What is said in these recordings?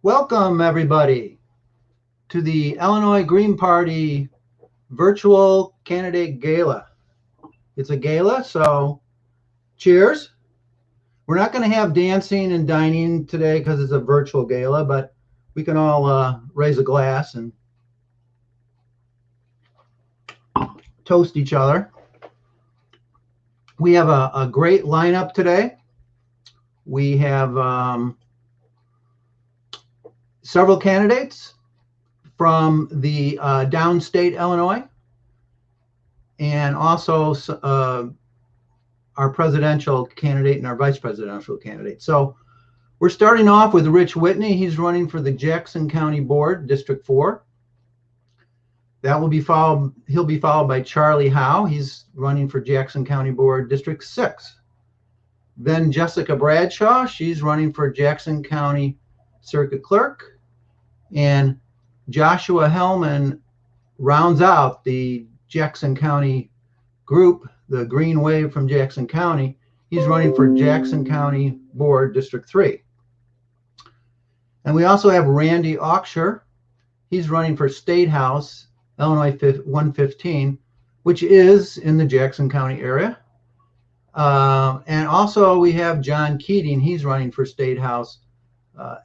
Welcome, everybody, to the Illinois Green Party Virtual Candidate Gala. It's a gala, so cheers. We're not going to have dancing and dining today because it's a virtual gala, but we can all raise a glass and toast each other. We have a great lineup today. We have several candidates from the downstate Illinois, and also our presidential candidate and our vice presidential candidate. So we're starting off with Rich Whitney. He's running for the Jackson County Board, District 4. That will be followed. He'll be followed by Charlie Howe. He's running for Jackson County Board, District 6. Then Jessica Bradshaw. She's running for Jackson County Circuit Clerk. And Joshua Hellman rounds out the Jackson County group, the Green Wave from Jackson County. He's running for Jackson County Board, District 3. And we also have Randy Auxier. He's running for State House, Illinois 115, which is in the Jackson County area. And also we have John Keating. He's running for State House,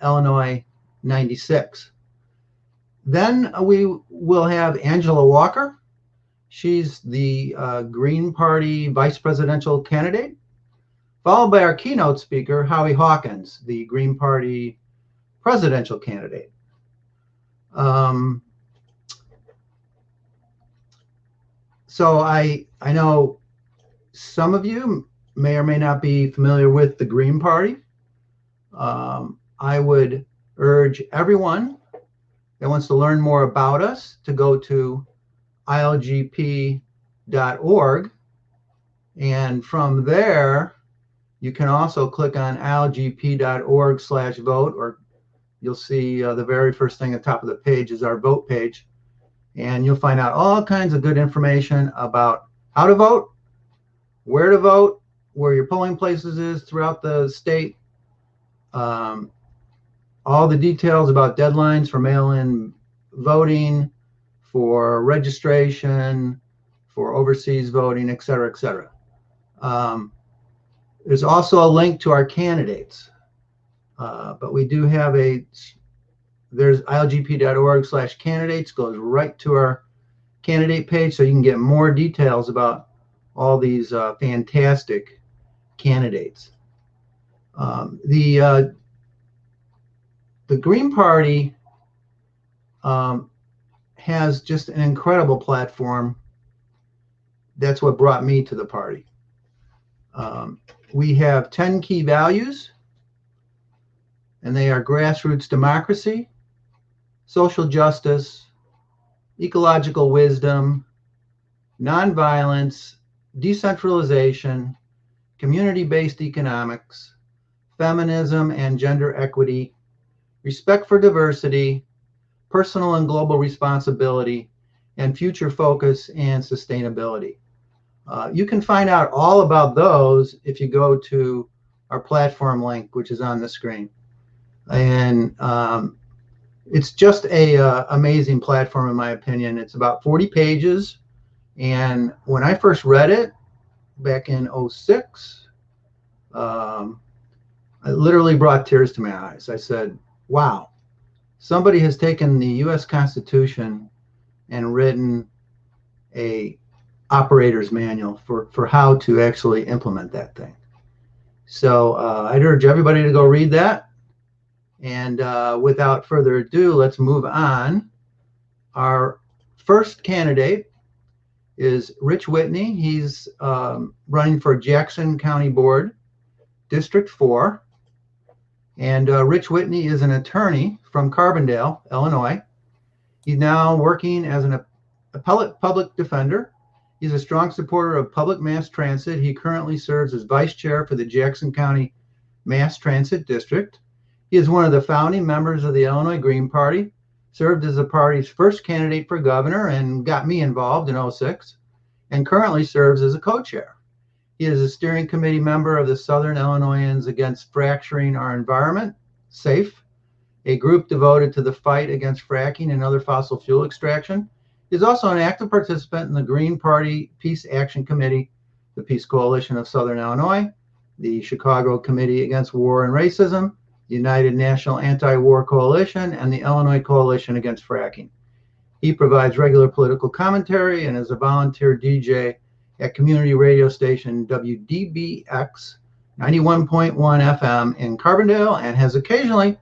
Illinois 96. Then we will have Angela Walker. She's the Green Party vice presidential candidate, followed by our keynote speaker, Howie Hawkins, the Green Party presidential candidate. So I know some of you may or may not be familiar with the Green Party. I would urge everyone that wants to learn more about us to go to ilgp.org. And from there, you can also click on ilgp.org/vote, or you'll see the very first thing at the top of the page is our vote page. And you'll find out all kinds of good information about how to vote, where to vote, where your polling places is throughout the state, all the details about deadlines for mail-in voting, for registration, for overseas voting, et cetera, et cetera. There's also a link to our candidates, but we do have there's ilgp.org/candidates, goes right to our candidate page, so you can get more details about all these fantastic candidates. The Green Party has just an incredible platform. That's what brought me to the party. We have 10 key values, and they are grassroots democracy, social justice, ecological wisdom, nonviolence, decentralization, community-based economics, feminism and gender equity, respect for diversity, personal and global responsibility, and future focus and sustainability. You can find out all about those if you go to our platform link, which is on the screen. And it's just a amazing platform, in my opinion. It's about 40 pages. And when I first read it back in 2006, it literally brought tears to my eyes. I said, wow, somebody has taken the U.S. Constitution and written a operator's manual for how to actually implement that thing. So I'd urge everybody to go read that. And without further ado, let's move on. Our first candidate is Rich Whitney. He's running for Jackson County Board, District 4. And Rich Whitney is an attorney from Carbondale, Illinois. He's now working as an appellate public defender. He's a strong supporter of public mass transit. He currently serves as vice chair for the Jackson County Mass Transit District. He is one of the founding members of the Illinois Green Party, served as the party's first candidate for governor and got me involved in 2006, and currently serves as a co-chair. He is a steering committee member of the Southern Illinoisans Against Fracturing Our Environment, SAFE, a group devoted to the fight against fracking and other fossil fuel extraction. He's also an active participant in the Green Party Peace Action Committee, the Peace Coalition of Southern Illinois, the Chicago Committee Against War and Racism, the United National Anti-War Coalition, and the Illinois Coalition Against Fracking. He provides regular political commentary and is a volunteer DJ at community radio station WDBX 91.1 FM in Carbondale, and has occasionally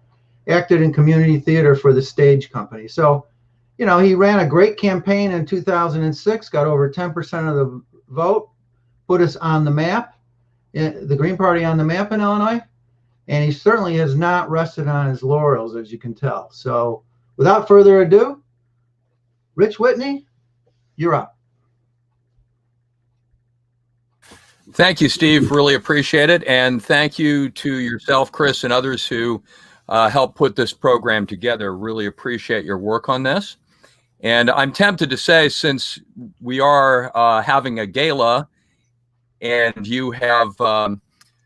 acted in community theater for the Stage Company. So, you know, he ran a great campaign in 2006, got over 10% of the vote, put us on the map, the Green Party on the map in Illinois, and he certainly has not rested on his laurels, as you can tell. So without further ado, Rich Whitney, you're up. Thank you, Steve. Really appreciate it. And thank you to yourself, Chris, and others who helped put this program together. Really appreciate your work on this. And I'm tempted to say, since we are having a gala and you have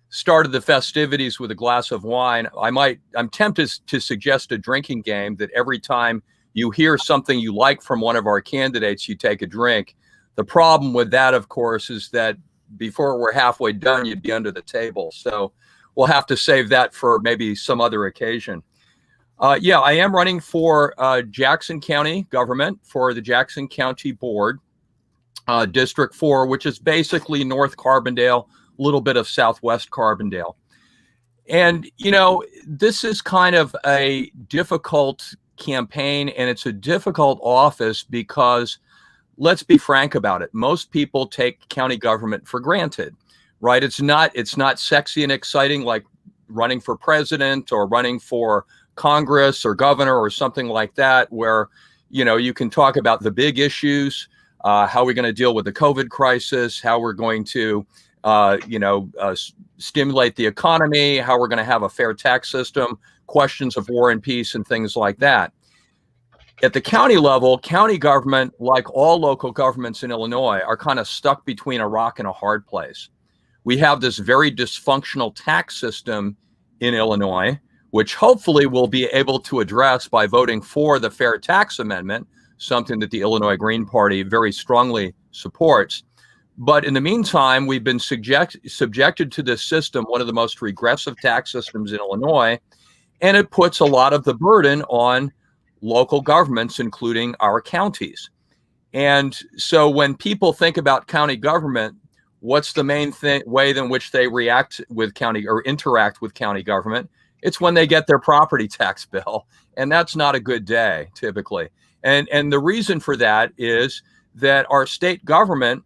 started the festivities with a glass of wine, I'm tempted to suggest a drinking game that every time you hear something you like from one of our candidates, you take a drink. The problem with that, of course, is that before we're halfway done, you'd be under the table. So we'll have to save that for maybe some other occasion. Yeah, I am running for Jackson County government for the Jackson County Board, District 4, which is basically North Carbondale, a little bit of Southwest Carbondale. And, you know, this is kind of a difficult campaign, and it's a difficult office because, let's be frank about it, most people take county government for granted, right? It's not sexy and exciting like running for president or running for Congress or governor or something like that, where, you know, you can talk about the big issues, how we're going to deal with the COVID crisis, how we're going to, stimulate the economy, how we're going to have a fair tax system, questions of war and peace and things like that. At the county level, county government, like all local governments in Illinois, are kind of stuck between a rock and a hard place. We have this very dysfunctional tax system in Illinois, which hopefully we'll be able to address by voting for the Fair Tax Amendment, something that the Illinois Green Party very strongly supports. But in the meantime, we've been subjected to this system, one of the most regressive tax systems in Illinois, and it puts a lot of the burden on local governments, including our counties. And so when people think about county government, what's the main way in which they react with county or interact with county government? It's when they get their property tax bill. And that's not a good day, typically. And the reason for that is that our state government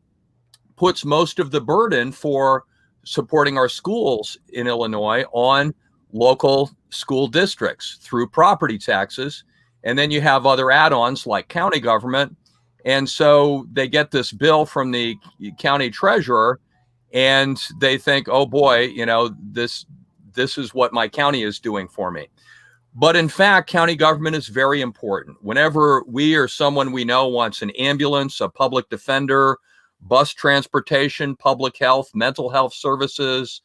puts most of the burden for supporting our schools in Illinois on local school districts through property taxes. And then you have other add-ons like county government. And so they get this bill from the county treasurer and they think, oh boy, you know, this is what my county is doing for me. But in fact, county government is very important. Whenever we or someone we know wants an ambulance, a public defender, bus transportation, public health, mental health services,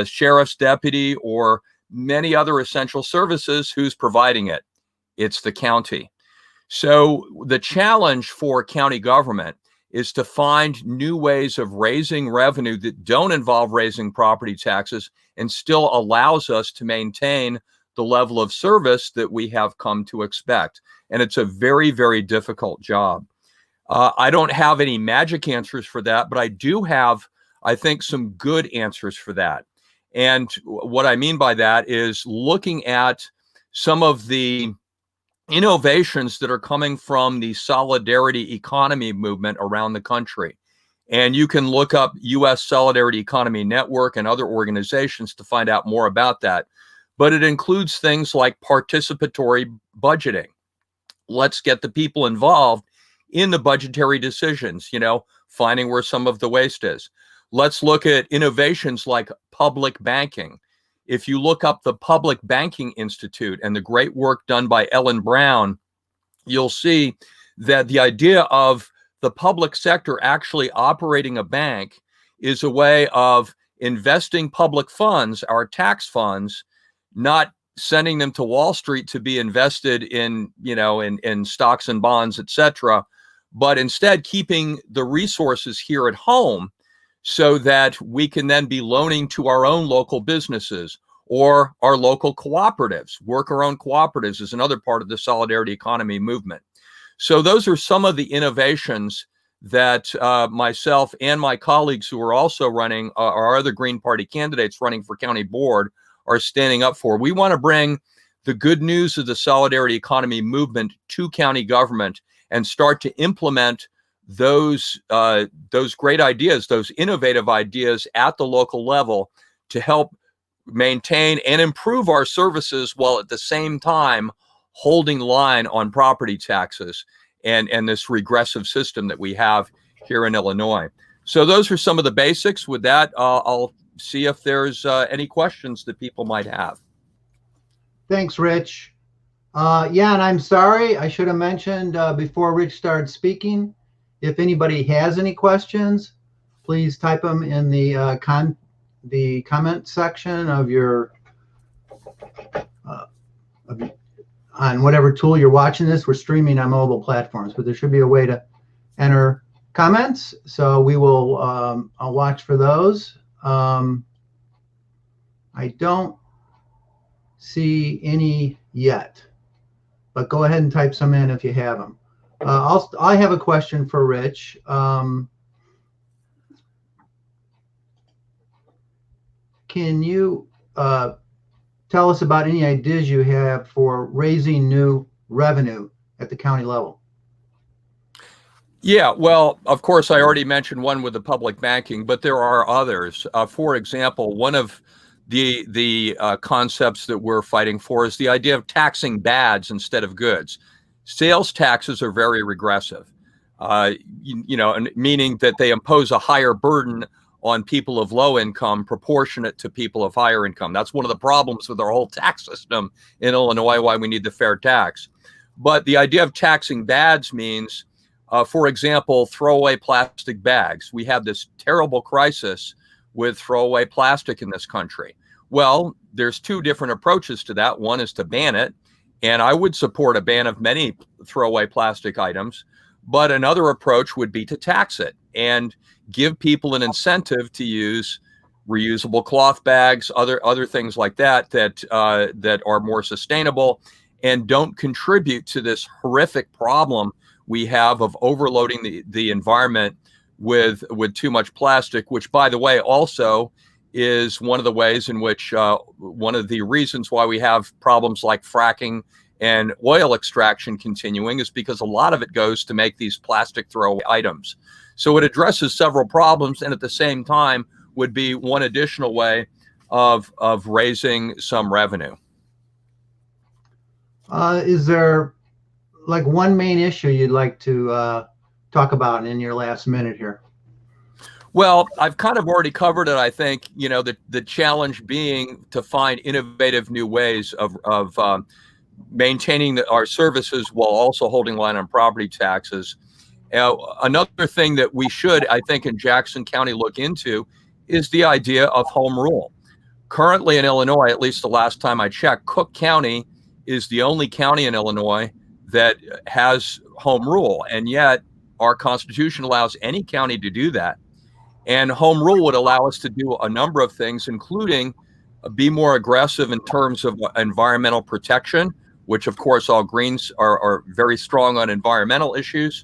sheriff's deputy, or many other essential services, who's providing it? It's the county. So the challenge for county government is to find new ways of raising revenue that don't involve raising property taxes and still allows us to maintain the level of service that we have come to expect. And it's a very, very difficult job. I don't have any magic answers for that, but I do have, I think, some good answers for that. And what I mean by that is looking at some of the innovations that are coming from the solidarity economy movement around the country. And you can look up U.S. Solidarity Economy Network and other organizations to find out more about that. But it includes things like participatory budgeting. Let's get the people involved in the budgetary decisions, you know, finding where some of the waste is. Let's look at innovations like public banking. If you look up the Public Banking Institute and the great work done by Ellen Brown, you'll see that the idea of the public sector actually operating a bank is a way of investing public funds, our tax funds, not sending them to Wall Street to be invested in, in stocks and bonds, etc., but instead keeping the resources here at home so that we can then be loaning to our own local businesses or our local cooperatives. Worker-owned cooperatives is another part of the solidarity economy movement. So those are some of the innovations that myself and my colleagues who are also running, our other Green Party candidates running for county board, are standing up for. We want to bring the good news of the solidarity economy movement to county government and start to implement those great ideas, those innovative ideas at the local level to help maintain and improve our services while at the same time holding line on property taxes and this regressive system that we have here in Illinois. So those are some of the basics. With that, I'll see if there's any questions that people might have. Thanks, Rich. Yeah, and I'm sorry, I should have mentioned before Rich started speaking, if anybody has any questions, please type them in the comment section of your on whatever tool you're watching this. We're streaming on mobile platforms, but there should be a way to enter comments. So we will, I'll watch for those. I don't see any yet, but go ahead and type some in if you have them. I have a question for Rich. Can you tell us about any ideas you have for raising new revenue at the county level? Yeah, well, of course, I already mentioned one with the public banking, but there are others. For example, one of the concepts that we're fighting for is the idea of taxing bads instead of goods. Sales taxes are very regressive, meaning that they impose a higher burden on people of low income proportionate to people of higher income. That's one of the problems with our whole tax system in Illinois, why we need the fair tax. But the idea of taxing bads means, for example, throwaway plastic bags. We have this terrible crisis with throwaway plastic in this country. Well, there's two different approaches to that. One is to ban it, and I would support a ban of many throwaway plastic items. But another approach would be to tax it and give people an incentive to use reusable cloth bags, other things like that that are more sustainable and don't contribute to this horrific problem we have of overloading the environment with too much plastic, which, by the way, also is one of the ways in which one of the reasons why we have problems like fracking and oil extraction continuing is because a lot of it goes to make these plastic throwaway items. So it addresses several problems and at the same time would be one additional way of raising some revenue. Is there like one main issue you'd like to talk about in your last minute here? Well, I've kind of already covered it. I think, the challenge being to find innovative new ways of maintaining our services while also holding line on property taxes. Another thing that we should, I think, in Jackson County look into is the idea of home rule. Currently in Illinois, at least the last time I checked, Cook County is the only county in Illinois that has home rule. And yet our Constitution allows any county to do that. And home rule would allow us to do a number of things, including be more aggressive in terms of environmental protection, which of course all Greens are very strong on environmental issues.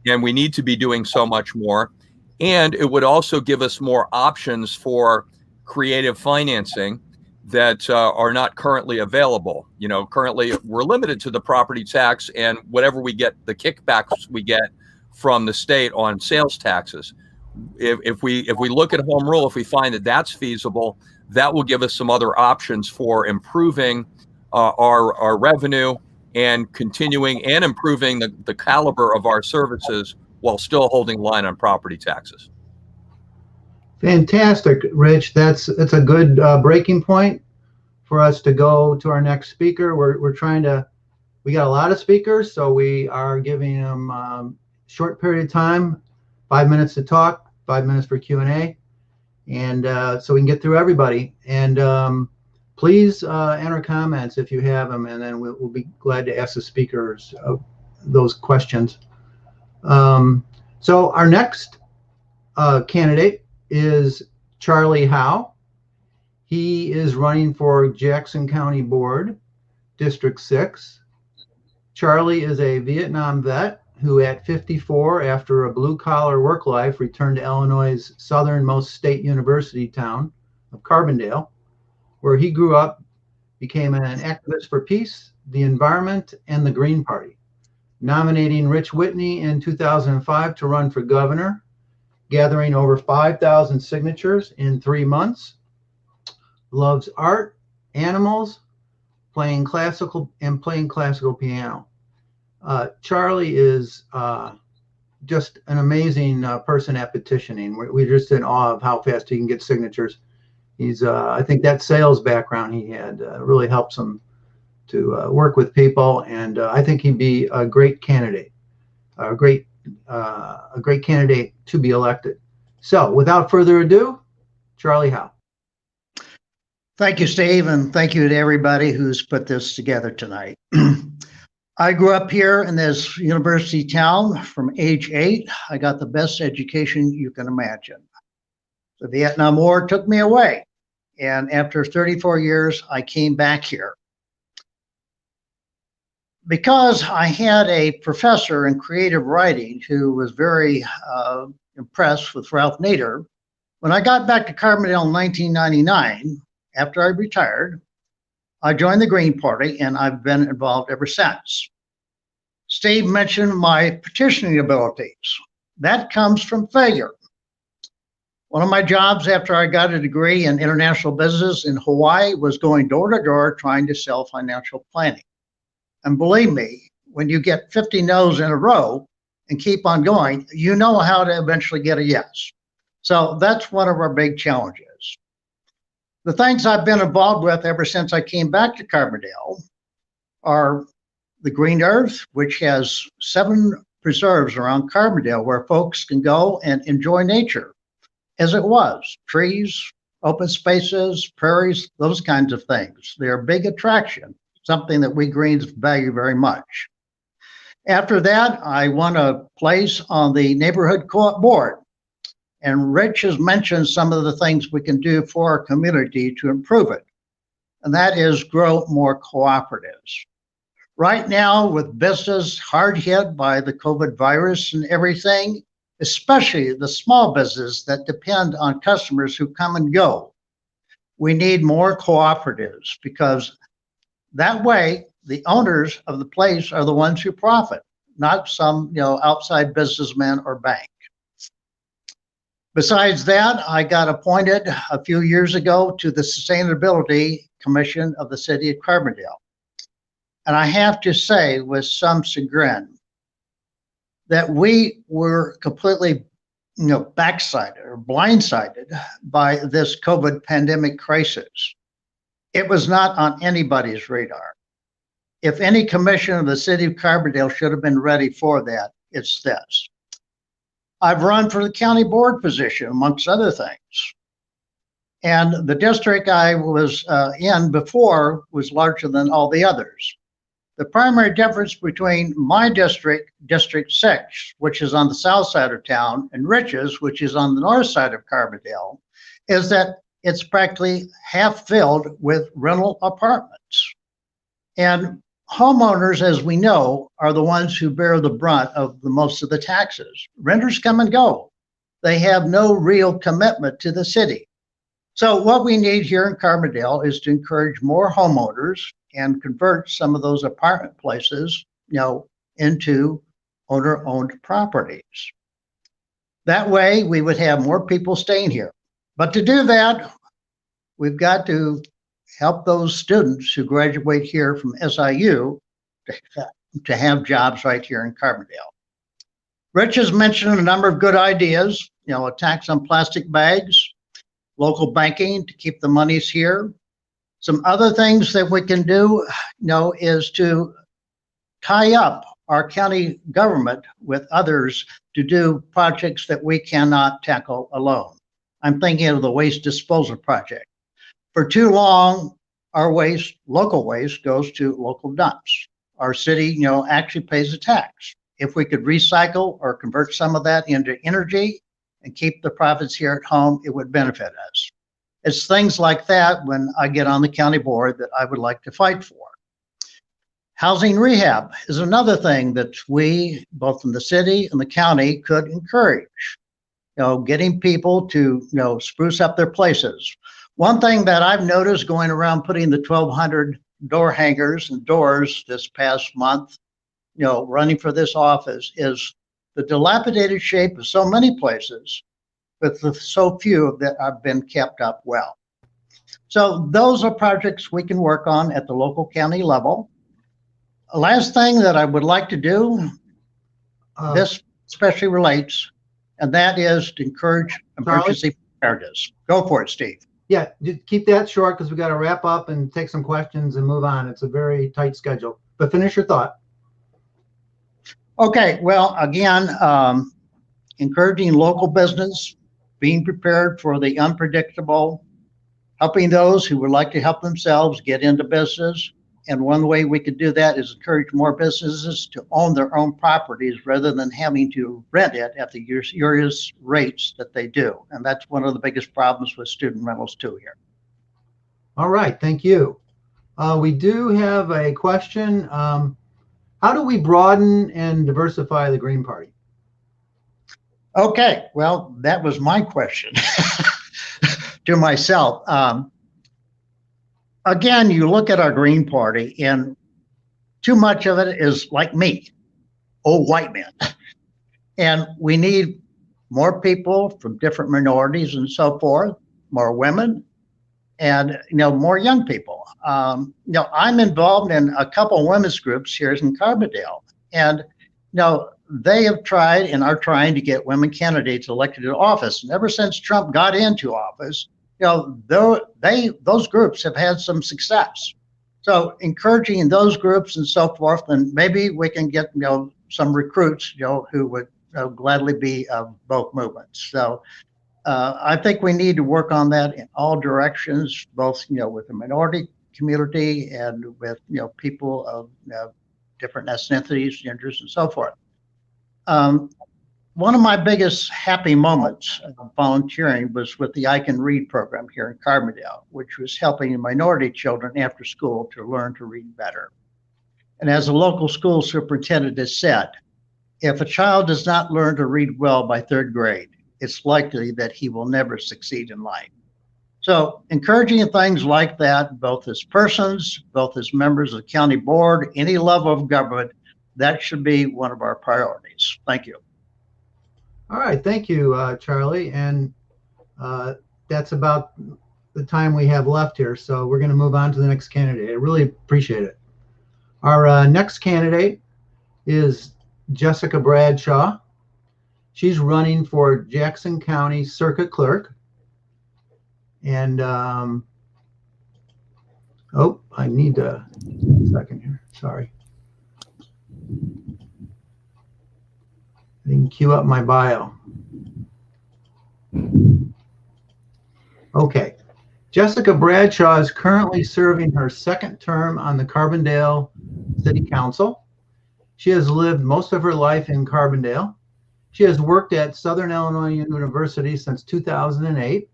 And we need to be doing so much more. And it would also give us more options for creative financing that are not currently available. Currently we're limited to the property tax and whatever we get, the kickbacks we get from the state on sales taxes. If we look at home rule, if we find that that's feasible, that will give us some other options for improving our revenue and continuing and improving the caliber of our services while still holding line on property taxes. Fantastic, Rich. That's a good breaking point for us to go to our next speaker. We got a lot of speakers, so we are giving them short period of time, 5 minutes to talk, 5 minutes for Q&A, and so we can get through everybody. And please enter comments if you have them, and then we'll be glad to ask the speakers those questions. So our next candidate is Charlie Howe. He is running for Jackson County Board, District 6. Charlie is a Vietnam vet who at 54, after a blue-collar work life, returned to Illinois' southernmost state university town of Carbondale, where he grew up, became an activist for peace, the environment, and the Green Party, nominating Rich Whitney in 2005 to run for governor, gathering over 5,000 signatures in 3 months. Loves art, animals, playing classical piano. Charlie is just an amazing person at petitioning. We're just in awe of how fast he can get signatures. He's, I think that sales background he had really helps him to work with people, and I think he'd be a great candidate, a great candidate to be elected. So, without further ado, Charlie Howe. Thank you, Steve, and thank you to everybody who's put this together tonight. I grew up here in this university town from age 8. I got the best education you can imagine. The Vietnam War took me away, and after 34 years, I came back here. Because I had a professor in creative writing who was very impressed with Ralph Nader, when I got back to Carbondale in 1999, after I retired, I joined the Green Party, and I've been involved ever since. Steve mentioned my petitioning abilities. That comes from failure. One of my jobs after I got a degree in international business in Hawaii was going door to door trying to sell financial planning. And believe me, when you get 50 no's in a row and keep on going, you know how to eventually get a yes. So that's one of our big challenges. The things I've been involved with ever since I came back to Carbondale are the Green Earth, which has 7 preserves around Carbondale where folks can go and enjoy nature as it was. Trees, open spaces, prairies, those kinds of things. They're a big attraction, something that we Greens value very much. After that, I won a place on the Neighborhood Co-op Board. And Rich has mentioned some of the things we can do for our community to improve it. And that is grow more cooperatives. Right now, with business hard hit by the COVID virus and everything, especially the small business that depend on customers who come and go, we need more cooperatives, because that way the owners of the place are the ones who profit, not some outside businessman or bank. Besides that, I got appointed a few years ago to the Sustainability Commission of the City of Carbondale. And I have to say with some chagrin that we were completely backsided or blindsided by this COVID pandemic crisis. It was not on anybody's radar. If any commission of the City of Carbondale should have been ready for that, it's this. I've run for the county board position, amongst other things. And the district I was in before was larger than all the others. The primary difference between my district, District 6, which is on the south side of town, and Rich's, which is on the north side of Carbondale, is that it's practically half filled with rental apartments. And homeowners, as we know, are the ones who bear the brunt of the most of the taxes. Renters come and go. They have no real commitment to the city. So what we need here in Carbondale is to encourage more homeowners and convert some of those apartment places, into owner-owned properties. That way, we would have more people staying here. But to do that, we've got to help those students who graduate here from SIU to have jobs right here in Carbondale. Rich has mentioned a number of good ideas, a tax on plastic bags, local banking to keep the monies here. Some other things that we can do, is to tie up our county government with others to do projects that we cannot tackle alone. I'm thinking of the waste disposal project. For too long, our waste, local waste, goes to local dumps. Our city, actually pays a tax. If we could recycle or convert some of that into energy and keep the profits here at home, it would benefit us. It's things like that when I get on the county board that I would like to fight for. Housing rehab is another thing that we, both in the city and the county, could encourage. Getting people to, spruce up their places. One thing that I've noticed going around putting the 1,200 door hangers and doors this past month, running for this office, is the dilapidated shape of so many places, but so few that have been kept up well. So those are projects we can work on at the local county level. Last thing that I would like to do, this especially relates, and that is to encourage emergency preparedness. Go for it, Steve. Yeah, keep that short because we got to wrap up and take some questions and move on. It's a very tight schedule, but finish your thought. Okay, well, again, encouraging local business, being prepared for the unpredictable, helping those who would like to help themselves get into business. And one way we could do that is encourage more businesses to own their own properties rather than having to rent it at the usurious rates that they do. And that's one of the biggest problems with student rentals too here. All right, thank you. We do have a question. How do we broaden and diversify the Green Party? Okay, well, that was my question to myself. Again, you look at our Green Party, and too much of it is like me, old white men. And we need more people from different minorities and so forth, more women, and more young people. I'm involved in a couple of women's groups here in Carbondale, and they have tried and are trying to get women candidates elected to office. And ever since Trump got into office, those groups have had some success. So encouraging those groups and so forth, and maybe we can get some recruits who would gladly be of both movements. So I think we need to work on that in all directions, both with the minority community and with people of different ethnicities, genders, and so forth. One of my biggest happy moments of volunteering was with the I Can Read program here in Carbondale, which was helping minority children after school to learn to read better. And as a local school superintendent has said, if a child does not learn to read well by third grade, it's likely that he will never succeed in life. So encouraging things like that, both as persons, both as members of the county board, any level of government, that should be one of our priorities. Thank you. All right, thank you, Charlie. And that's about the time we have left here. So we're going to move on to the next candidate. I really appreciate it. Our next candidate is Jessica Bradshaw. She's running for Jackson County Circuit Clerk. And, I need a second here. Sorry. I didn't queue up my bio. Okay. Jessica Bradshaw is currently serving her second term on the Carbondale City Council. She has lived most of her life in Carbondale. She has worked at Southern Illinois University since 2008,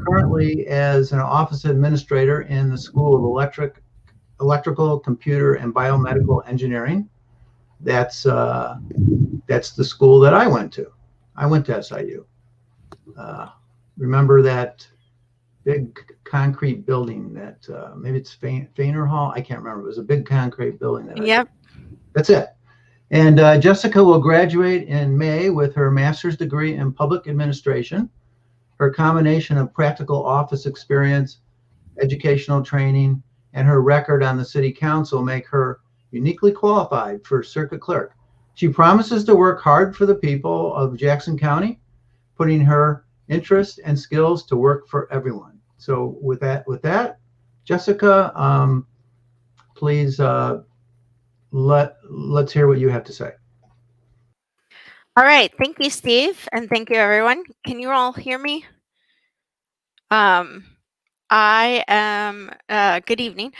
currently as an office administrator in the School of Electrical, Computer, and Biomedical Engineering. That's the school that I went to. I went to SIU. Remember that big concrete building that maybe it's Feiner Hall? I can't remember. It was a big concrete building. That's it. And Jessica will graduate in May with her master's degree in public administration. Her combination of practical office experience, educational training, and her record on the city council make her uniquely qualified for circuit clerk. She promises to work hard for the people of Jackson County, putting her interests and skills to work for everyone. So with that, Jessica, please let's hear what you have to say. All right, thank you, Steve, and thank you, everyone. Can you all hear me? I am, good evening.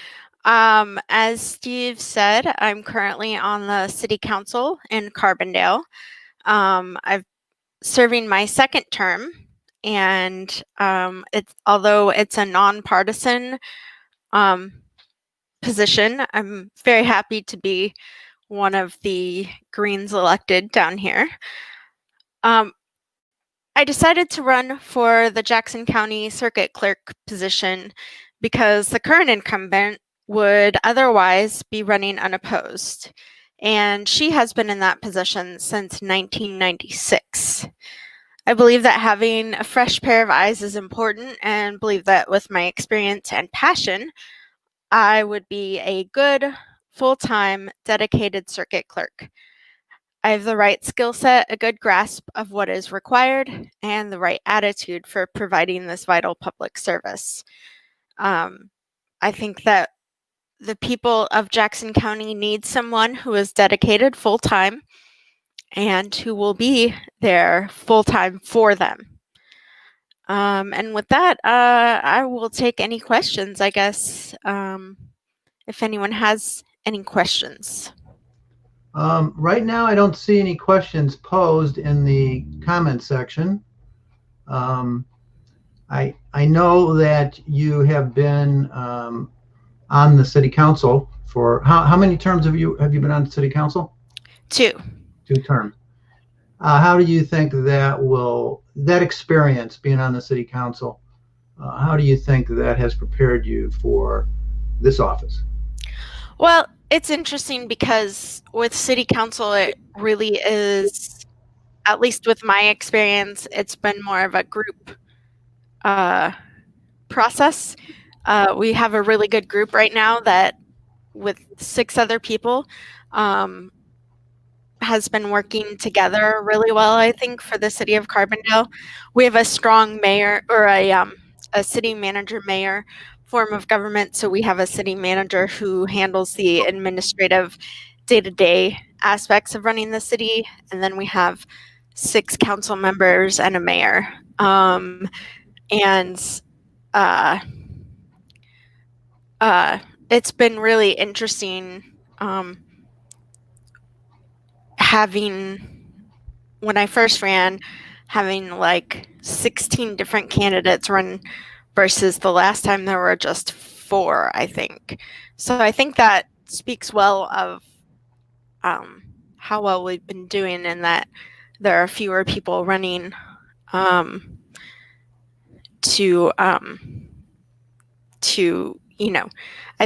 As Steve said, I'm currently on the city council in Carbondale. I've serving my second term, and although it's a nonpartisan position, I'm very happy to be one of the Greens elected down here. I decided to run for the Jackson County Circuit Clerk position because the current incumbent would otherwise be running unopposed, and she has been in that position since 1996. I believe that having a fresh pair of eyes is important, and believe that with my experience and passion, I would be a good, full-time, dedicated circuit clerk. I have the right skill set, a good grasp of what is required, and the right attitude for providing this vital public service. I think that the people of Jackson County need someone who is dedicated full-time and who will be there full-time for them. And with that, I will take any questions, I guess, if anyone has any questions. Right now, I don't see any questions posed in the comment section. I know that you have been on the city council for how many terms have you been on the city council? 2. 2 terms. How do you think that experience being on the city council, how do you think that has prepared you for this office? Well, it's interesting because with city council, it really is, at least with my experience, it's been more of a group process. We have a really good group right now that, with 6 other people, has been working together really well, I think, for the city of Carbondale. We have a strong mayor, or a city manager mayor form of government. So we have a city manager who handles the administrative day-to-day aspects of running the city. And then we have 6 council members and a mayor. It's been really interesting when I first ran, having like 16 different candidates run versus the last time there were just 4, I think. So I think that speaks well of how well we've been doing, and that there are fewer people running I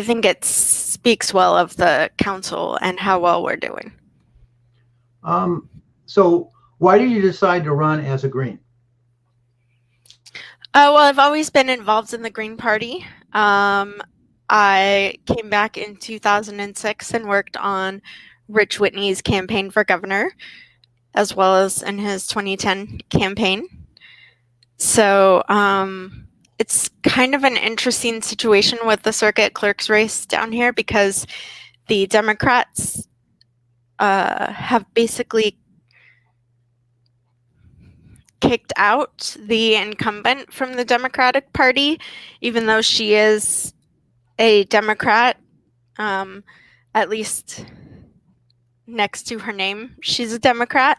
think it speaks well of the council and how well we're doing. So why did you decide to run as a Green? Well, I've always been involved in the Green Party. I came back in 2006 and worked on Rich Whitney's campaign for governor, as well as in his 2010 campaign. So it's kind of an interesting situation with the circuit clerk's race down here, because the Democrats have basically kicked out the incumbent from the Democratic Party, even though she is a Democrat, at least next to her name, she's a Democrat.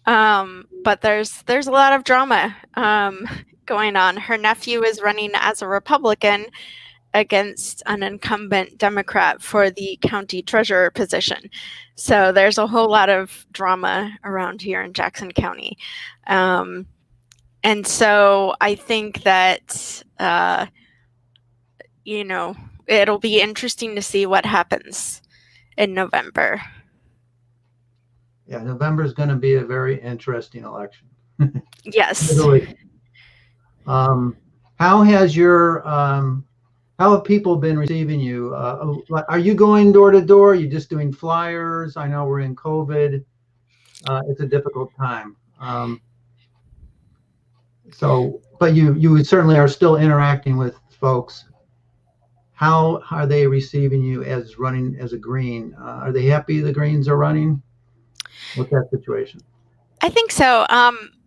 But there's a lot of drama going on. Her nephew is running as a Republican against an incumbent Democrat for the county treasurer position. So there's a whole lot of drama around here in Jackson County. And so I think that, it'll be interesting to see what happens in November. Yeah, November is going to be a very interesting election. Yes. How have people been receiving you? Are you going door to door? Are you just doing flyers? I know we're in COVID. It's a difficult time. But you certainly are still interacting with folks. How are they receiving you as running as a Green? Are they happy the Greens are running? What's that situation? I think so.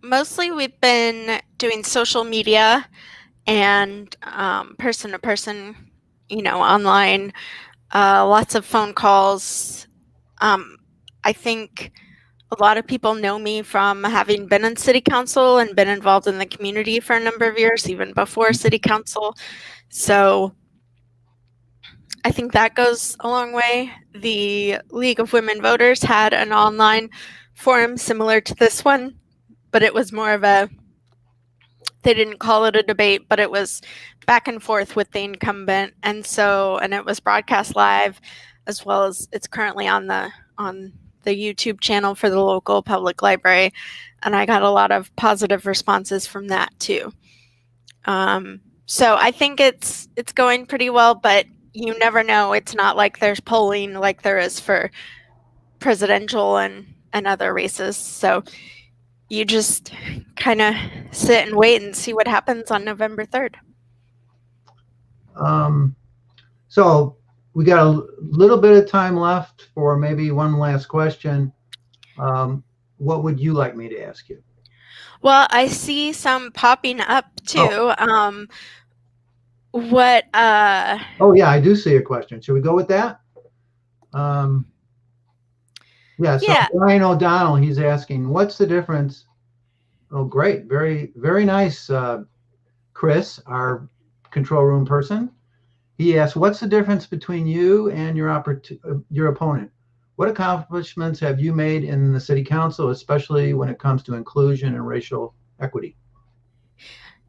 Mostly we've been doing social media and person to person, online, lots of phone calls. I think a lot of people know me from having been in city council and been involved in the community for a number of years, even before city council. So I think that goes a long way. The League of Women Voters had an online forum similar to this one, but it was more of they didn't call it a debate, but it was back and forth with the incumbent. And it was broadcast live, as well as it's currently on the YouTube channel for the local public library. And I got a lot of positive responses from that too. So I think it's going pretty well, but you never know. It's not like there's polling like there is for presidential and other races. So you just kind of sit and wait and see what happens on November 3rd. So we got a little bit of time left for maybe one last question. What would you like me to ask you? Well, I see some popping up too. Oh, yeah, I do see a question. Should we go with that? Yeah. Brian O'Donnell, he's asking, what's the difference? Oh, great. Very, very nice, Chris, our control room person. He asked, what's the difference between you and your opponent? What accomplishments have you made in the city council, especially when it comes to inclusion and racial equity?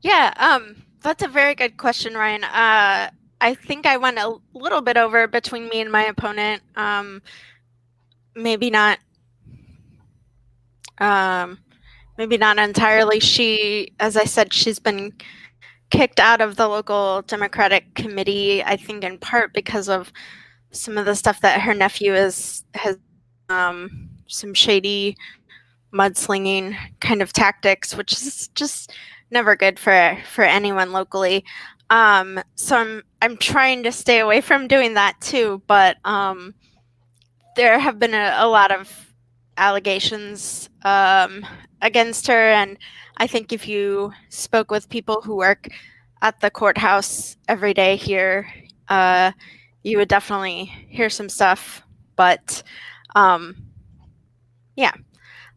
Yeah, that's a very good question, Ryan. I think I went a little bit over between me and my opponent. Maybe not entirely. She, as I said, she's been kicked out of the local Democratic committee, I think in part because of some of the stuff that her nephew has some shady mudslinging kind of tactics, which is just never good for anyone locally. So I'm trying to stay away from doing that too, but there have been a lot of allegations against her, and I think if you spoke with people who work at the courthouse every day here, you would definitely hear some stuff. But yeah,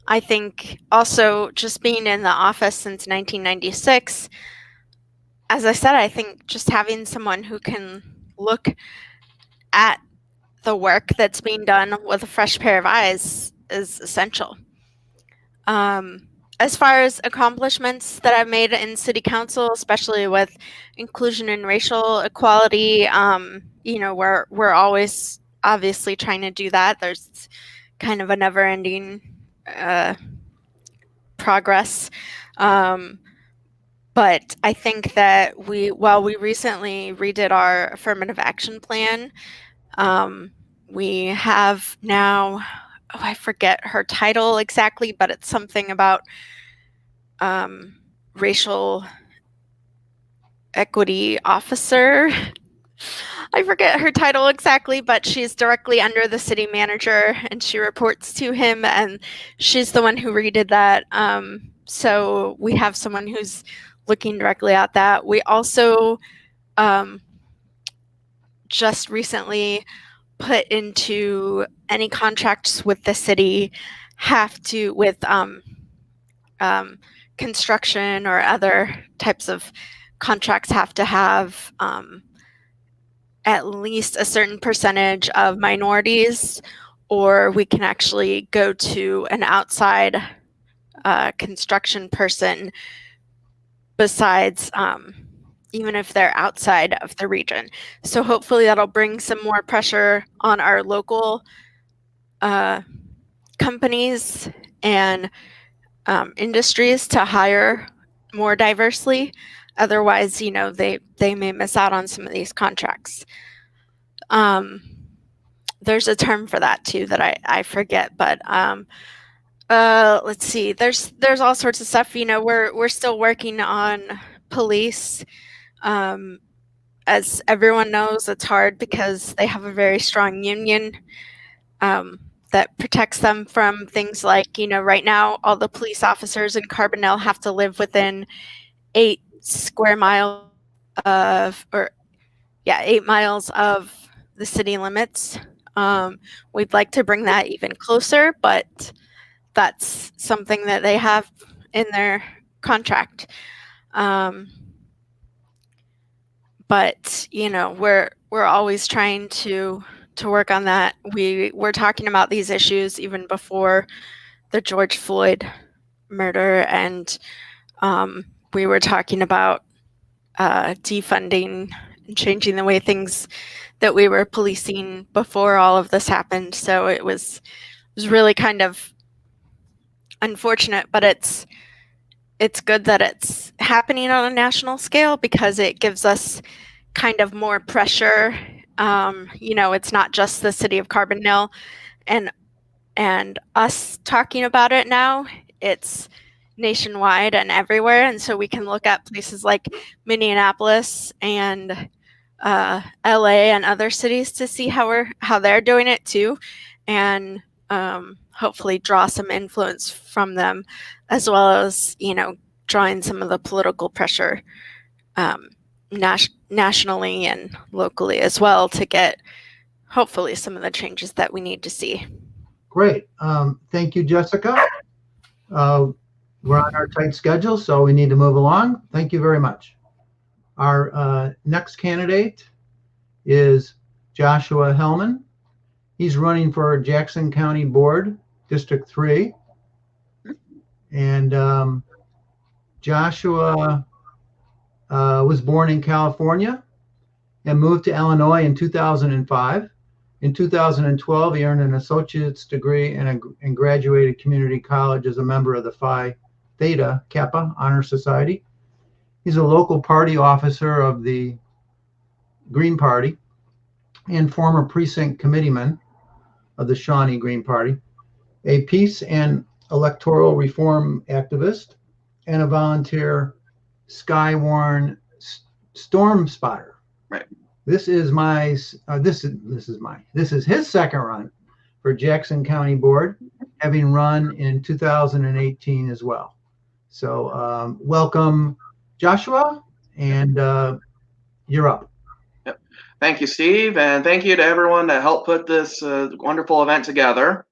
I think also just being in the office since 1996, as I said, I think just having someone who can look at the work that's being done with a fresh pair of eyes is essential. As far as accomplishments that I've made in city council, especially with inclusion and racial equality, we're always obviously trying to do that. There's kind of a never-ending progress. But I think that we recently redid our affirmative action plan, we have now, I forget her title exactly, but it's something about racial equity officer. I forget her title exactly, but she's directly under the city manager and she reports to him, and she's the one who redid that. So we have someone who's looking directly at that. We also just recently put into any contracts with the city have to, with construction or other types of contracts, have to have at least a certain percentage of minorities, or we can actually go to an outside construction person besides even if they're outside of the region. So hopefully that'll bring some more pressure on our local companies and industries to hire more diversely. Otherwise, they may miss out on some of these contracts. There's a term for that too that I forget, but let's see. There's all sorts of stuff. We're still working on police. As everyone knows, it's hard because they have a very strong union that protects them from things like, right now, all the police officers in Carbondale have to live within 8 square miles of, or yeah, 8 miles of the city limits. We'd like to bring that even closer, but that's something that they have in their contract. But we're always trying to work on that. We were talking about these issues even before the George Floyd murder, and we were talking about defunding and changing the way things that we were policing before all of this happened. So it was really kind of unfortunate, but it's good that it's happening on a national scale because it gives us kind of more pressure. It's not just the city of Carbondale and us talking about it now. It's nationwide and everywhere, and so we can look at places like Minneapolis and LA and other cities to see how they're doing it too, and hopefully draw some influence from them, as well as drawing some of the political pressure nationally and locally as well to get hopefully some of the changes that we need to see. Great. Thank you, Jessica. We're on our tight schedule, so we need to move along. Thank you very much. Our next candidate is Joshua Hellman. He's running for Jackson County Board, District 3. And Joshua was born in California and moved to Illinois in 2005. In 2012, he earned an associate's degree and graduated community college as a member of the Phi Theta Kappa Honor Society. He's a local party officer of the Green Party and former precinct committeeman of the Shawnee Green Party, a peace and electoral reform activist, and a volunteer skywarn storm spotter. Right. This is his second run for Jackson County Board, having run in 2018 as well. So welcome, Joshua, and you're up. Yep. Thank you, Steve, and thank you to everyone that helped put this wonderful event together.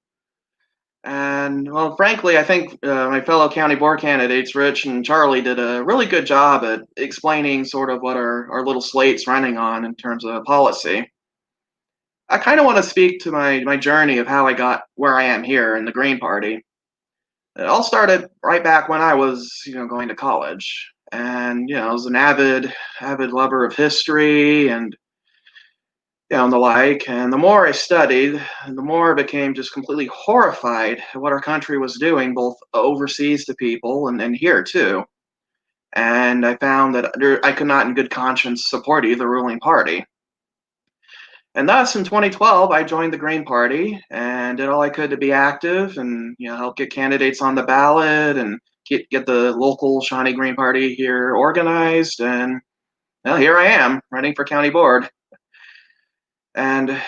And well, frankly, I think my fellow county board candidates, Rich and Charlie, did a really good job at explaining sort of what our little slate's running on in terms of policy. I kind of want to speak to my journey of how I got where I am here in the Green Party. It all started right back when I was, going to college, and I was an avid lover of history and and the like. And the more I studied, the more I became just completely horrified at what our country was doing, both overseas to people and here too. And I found that I could not in good conscience support either ruling party. And thus, in 2012, I joined the Green Party and did all I could to be active and help get candidates on the ballot and get the local Shawnee Green Party here organized. And here I am running for county board. And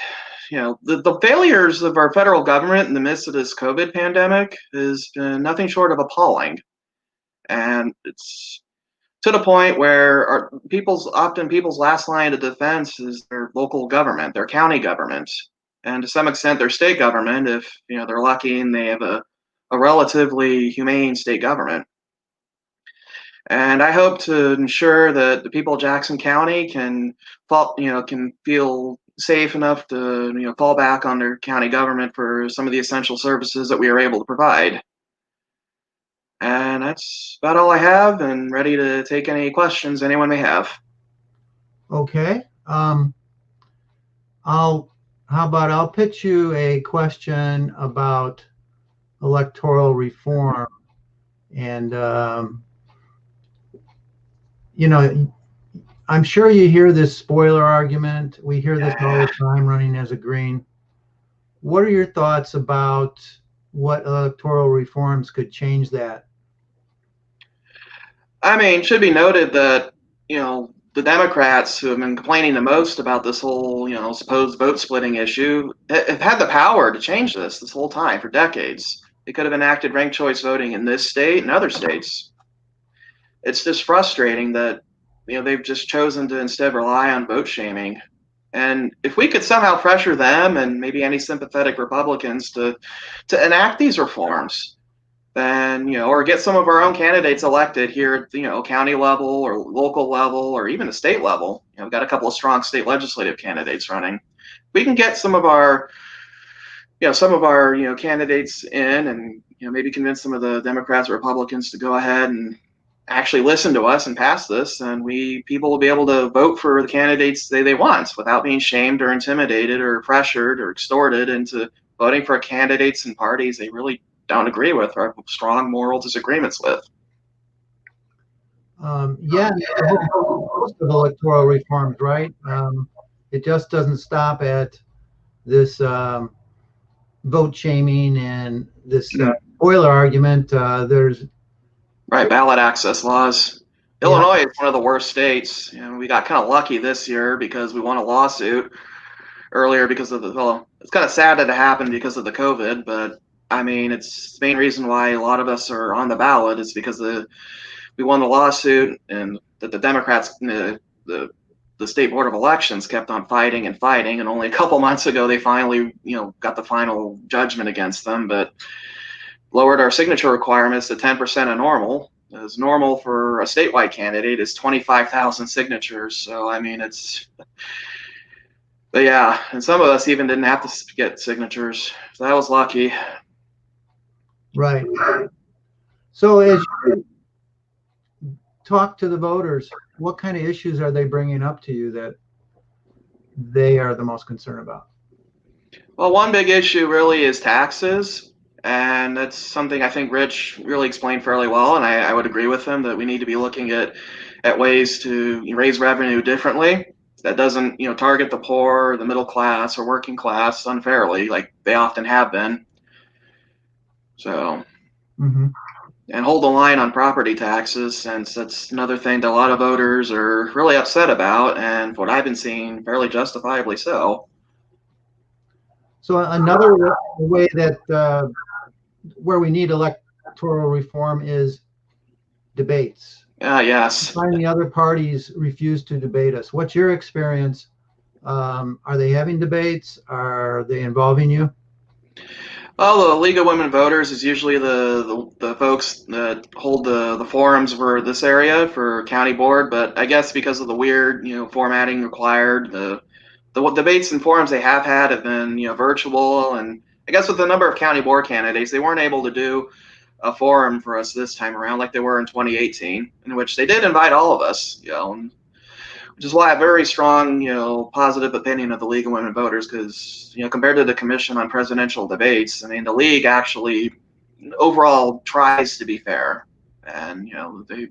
the failures of our federal government in the midst of this COVID pandemic has been nothing short of appalling. And it's to the point where people's last line of defense is their local government, their county government, and to some extent their state government if they're lucky and they have a relatively humane state government. And I hope to ensure that the people of Jackson County can feel safe enough to fall back on their county government for some of the essential services that we are able to provide. And that's about all I have, and ready to take any questions anyone may have. Okay. I'll pitch you a question about electoral reform. And I'm sure you hear this spoiler argument. We hear this all the time running as a Green. What are your thoughts about what electoral reforms could change that? I mean, it should be noted that, the Democrats who have been complaining the most about this whole, supposed vote splitting issue have had the power to change this whole time for decades. They could have enacted ranked choice voting in this state and other states. It's just frustrating that, they've just chosen to instead rely on vote shaming. And if we could somehow pressure them and maybe any sympathetic Republicans to enact these reforms, then, or get some of our own candidates elected here at the, county level or local level or even the state level. We've got a couple of strong state legislative candidates running. We can get some of our candidates in and, maybe convince some of the Democrats or Republicans to go ahead and actually listen to us and pass this, and people will be able to vote for the candidates they want without being shamed or intimidated or pressured or extorted into voting for candidates and parties they really don't agree with or have strong moral disagreements with. Yeah, most of electoral reforms, right? It just doesn't stop at this vote shaming and this spoiler argument. There's right, ballot access laws. Yeah. Illinois is one of the worst states. We got kind of lucky this year because we won a lawsuit earlier because of it's kind of sad that it happened because of the COVID, but I mean, it's the main reason why a lot of us are on the ballot is because we won the lawsuit and that the Democrats, the state board of elections kept on fighting and fighting. And only a couple months ago, they finally, got the final judgment against them, but lowered our signature requirements to 10% of normal. As normal for a statewide candidate is 25,000 signatures. So, I mean, but yeah, and some of us even didn't have to get signatures. So that was lucky. Right. So as you talk to the voters, what kind of issues are they bringing up to you that they are the most concerned about? Well, one big issue really is taxes. And that's something I think Rich really explained fairly well. And I would agree with him that we need to be looking at ways to raise revenue differently. That doesn't, target the poor, the middle class, or working class unfairly, like they often have been. So, and hold the line on property taxes, since that's another thing that a lot of voters are really upset about, and what I've been seeing, fairly justifiably so. So another way that where we need electoral reform is debates. Yes. Find the other parties refuse to debate us. What's your experience? Are they having debates? Are they involving you? Well, the League of Women Voters is usually the folks that hold the forums for this area for county board, but I guess because of the weird, formatting required, the debates and forums they have had have been, virtual, and I guess with the number of county board candidates, they weren't able to do a forum for us this time around like they were in 2018, in which they did invite all of us, which is why I have a very strong, positive opinion of the League of Women Voters, because, compared to the Commission on Presidential Debates, I mean, the League actually overall tries to be fair, and, they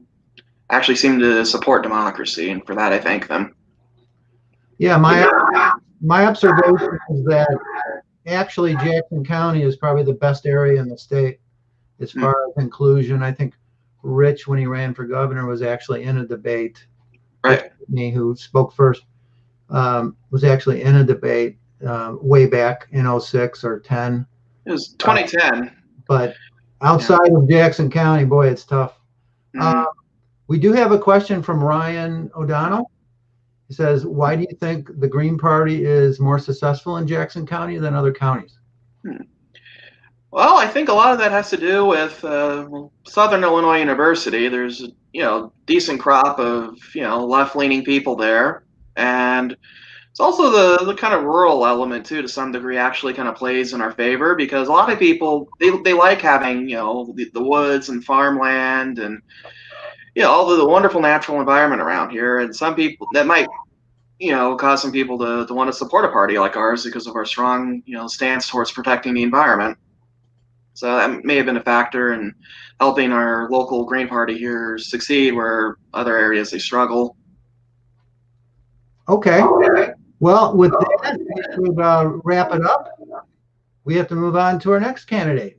actually seem to support democracy, and for that I thank them. Yeah, my observation is that actually Jackson County is probably the best area in the state as far as inclusion. I think Rich, when he ran for governor, was actually in a debate. Right. Me, who spoke first, was actually in a debate way back in 06 or 10. It was 2010. But outside of Jackson County, boy, it's tough. We do have a question from Ryan O'Donnell. He says, why do you think the Green Party is more successful in Jackson County than other counties? Well, I think a lot of that has to do with Southern Illinois University. There's decent crop of left-leaning people there, and it's also the kind of rural element too, to some degree, actually kind of plays in our favor, because a lot of people they like having the woods and farmland and all the wonderful natural environment around here, and some people that might cause some people to want to support a party like ours because of our strong stance towards protecting the environment. So that may have been a factor in helping our local Green Party here succeed where other areas they struggle. Okay. Well, with that, we should wrap it up. We have to move on to our next candidate.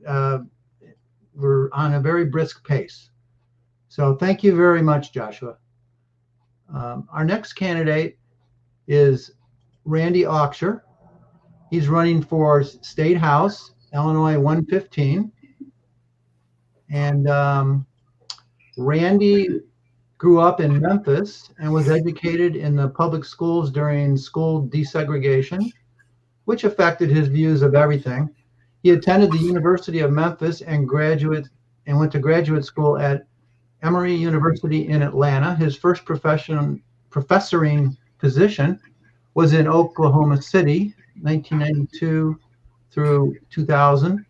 We're on a very brisk pace. So thank you very much, Joshua. Our next candidate is Randy Auxier. He's running for State House, Illinois 115. And Randy grew up in Memphis and was educated in the public schools during school desegregation, which affected his views of everything. He attended the University of Memphis and went to graduate school at Emory University in Atlanta. His first professoring position was in Oklahoma City, 1992 through 2000.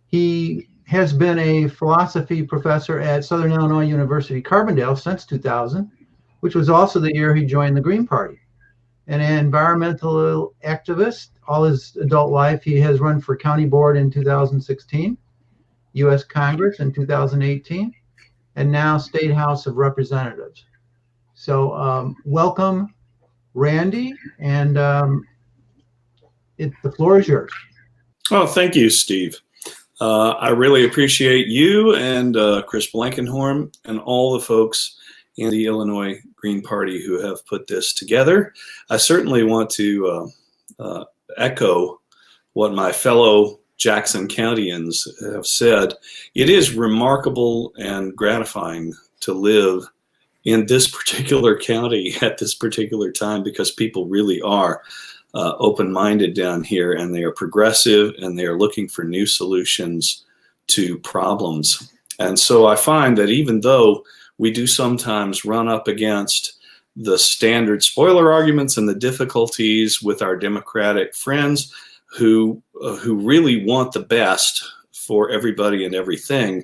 He has been a philosophy professor at Southern Illinois University, Carbondale since 2000, which was also the year he joined the Green Party. An environmental activist all his adult life. He has run for county board in 2016, U.S. Congress in 2018, and now State House of Representatives. So welcome, Randy, and the floor is yours. Oh, thank you, Steve. I really appreciate you and Chris Blankenhorn and all the folks in the Illinois Green Party who have put this together. I certainly want to echo what my fellow Jackson Countyans have said. It is remarkable and gratifying to live in this particular county at this particular time, because people really are open-minded down here, and they are progressive, and they are looking for new solutions to problems. And so I find that even though we do sometimes run up against the standard spoiler arguments and the difficulties with our Democratic friends who really want the best for everybody and everything,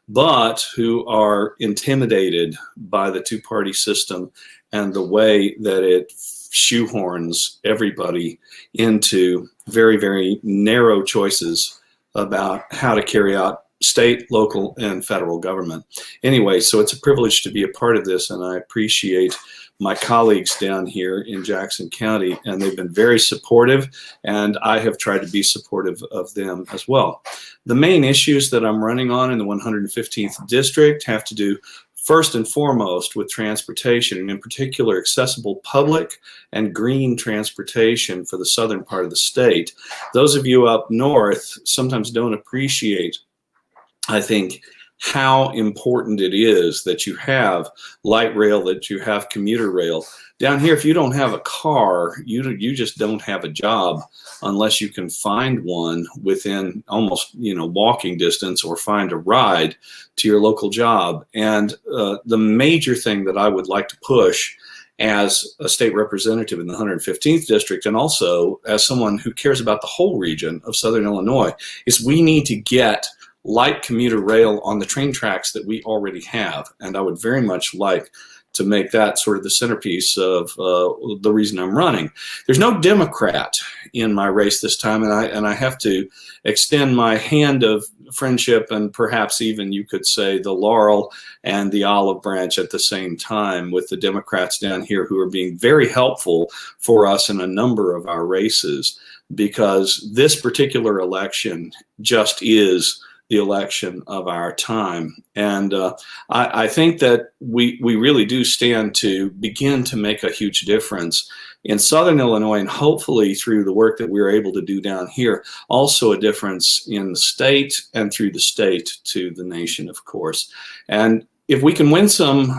but who are intimidated by the two-party system and the way that it shoehorns everybody into very, very narrow choices about how to carry out state, local, and federal government. Anyway, so it's a privilege to be a part of this, and I appreciate my colleagues down here in Jackson County, and they've been very supportive, and I have tried to be supportive of them as well. The main issues that I'm running on in the 115th district have to do first and foremost with transportation, and in particular accessible public and green transportation for the southern part of the state. Those of you up north sometimes don't appreciate, I think, how important it is that you have light rail, that you have commuter rail. Down here, if you don't have a car, you just don't have a job unless you can find one within almost walking distance, or find a ride to your local job. And the major thing that I would like to push as a state representative in the 115th district, and also as someone who cares about the whole region of Southern Illinois, is we need to get light commuter rail on the train tracks that we already have. And I would very much like to make that sort of the centerpiece of the reason I'm running. There's no Democrat in my race this time, and I have to extend my hand of friendship, and perhaps even you could say the laurel and the olive branch at the same time, with the Democrats down here who are being very helpful for us in a number of our races, because this particular election just is the election of our time. And I think that we really do stand to begin to make a huge difference in Southern Illinois, and hopefully through the work that we're able to do down here, also a difference in the state, and through the state to the nation, of course. And if we can win some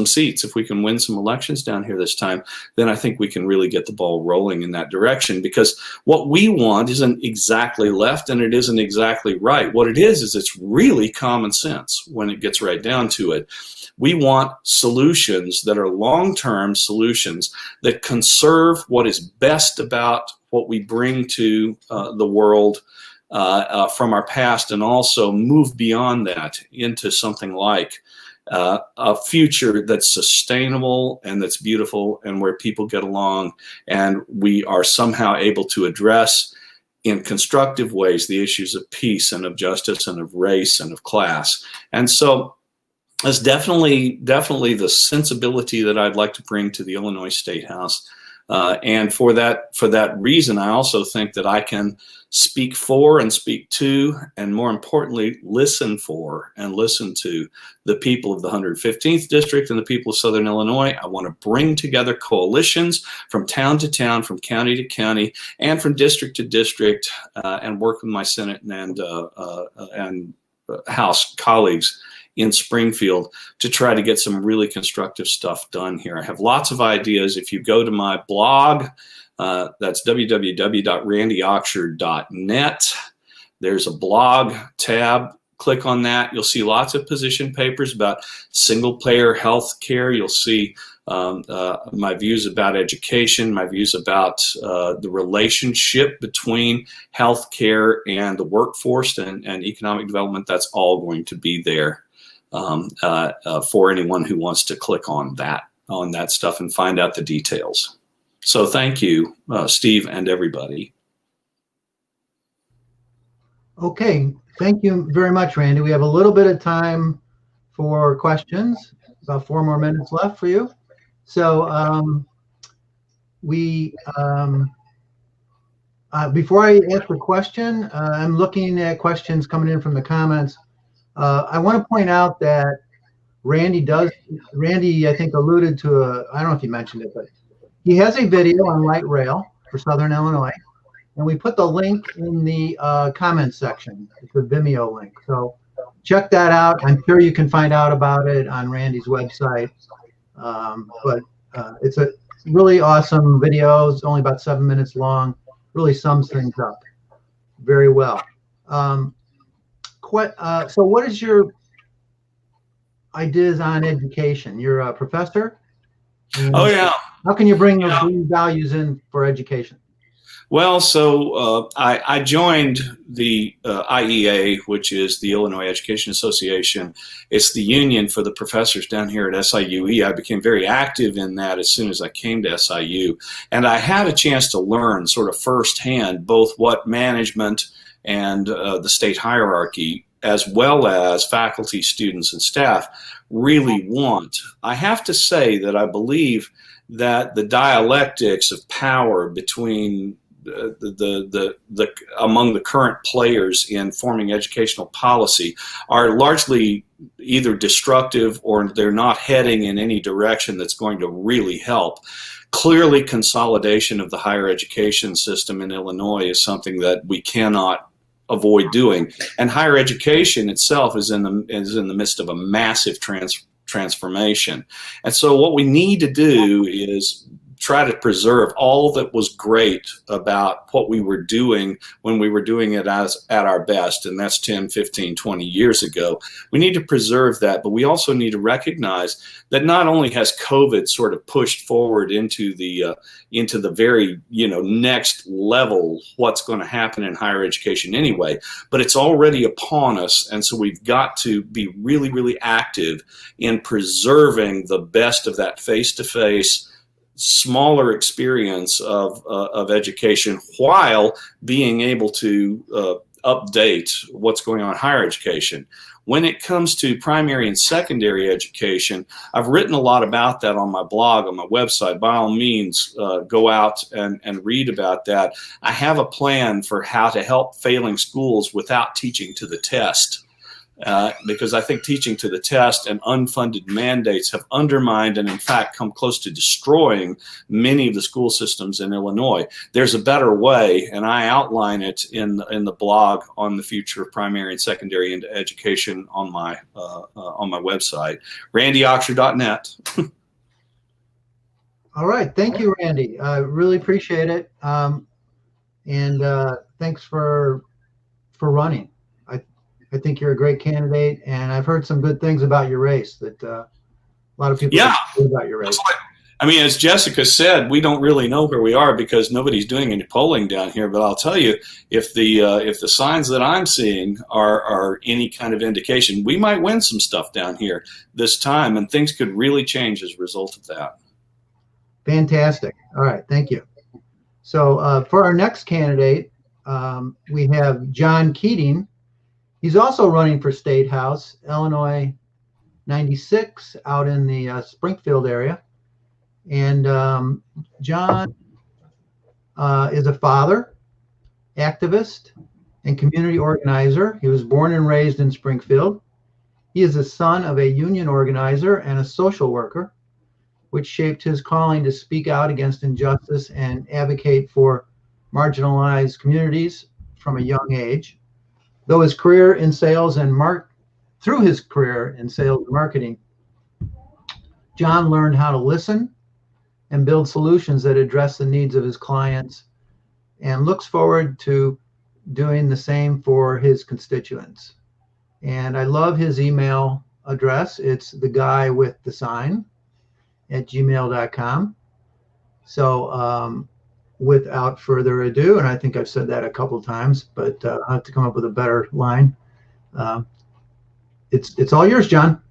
seats, if we can win some elections down here this time, then I think we can really get the ball rolling in that direction, because what we want isn't exactly left, and it isn't exactly right. What it is it's really common sense when it gets right down to it. We want solutions that are long-term solutions that conserve what is best about what we bring to the world from our past, and also move beyond that into something like a future that's sustainable and that's beautiful, and where people get along, and we are somehow able to address in constructive ways the issues of peace and of justice and of race and of class. And so that's definitely the sensibility that I'd like to bring to the Illinois State House. And for that reason, I also think that I can speak for and speak to, and more importantly, listen for and listen to the people of the 115th district and the people of Southern Illinois. I want to bring together coalitions from town to town, from county to county, and from district to district, and work with my Senate and House colleagues in Springfield to try to get some really constructive stuff done here. I have lots of ideas. If you go to my blog, that's www.randyauxier.net. There's a blog tab. Click on that. You'll see lots of position papers about single-payer health care. You'll see my views about education, my views about the relationship between health care and the workforce and economic development. That's all going to be there for anyone who wants to click on that stuff and find out the details. So thank you, Steve, and everybody. Okay, thank you very much, Randy. We have a little bit of time for questions, about 4 more minutes left for you. So before I ask a question, I'm looking at questions coming in from the comments. I want to point out that Randy, I think, alluded to I don't know if you mentioned it, but he has a video on light rail for Southern Illinois. And we put the link in the comments section. It's a Vimeo link. So check that out. I'm sure you can find out about it on Randy's website. But it's a really awesome video. It's only about 7 minutes long. Really sums things up very well. So what is your ideas on education? You're a professor? Oh, yeah. How can you bring those green values in for education? Well, so I joined the IEA, which is the Illinois Education Association. It's the union for the professors down here at SIUE. I became very active in that as soon as I came to SIU. And I had a chance to learn sort of firsthand both what management and the state hierarchy, as well as faculty, students, and staff, really want. I have to say that I believe that the dialectics of power between among the current players in forming educational policy are largely either destructive or they're not heading in any direction that's going to really help. Clearly, consolidation of the higher education system in Illinois is something that we cannot avoid doing, and higher education itself is in the midst of a massive transformation. And so what we need to do is try to preserve all that was great about what we were doing when we were doing it at our best, and that's 10, 15, 20 years ago. We need to preserve that, but we also need to recognize that not only has COVID sort of pushed forward into the very next level what's going to happen in higher education anyway, but it's already upon us, and so we've got to be really, really active in preserving the best of that face-to-face smaller experience of education while being able to update what's going on in higher education. When it comes to primary and secondary education, I've written a lot about that on my blog, on my website. By all means, go out and read about that. I have a plan for how to help failing schools without teaching to the test. Because I think teaching to the test and unfunded mandates have undermined and in fact come close to destroying many of the school systems in Illinois. There's a better way, and I outline it in the blog on the future of primary and secondary education on my website, randyauxier.net. All right, thank you, Randy. I really appreciate it, and thanks for running. I think you're a great candidate, and I've heard some good things about your race that a lot of people know about your race. I mean, as Jessica said, we don't really know where we are because nobody's doing any polling down here. But I'll tell you, if the signs that I'm seeing are any kind of indication, we might win some stuff down here this time, and things could really change as a result of that. Fantastic. All right, thank you. So for our next candidate, we have John Keating. He's also running for State House, Illinois 96, out in the Springfield area. And John is a father, activist, and community organizer. He was born and raised in Springfield. He is the son of a union organizer and a social worker, which shaped his calling to speak out against injustice and advocate for marginalized communities from a young age. Though his career in sales and through his career in sales and marketing, John learned how to listen and build solutions that address the needs of his clients, and looks forward to doing the same for his constituents. And I love his email address. It's theguyWithTheSign@gmail.com. So without further ado, and I think I've said that a couple of times, but I'll have to come up with a better line. It's all yours, John.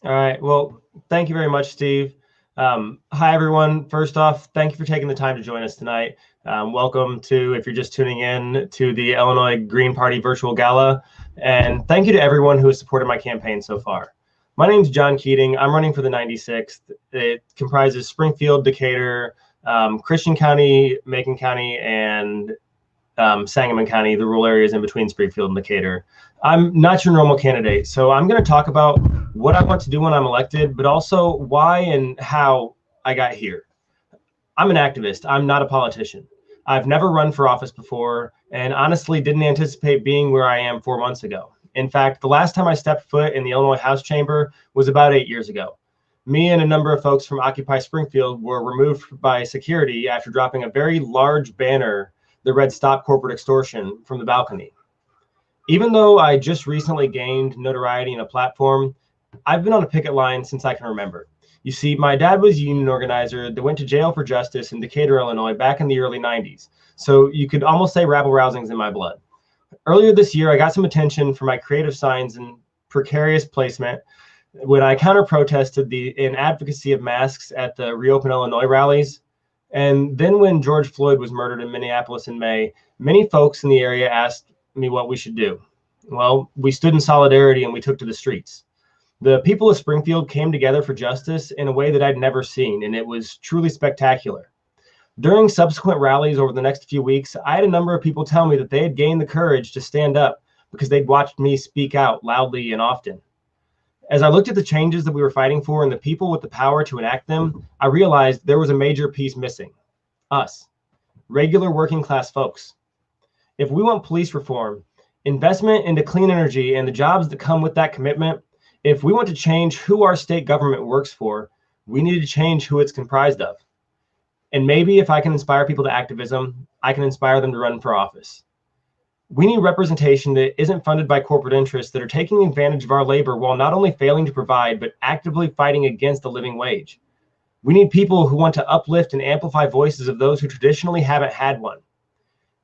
All right. Well, thank you very much, Steve. Hi, everyone. First off, thank you for taking the time to join us tonight. Welcome to, if you're just tuning in, to the Illinois Green Party Virtual Gala. And thank you to everyone who has supported my campaign so far. My name is John Keating. I'm running for the 96th. It comprises Springfield, Decatur, Christian County, Macon County, and Sangamon County, the rural areas in between Springfield and Decatur. I'm not your normal candidate, so I'm going to talk about what I want to do when I'm elected, but also why and how I got here. I'm an activist. I'm not a politician. I've never run for office before, and honestly didn't anticipate being where I am 4 months ago. In fact, the last time I stepped foot in the Illinois House chamber was about 8 years ago. Me and a number of folks from Occupy Springfield were removed by security after dropping a very large banner that read "Stop Corporate Extortion" from the balcony. Even though I just recently gained notoriety and a platform, I've been on a picket line since I can remember. You see, my dad was a union organizer that went to jail for justice in Decatur, Illinois back in the early 90s. So you could almost say rabble-rousing's in my blood. Earlier this year, I got some attention for my creative signs and precarious placement when I counter-protested in advocacy of masks at the Reopen Illinois rallies. And then when George Floyd was murdered in Minneapolis in May, many folks in the area asked me what we should do. Well, we stood in solidarity and we took to the streets. The people of Springfield came together for justice in a way that I'd never seen, and it was truly spectacular. During subsequent rallies over the next few weeks, I had a number of people tell me that they had gained the courage to stand up because they'd watched me speak out loudly and often. As I looked at the changes that we were fighting for and the people with the power to enact them, I realized there was a major piece missing: us, regular working class folks. If we want police reform, investment into clean energy, and the jobs that come with that commitment, if we want to change who our state government works for, we need to change who it's comprised of. And maybe if I can inspire people to activism, I can inspire them to run for office. We need representation that isn't funded by corporate interests that are taking advantage of our labor while not only failing to provide, but actively fighting against the living wage. We need people who want to uplift and amplify voices of those who traditionally haven't had one.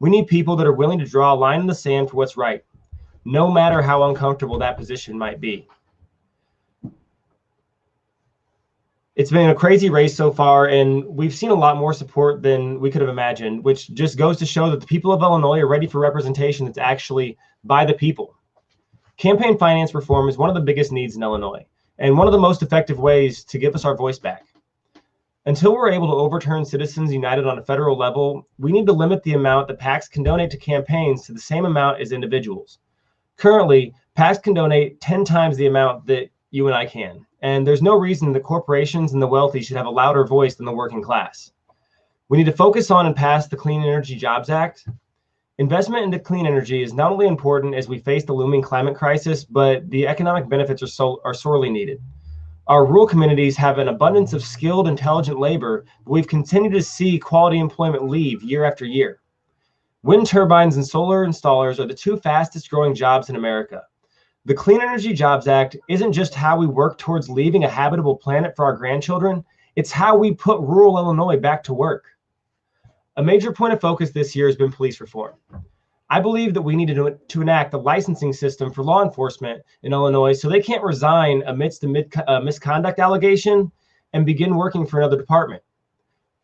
We need people that are willing to draw a line in the sand for what's right, no matter how uncomfortable that position might be. It's been a crazy race so far, and we've seen a lot more support than we could have imagined, which just goes to show that the people of Illinois are ready for representation that's actually by the people. Campaign finance reform is one of the biggest needs in Illinois, and one of the most effective ways to give us our voice back. Until we're able to overturn Citizens United on a federal level, we need to limit the amount that PACs can donate to campaigns to the same amount as individuals. Currently, PACs can donate 10 times the amount that you and I can. And there's no reason that corporations and the wealthy should have a louder voice than the working class. We need to focus on and pass the Clean Energy Jobs Act. Investment into clean energy is not only important as we face the looming climate crisis, but the economic benefits are sorely needed. Our rural communities have an abundance of skilled, intelligent labor, but we've continued to see quality employment leave year after year. Wind turbines and solar installers are the two fastest growing jobs in America. The Clean Energy Jobs Act isn't just how we work towards leaving a habitable planet for our grandchildren, it's how we put rural Illinois back to work. A major point of focus this year has been police reform. I believe that we need to enact a licensing system for law enforcement in Illinois so they can't resign amidst a misconduct allegation and begin working for another department.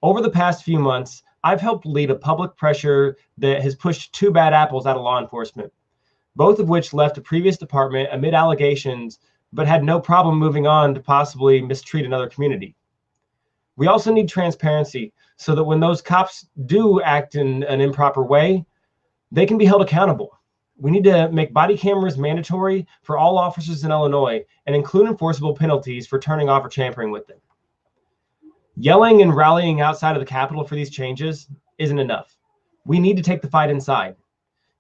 Over the past few months, I've helped lead a public pressure that has pushed two bad apples out of law enforcement, both of which left a previous department amid allegations, but had no problem moving on to possibly mistreat another community. We also need transparency so that when those cops do act in an improper way, they can be held accountable. We need to make body cameras mandatory for all officers in Illinois and include enforceable penalties for turning off or tampering with them. Yelling and rallying outside of the Capitol for these changes isn't enough. We need to take the fight inside.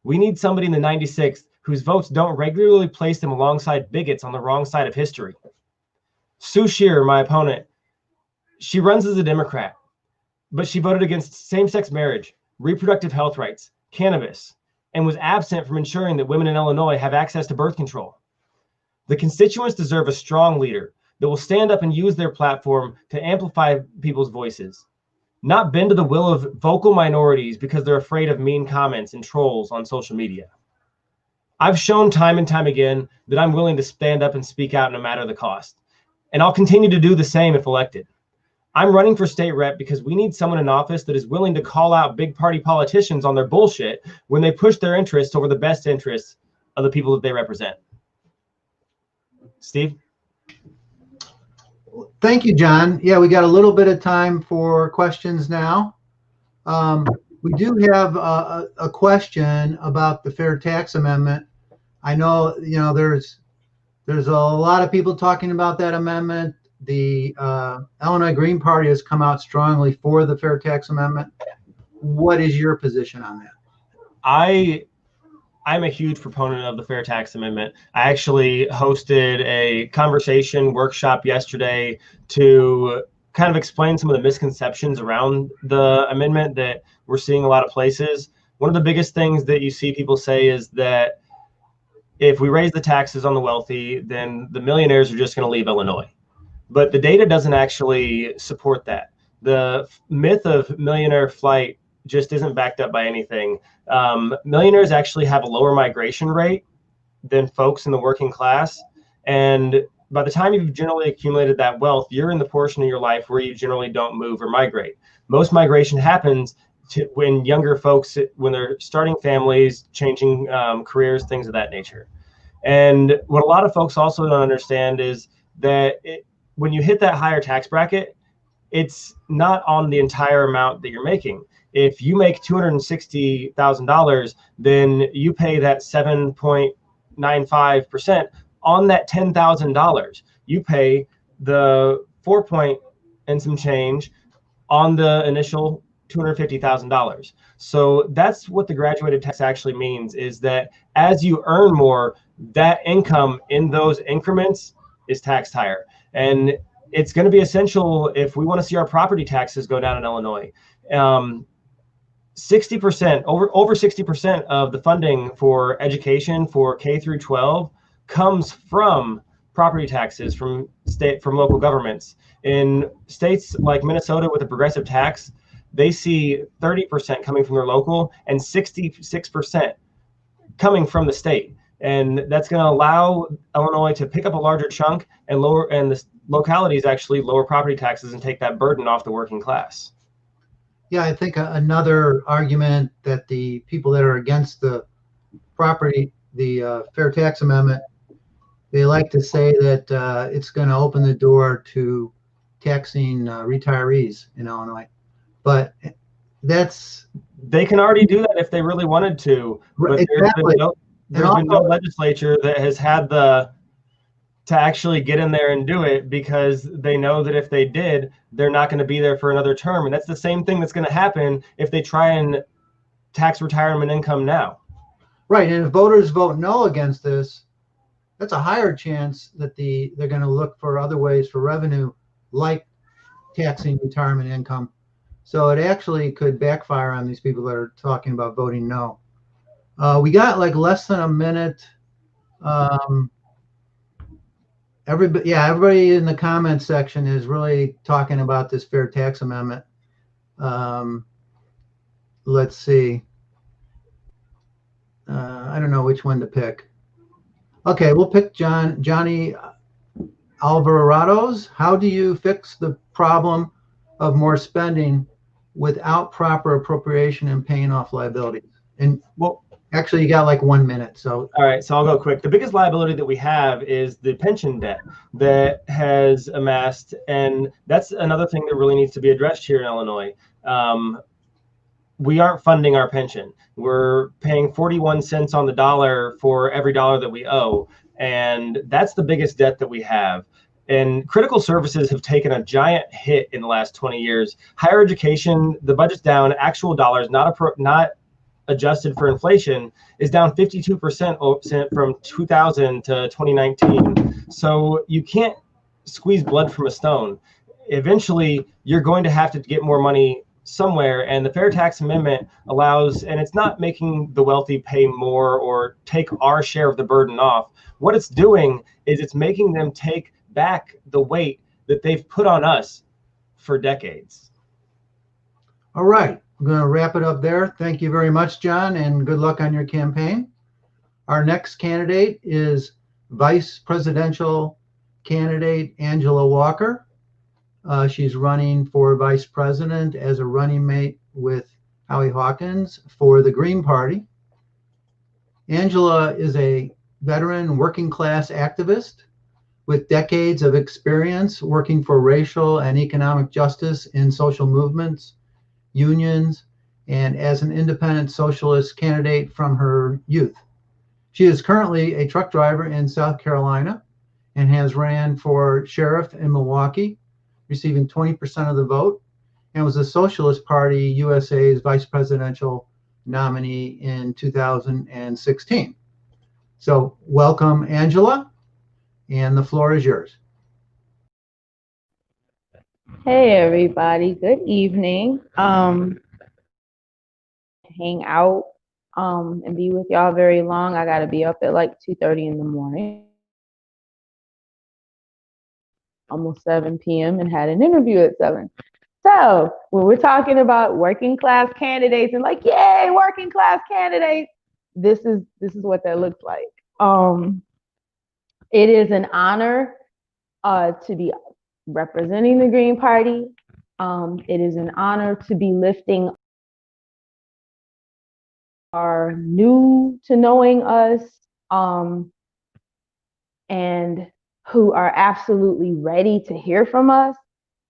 We need somebody in the 96th whose votes don't regularly place them alongside bigots on the wrong side of history. Sue Shearer, my opponent, she runs as a Democrat, but she voted against same-sex marriage, reproductive health rights, cannabis, and was absent from ensuring that women in Illinois have access to birth control. The constituents deserve a strong leader that will stand up and use their platform to amplify people's voices, not bend to the will of vocal minorities because they're afraid of mean comments and trolls on social media. I've shown time and time again that I'm willing to stand up and speak out no matter the cost, and I'll continue to do the same if elected. I'm running for state rep because we need someone in office that is willing to call out big party politicians on their bullshit when they push their interests over the best interests of the people that they represent. Steve? Thank you, John. Yeah, we got a little bit of time for questions now. We do have a question about the fair tax amendment. I know, there's a lot of people talking about that amendment. The Illinois Green Party has come out strongly for the fair tax amendment. What is your position on that? I'm a huge proponent of the fair tax amendment. I actually hosted a conversation workshop yesterday to kind of explain some of the misconceptions around the amendment that we're seeing a lot of places. One of the biggest things that you see people say is that if we raise the taxes on the wealthy, then the millionaires are just going to leave Illinois. But the data doesn't actually support that. The myth of millionaire flight just isn't backed up by anything. Millionaires actually have a lower migration rate than folks in the working class. And by the time you've generally accumulated that wealth, you're in the portion of your life where you generally don't move or migrate. Most migration happens when younger folks, when they're starting families, changing careers, things of that nature. And what a lot of folks also don't understand is that when you hit that higher tax bracket, it's not on the entire amount that you're making. If you make $260,000, then you pay that 7.95% on that $10,000. You pay the 4 point and some change on the initial $250,000. So that's what the graduated tax actually means, is that as you earn more, that income in those increments is taxed higher. And it's going to be essential if we want to see our property taxes go down in Illinois. 60%, over 60% of the funding for education for K through 12 comes from property taxes from local governments. In states like Minnesota with a progressive tax, they see 30% coming from their local and 66% coming from the state. And that's going to allow Illinois to pick up a larger chunk and the localities actually lower property taxes and take that burden off the working class. Yeah, I think another argument that the people that are against the fair tax amendment, they like to say that it's going to open the door to taxing retirees in Illinois. But they can already do that if they really wanted to. But exactly. There's been no legislature that has had to actually get in there and do it, because they know that if they did, they're not going to be there for another term. And that's the same thing that's going to happen if they try and tax retirement income now. Right. And if voters vote no against this, that's a higher chance that they're going to look for other ways for revenue, like taxing retirement income. So it actually could backfire on these people that are talking about voting no. We got like less than a minute. Everybody in the comments section is really talking about this fair tax amendment. Let's see. I don't know which one to pick. Okay, we'll pick Johnny Alvarado's. How do you fix the problem of more spending without proper appropriation and paying off liabilities? And well, actually, you got like 1 minute. So all right, so I'll go quick. The biggest liability that we have is the pension debt that has amassed, and that's another thing that really needs to be addressed here in Illinois. We aren't funding our pension. We're paying 41 cents on the dollar for every dollar that we owe, and that's the biggest debt that we have. And critical services have taken a giant hit in the last 20 years. Higher education, the budget's down, actual dollars, not adjusted for inflation is down 52% from 2000 to 2019. So you can't squeeze blood from a stone. Eventually, you're going to have to get more money somewhere, and the Fair Tax Amendment allows, and it's not making the wealthy pay more or take our share of the burden off. What it's doing is it's making them take back the weight that they've put on us for decades. All right, I'm going to wrap it up there. Thank you very much, John, and good luck on your campaign. Our next candidate is Vice Presidential candidate Angela Walker. She's running for Vice President as a running mate with Howie Hawkins for the Green Party. Angela is a veteran working class activist with decades of experience working for racial and economic justice in social movements, unions, and as an independent socialist candidate from her youth. She is currently a truck driver in South Carolina and has ran for sheriff in Milwaukee, receiving 20% of the vote, and was the Socialist Party USA's vice presidential nominee in 2016. So welcome, Angela, and the floor is yours. Hey everybody, good evening. Hang out and be with y'all very long. I gotta be up at like 2:30 in the morning, almost 7 p.m. and had an interview at 7. So when we're talking about working class candidates and like, yay, working class candidates, this is what that looks like. It is an honor to be representing the Green Party. It is an honor to be lifting are new to knowing us and who are absolutely ready to hear from us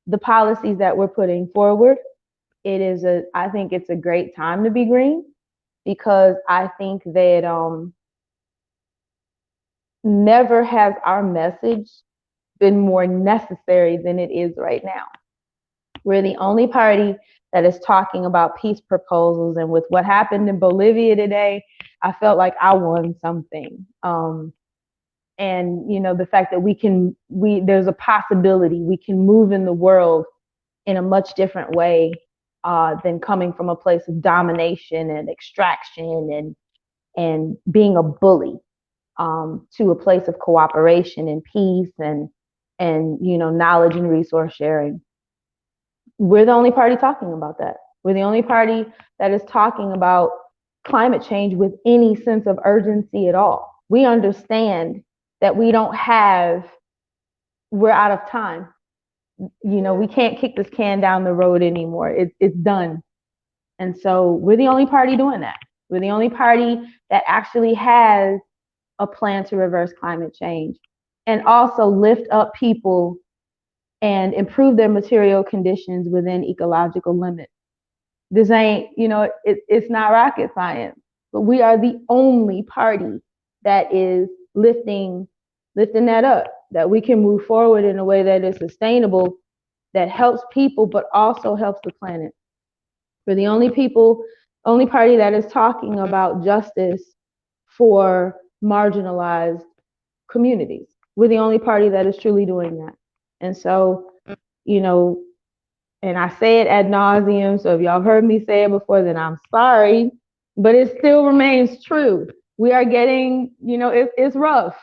the policies that we're putting forward. I think it's a great time to be green, because I think that never has our message been more necessary than it is right now. We're the only party that is talking about peace proposals, and with what happened in Bolivia today, I felt like I won something. And you know, the fact that there's a possibility we can move in the world in a much different way than coming from a place of domination and extraction and being a bully, to a place of cooperation and peace and you know, knowledge and resource sharing. We're the only party talking about that. We're the only party that is talking about climate change with any sense of urgency at all. We understand that we're out of time. You know, we can't kick this can down the road anymore. It's done. And so we're the only party doing that. We're the only party that actually has a plan to reverse climate change and also lift up people and improve their material conditions within ecological limits. This ain't, you know, it's not rocket science, but we are the only party that is lifting that up, that we can move forward in a way that is sustainable, that helps people, but also helps the planet. We're the only party that is talking about justice for marginalized communities. We're the only party that is truly doing that. And so, you know, and I say it ad nauseum, so if y'all heard me say it before, then I'm sorry, but it still remains true. We are getting, you know, it's rough.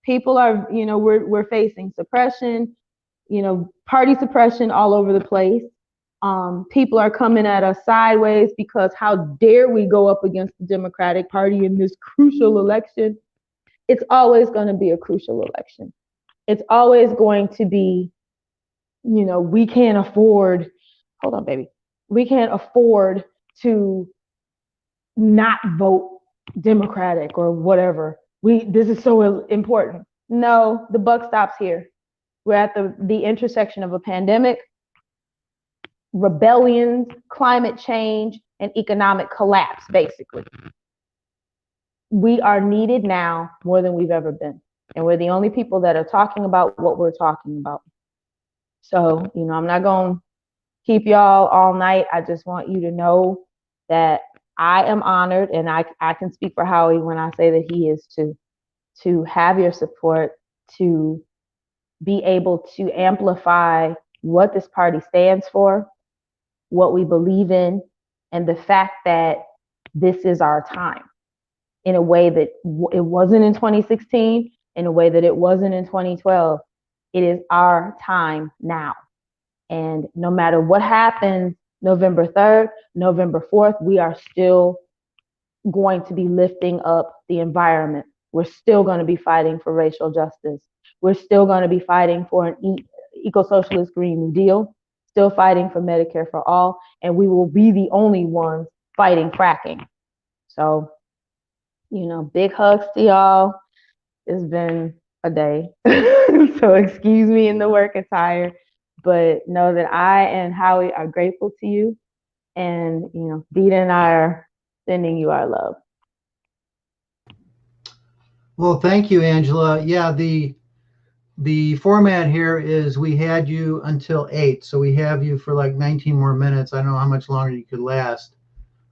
People are, you know, we're facing suppression, you know, party suppression all over the place. People are coming at us sideways because how dare we go up against the Democratic Party in this crucial election? It's always going to be a crucial election. It's always going to be, you know, we can't afford to not vote Democratic or whatever. This is so important. No, the buck stops here. We're at the intersection of a pandemic, rebellions, climate change, and economic collapse, basically. We are needed now more than we've ever been. And we're the only people that are talking about what we're talking about. So, you know, I'm not going to keep y'all all night. I just want you to know that I am honored, and I can speak for Howie when I say that he is to have your support, to be able to amplify what this party stands for, what we believe in, and the fact that this is our time in a way that it wasn't in 2016, in a way that it wasn't in 2012. It is our time now. And no matter what happens November 3rd, November 4th, we are still going to be lifting up the environment. We're still going to be fighting for racial justice. We're still going to be fighting for an eco-socialist Green New Deal, still fighting for Medicare for all, and we will be the only ones fighting fracking. So, you know, big hugs to y'all. It's been a day, so excuse me in the work attire, but know that I and Howie are grateful to you, and, you know, Dita and I are sending you our love. Well, thank you, Angela. Yeah, the format here is we had you until 8, so we have you for like 19 more minutes. I don't know how much longer you could last.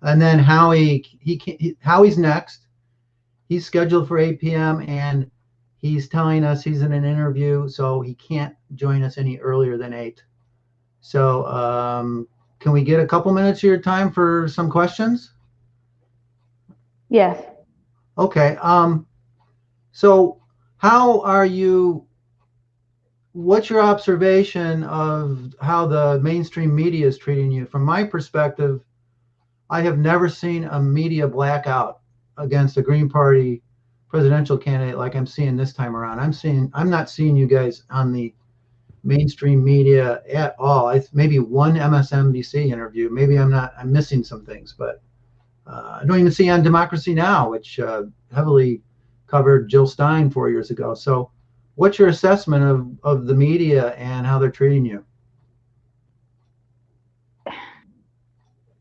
And then Howie, Howie's next. He's scheduled for 8 p.m. and he's telling us he's in an interview, so he can't join us any earlier than 8. So can we get a couple minutes of your time for some questions? Yes. Okay. So how are you? What's your observation of how the mainstream media is treating you? From my perspective, I have never seen a media blackout against a Green Party presidential candidate like I'm seeing this time around. I'm not seeing you guys on the mainstream media at all. Maybe one MSNBC interview. Maybe I'm missing some things, but I don't even see on Democracy Now!, which heavily covered Jill Stein 4 years ago. So what's your assessment of the media and how they're treating you?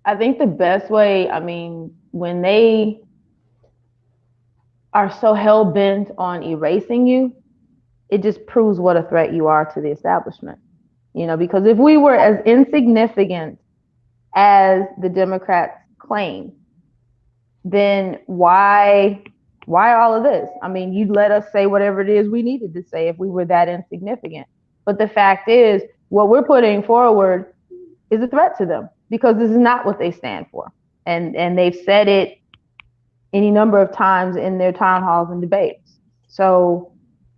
I think the best way, I mean, when they are so hell-bent on erasing you, it just proves what a threat you are to the establishment. You know, because if we were as insignificant as the Democrats claim, then why all of this? I mean, you'd let us say whatever it is we needed to say if we were that insignificant. But the fact is, what we're putting forward is a threat to them, because this is not what they stand for. And they've said it any number of times in their town halls and debates. So,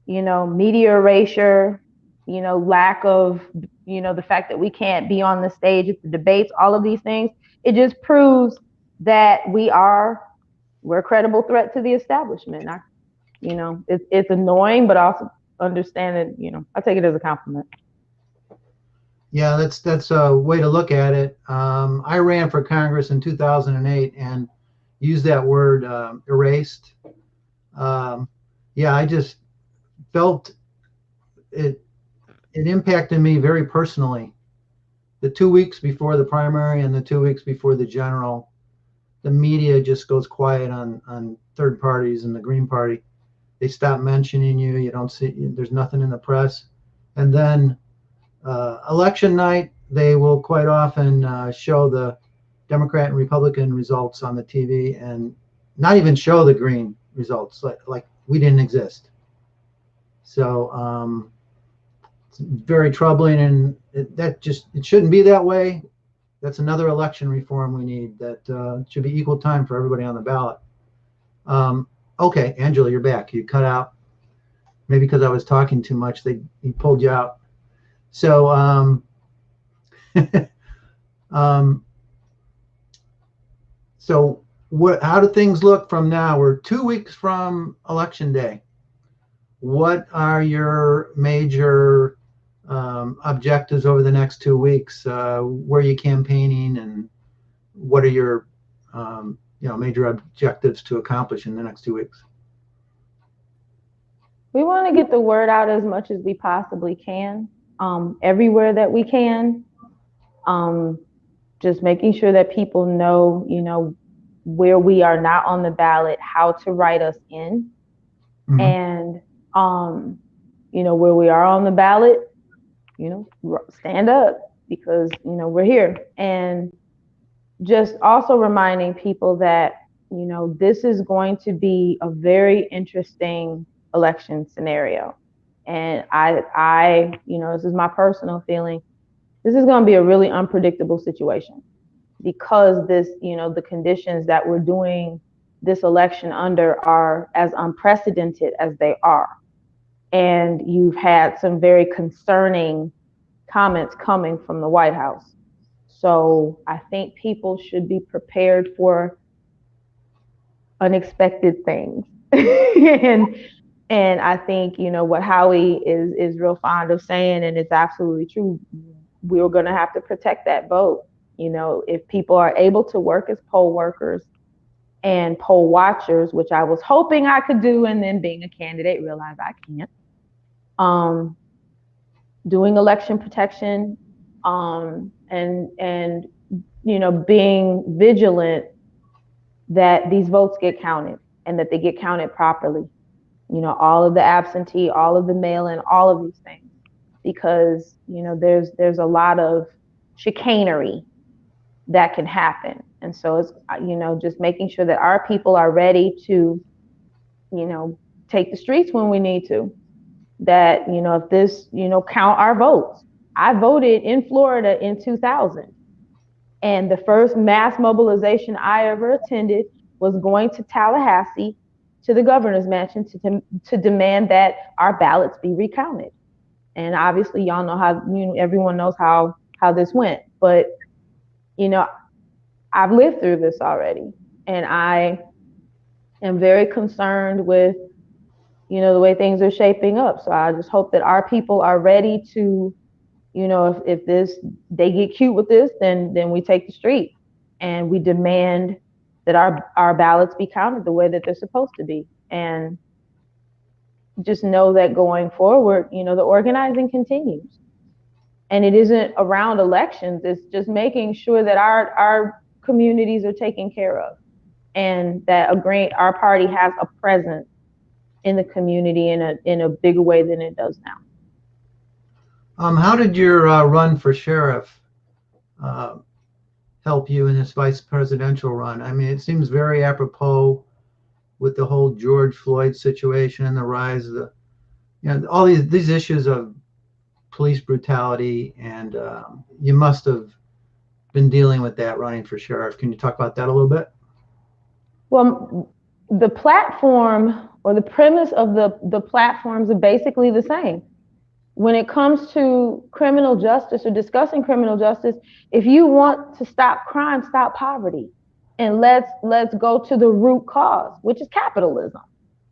you know, media erasure, you know, lack of, you know, the fact that we can't be on the stage at the debates, all of these things, it just proves that we're a credible threat to the establishment. You know, it's annoying, but also understand that, you know, I take it as a compliment. Yeah, that's a way to look at it. I ran for Congress in 2008 and used that word erased. Yeah, I just felt it impacted me very personally. The 2 weeks before the primary and the 2 weeks before the general, the media just goes quiet on third parties and the Green Party. They stop mentioning you. You don't see, there's nothing in the press. And then election night, they will quite often show the Democrat and Republican results on the TV and not even show the Green results, like we didn't exist. So it's very troubling, and it shouldn't be that way. That's another election reform we need. That should be equal time for everybody on the ballot. Okay, Angela, you're back. You cut out. Maybe because I was talking too much, he pulled you out. So so how do things look from now? We're 2 weeks from Election Day. What are your major objectives over the next 2 weeks? Where are you campaigning, and what are your major objectives to accomplish in the next 2 weeks? We want to get the word out as much as we possibly can, everywhere that we can. Just making sure that people know, you know, where we are not on the ballot, how to write us in, mm-hmm. and you know, where we are on the ballot, you know, stand up, because, you know, we're here. And just also reminding people that, you know, this is going to be a very interesting election scenario. And I, you know, this is my personal feeling. This is going to be a really unpredictable situation because this, you know, the conditions that we're doing this election under are as unprecedented as they are. And you've had some very concerning comments coming from the White House. So I think people should be prepared for unexpected things. And I think, you know, what Howie is real fond of saying, and it's absolutely true, we're going to have to protect that vote. You know, if people are able to work as poll workers and poll watchers, which I was hoping I could do, and then being a candidate realized I can't, doing election protection, and you know, being vigilant that these votes get counted and that they get counted properly. You know, all of the absentee, all of the mail-in, all of these things, because, you know, there's a lot of chicanery that can happen. And so it's, you know, just making sure that our people are ready to, you know, take the streets when we need to. That, you know, if this, you know, count our votes. I voted in Florida in 2000. And the first mass mobilization I ever attended was going to Tallahassee to the governor's mansion to demand that our ballots be recounted. And obviously, y'all know how, you know, everyone knows how this went. But, you know, I've lived through this already. And I am very concerned with, you know, the way things are shaping up. So I just hope that our people are ready to, you know, if they get cute with this, then we take the street and we demand that our ballots be counted the way that they're supposed to be. And just know that going forward, you know, the organizing continues. And it isn't around elections, it's just making sure that our communities are taken care of, and that our party has a presence in the community in a bigger way than it does now. How did your run for sheriff help you in this vice presidential run? I mean, it seems very apropos with the whole George Floyd situation and the rise of the, you know, all these issues of police brutality, and you must have been dealing with that running for sheriff. Can you talk about that a little bit? Well, the platform or the premise of the platforms are basically the same. When it comes to criminal justice or discussing criminal justice, if you want to stop crime, stop poverty. And let's go to the root cause, which is capitalism.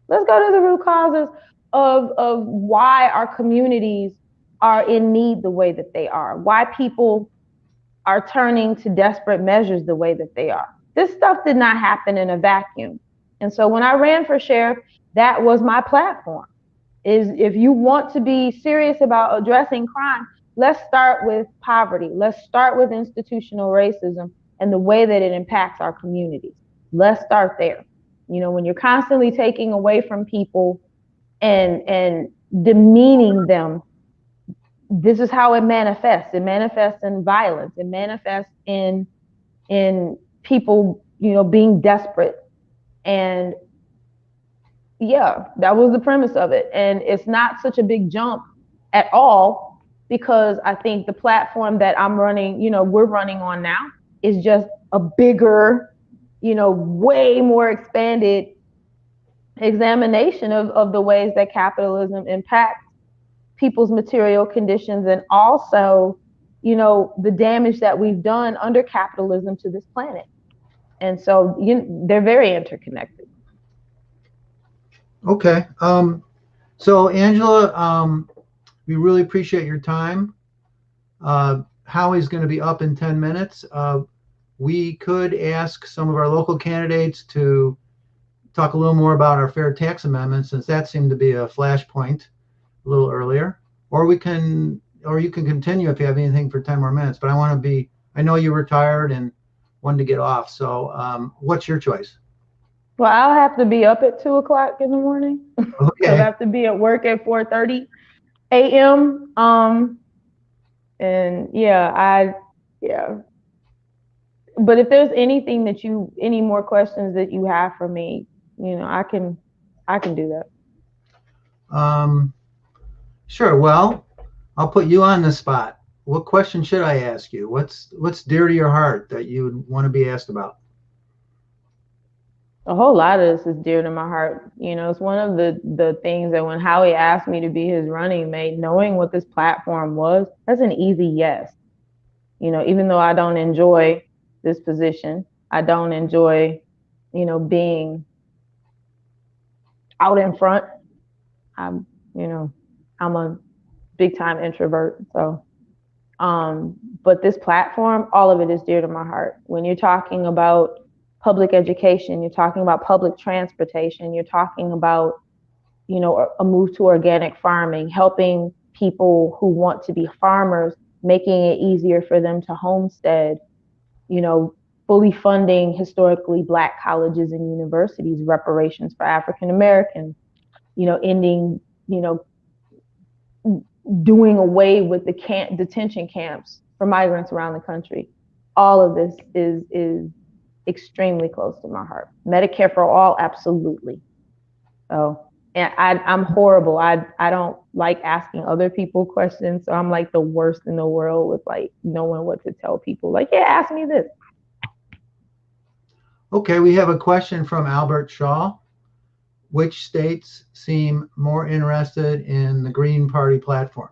Let's go to the root causes of why our communities are in need the way that they are, why people are turning to desperate measures the way that they are. This stuff did not happen in a vacuum. And so when I ran for sheriff, that was my platform. Is if you want to be serious about addressing crime, let's start with poverty. Let's start with institutional racism and the way that it impacts our communities. Let's start there. You know, when you're constantly taking away from people and demeaning them, this is how it manifests. It manifests in violence. It manifests in people, you know, being desperate. And yeah, that was the premise of it. And it's not such a big jump at all, because I think the platform that I'm running, you know, we're running on now is just a bigger, you know, way more expanded examination of the ways that capitalism impacts people's material conditions, and also, you know, the damage that we've done under capitalism to this planet. And so they're very interconnected. Okay. So Angela, we really appreciate your time. Howie's going to be up in 10 minutes. We could ask some of our local candidates to talk a little more about our fair tax amendment, since that seemed to be a flashpoint a little earlier, or you can continue if you have anything for 10 more minutes. But I know you're retired and wanted to get off. So what's your choice? Well, I'll have to be up at 2 o'clock in the morning. Okay. I have to be at work at 4:30 a.m. And yeah, but if there's anything that any more questions that you have for me, I can do that. Sure. Well, I'll put you on the spot. What question should I ask you? What's dear to your heart that you would want to be asked about? A whole lot of this is dear to my heart. It's one of the things that when Howie asked me to be his running mate, knowing what this platform was, that's an easy yes. Even though I don't enjoy this position, I don't enjoy, being out in front. I'm a big time introvert. So, but this platform, all of it is dear to my heart. When you're talking about public education, you're talking about public transportation, you're talking about, a move to organic farming, helping people who want to be farmers, making it easier for them to homestead, fully funding historically Black colleges and universities, reparations for African Americans, ending, doing away with the detention camps for migrants around the country. All of this is extremely close to my heart. Medicare for all, absolutely. So, and I'm horrible. I don't like asking other people questions. So I'm like the worst in the world with like knowing what to tell people. Like, yeah, ask me this. Okay, we have a question from Albert Shaw. Which states seem more interested in the Green Party platform?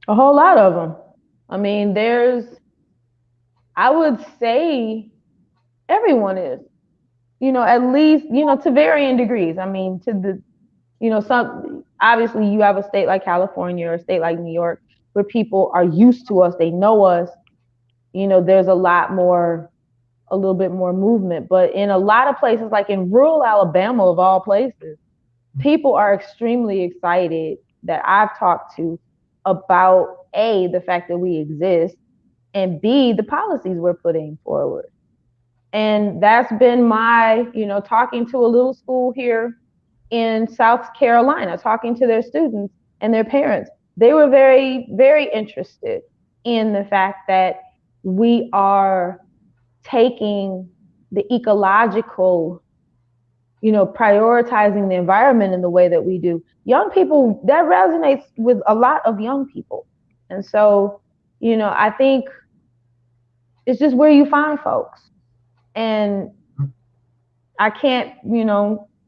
A whole lot of them. I mean, I would say everyone is, at least, to varying degrees. I mean, obviously you have a state like California or a state like New York where people are used to us, they know us, there's a little bit more movement. But in a lot of places, like in rural Alabama of all places, people are extremely excited that I've talked to about A, the fact that we exist, and B, the policies we're putting forward. And that's been my, talking to a little school here in South Carolina, talking to their students and their parents. They were very, very interested in the fact that we are taking the ecological, prioritizing the environment in the way that we do. Young people, that resonates with a lot of young people. And so, I think it's just where you find folks. And I can't,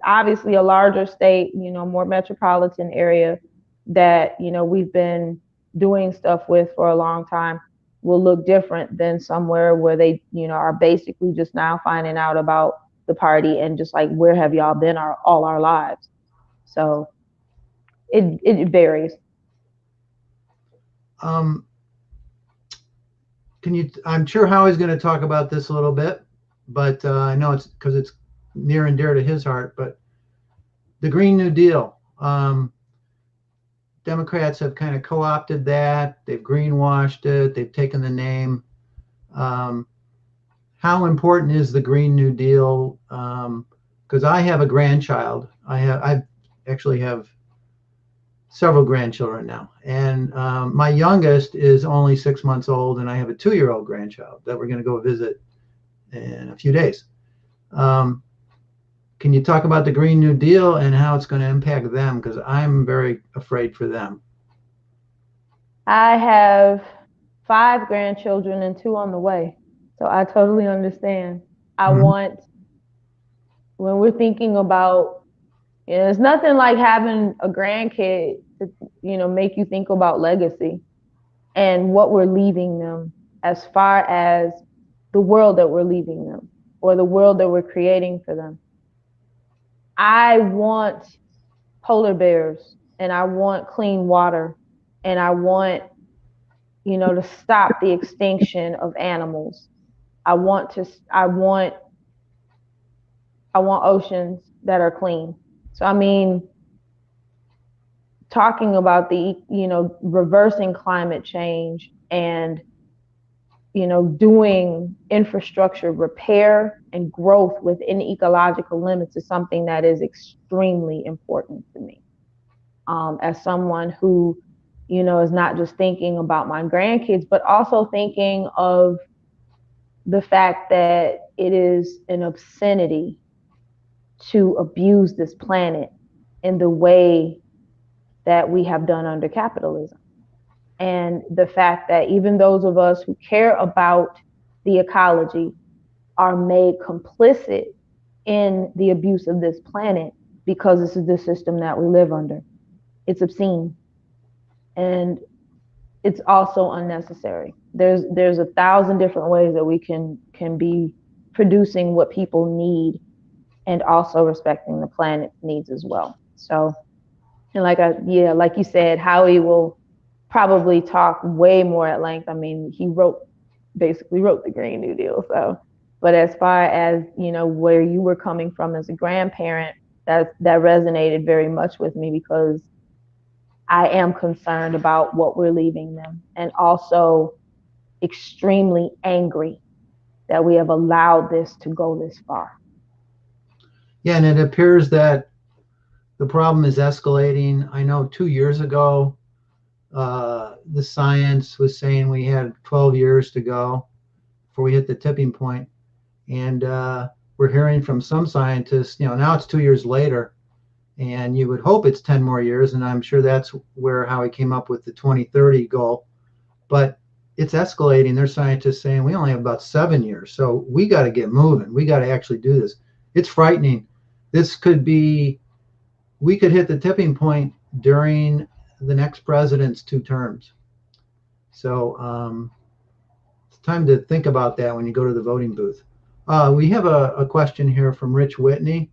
obviously a larger state, more metropolitan area that, we've been doing stuff with for a long time will look different than somewhere where they, are basically just now finding out about the party and just like, where have y'all been all our lives? So it varies. I'm sure Howie's going to talk about this a little bit, but I know it's because it's near and dear to his heart, but the Green New Deal, Democrats have kind of co-opted that. They've greenwashed it. They've taken the name. How important is the Green New Deal? Because I have a grandchild. I actually have several grandchildren now, and my youngest is only 6 months old, and I have a 2-year-old grandchild that we're going to go visit in a few days. Can you talk about the Green New Deal and how it's going to impact them? Because I'm very afraid for them. I have 5 grandchildren and 2 on the way. So I totally understand. When we're thinking about, it's nothing like having a grandkid to, make you think about legacy and what we're leaving them as far as the world that we're leaving them or the world that we're creating for them. I want polar bears and I want clean water and I want, to stop the extinction of animals. I want oceans that are clean. So, I mean, talking about the, reversing climate change and, doing infrastructure repair and growth within ecological limits is something that is extremely important to me. As someone who, is not just thinking about my grandkids, but also thinking of, the fact that it is an obscenity to abuse this planet in the way that we have done under capitalism. And the fact that even those of us who care about the ecology are made complicit in the abuse of this planet because this is the system that we live under. It's obscene. And it's also unnecessary. There's 1,000 different ways that we can be producing what people need and also respecting the planet's needs as well. So, and like you said, Howie will probably talk way more at length. I mean, he basically wrote the Green New Deal. So, but as far as, where you were coming from as a grandparent, that resonated very much with me, because I am concerned about what we're leaving them, and also extremely angry that we have allowed this to go this far. Yeah, and it appears that the problem is escalating. I know 2 years ago, the science was saying we had 12 years to go before we hit the tipping point. And we're hearing from some scientists, now it's 2 years later, and you would hope it's 10 more years. And I'm sure that's where Howie came up with the 2030 goal. But it's escalating. There's scientists saying we only have about 7 years. So we got to get moving. We got to actually do this. It's frightening. We could hit the tipping point during the next president's 2 terms. So it's time to think about that when you go to the voting booth. We have a question here from Rich Whitney.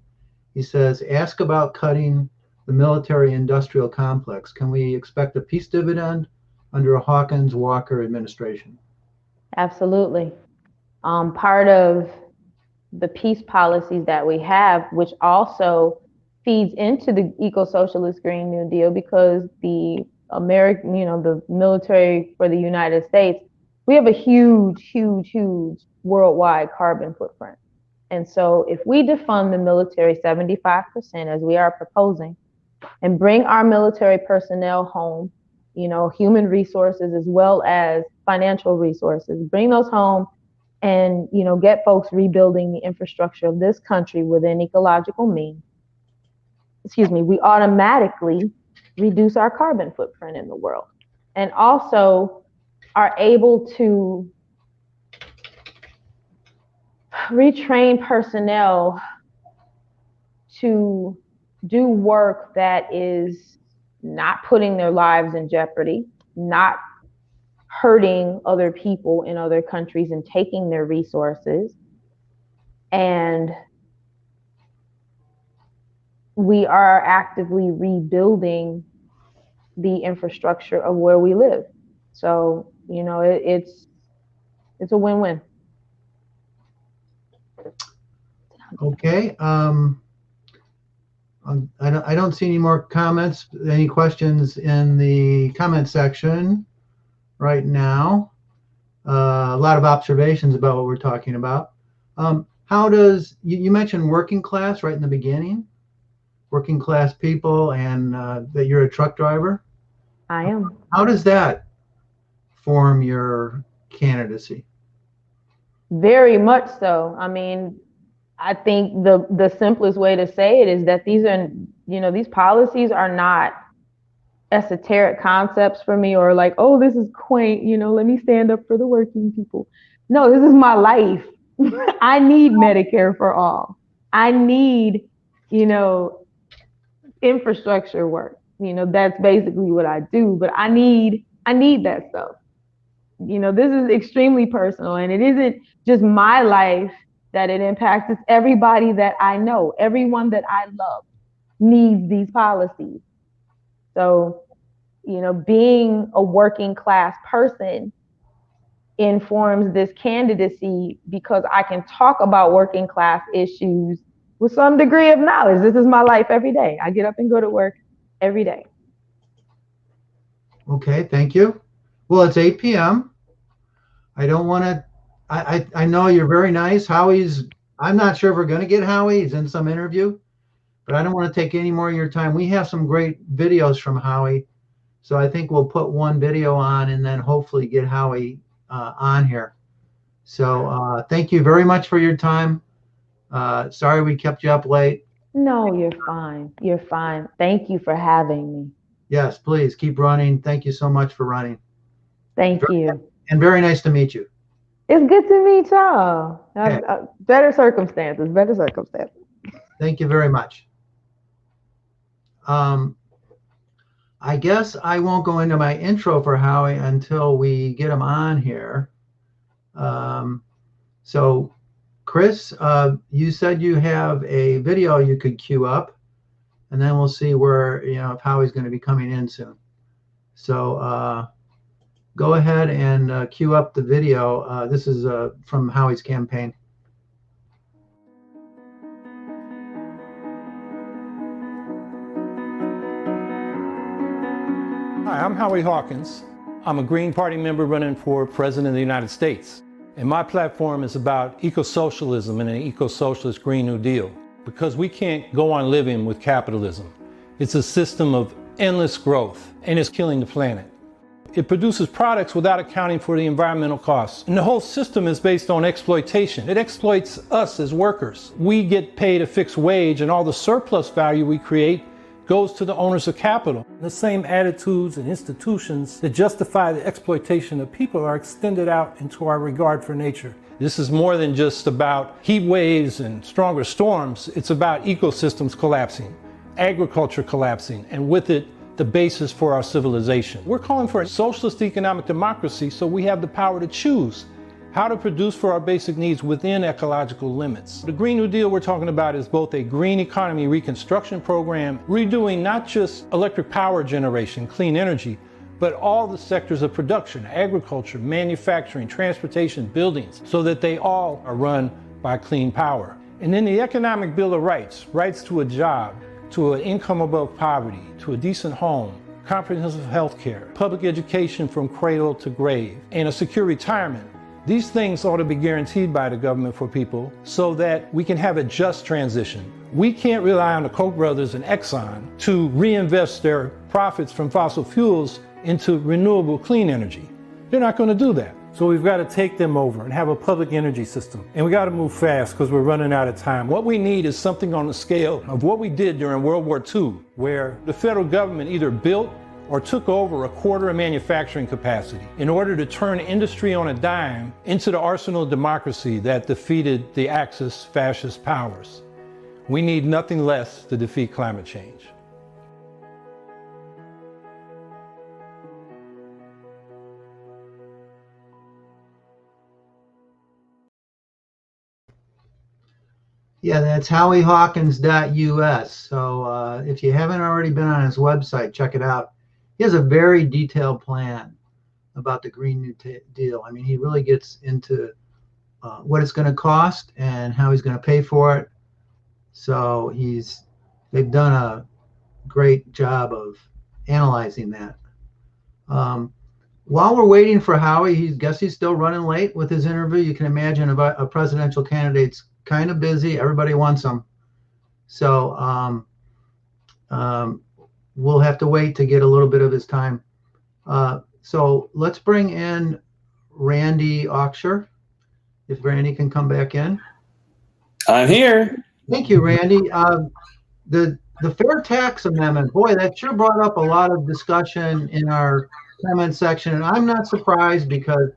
He says, ask about cutting the military-industrial complex. Can we expect a peace dividend under a Hawkins-Walker administration? Absolutely. Part of the peace policies that we have, which also feeds into the eco-socialist Green New Deal, because the the military for the United States, we have a huge, huge, huge worldwide carbon footprint. And so if we defund the military 75%, as we are proposing, and bring our military personnel home, human resources as well as financial resources, bring those home and, get folks rebuilding the infrastructure of this country within ecological means, we automatically reduce our carbon footprint in the world, and also are able to retrain personnel to do work that is not putting their lives in jeopardy, not hurting other people in other countries and taking their resources. And we are actively rebuilding the infrastructure of where we live. So, it's a win-win. Okay. I don't see any more comments, any questions in the comment section right now. A lot of observations about what we're talking about. How does, you mentioned working class right in the beginning, working class people, and that you're a truck driver? I am. How does that form your candidacy? Very much so. I mean, I think the simplest way to say it is that these are, these policies are not esoteric concepts for me, or like, oh, this is quaint, let me stand up for the working people. No, this is my life. I need Medicare for all. I need, infrastructure work. That's basically what I do, but I need that stuff. This is extremely personal, and it isn't just my life that it impacts. It's everybody that I know, everyone that I love needs these policies. So, being a working class person informs this candidacy, because I can talk about working class issues with some degree of knowledge. This is my life every day. I get up and go to work every day. Okay, thank you. Well, it's 8 p.m. I don't want to, I know you're very nice. I'm not sure if we're going to get Howie. He's in some interview, but I don't want to take any more of your time. We have some great videos from Howie. So I think we'll put one video on and then hopefully get Howie on here. So thank you very much for your time. Sorry we kept you up late. No, you're fine. You're fine. Thank you for having me. Yes, please keep running. Thank you so much for running. Thank you. And very nice to meet you. It's good to meet y'all. Okay. Better circumstances. Thank you very much. I guess I won't go into my intro for Howie until we get him on here. So Chris, you said you have a video you could queue up, and then we'll see where, if Howie's going to be coming in soon. So go ahead and queue up the video. This is from Howie's campaign. Hi, I'm Howie Hawkins. I'm a Green Party member running for President of the United States. And my platform is about eco-socialism and an eco-socialist Green New Deal. Because we can't go on living with capitalism. It's a system of endless growth, and it's killing the planet. It produces products without accounting for the environmental costs. And the whole system is based on exploitation. It exploits us as workers. We get paid a fixed wage, and all the surplus value we create goes to the owners of capital. The same attitudes and institutions that justify the exploitation of people are extended out into our regard for nature. This is more than just about heat waves and stronger storms. It's about ecosystems collapsing, agriculture collapsing, and with it, the basis for our civilization. We're calling for a socialist economic democracy so we have the power to choose how to produce for our basic needs within ecological limits. The Green New Deal we're talking about is both a green economy reconstruction program, redoing not just electric power generation, clean energy, but all the sectors of production, agriculture, manufacturing, transportation, buildings, so that they all are run by clean power. And then the economic Bill of Rights, rights to a job, to an income above poverty, to a decent home, comprehensive health care, public education from cradle to grave, and a secure retirement. These things ought to be guaranteed by the government for people so that we can have a just transition. We can't rely on the Koch brothers and Exxon to reinvest their profits from fossil fuels into renewable clean energy. They're not going to do that. So we've got to take them over and have a public energy system. And we got to move fast because we're running out of time. What we need is something on the scale of what we did during World War II, where the federal government either built or took over a quarter of manufacturing capacity in order to turn industry on a dime into the arsenal of democracy that defeated the Axis fascist powers. We need nothing less to defeat climate change. Yeah, that's howiehawkins.us. So if you haven't already been on his website, check it out. He has a very detailed plan about the Green New Deal. I mean, he really gets into what it's going to cost and how he's going to pay for it. So they've done a great job of analyzing that. While we're waiting for Howie, he's still running late with his interview. You can imagine a presidential candidate's kind of busy. Everybody wants him. So we'll have to wait to get a little bit of his time. So let's bring in Randy Auxier, if Randy can come back in. I'm here. Thank you, Randy. The fair tax amendment, boy, that sure brought up a lot of discussion in our comment section. And I'm not surprised because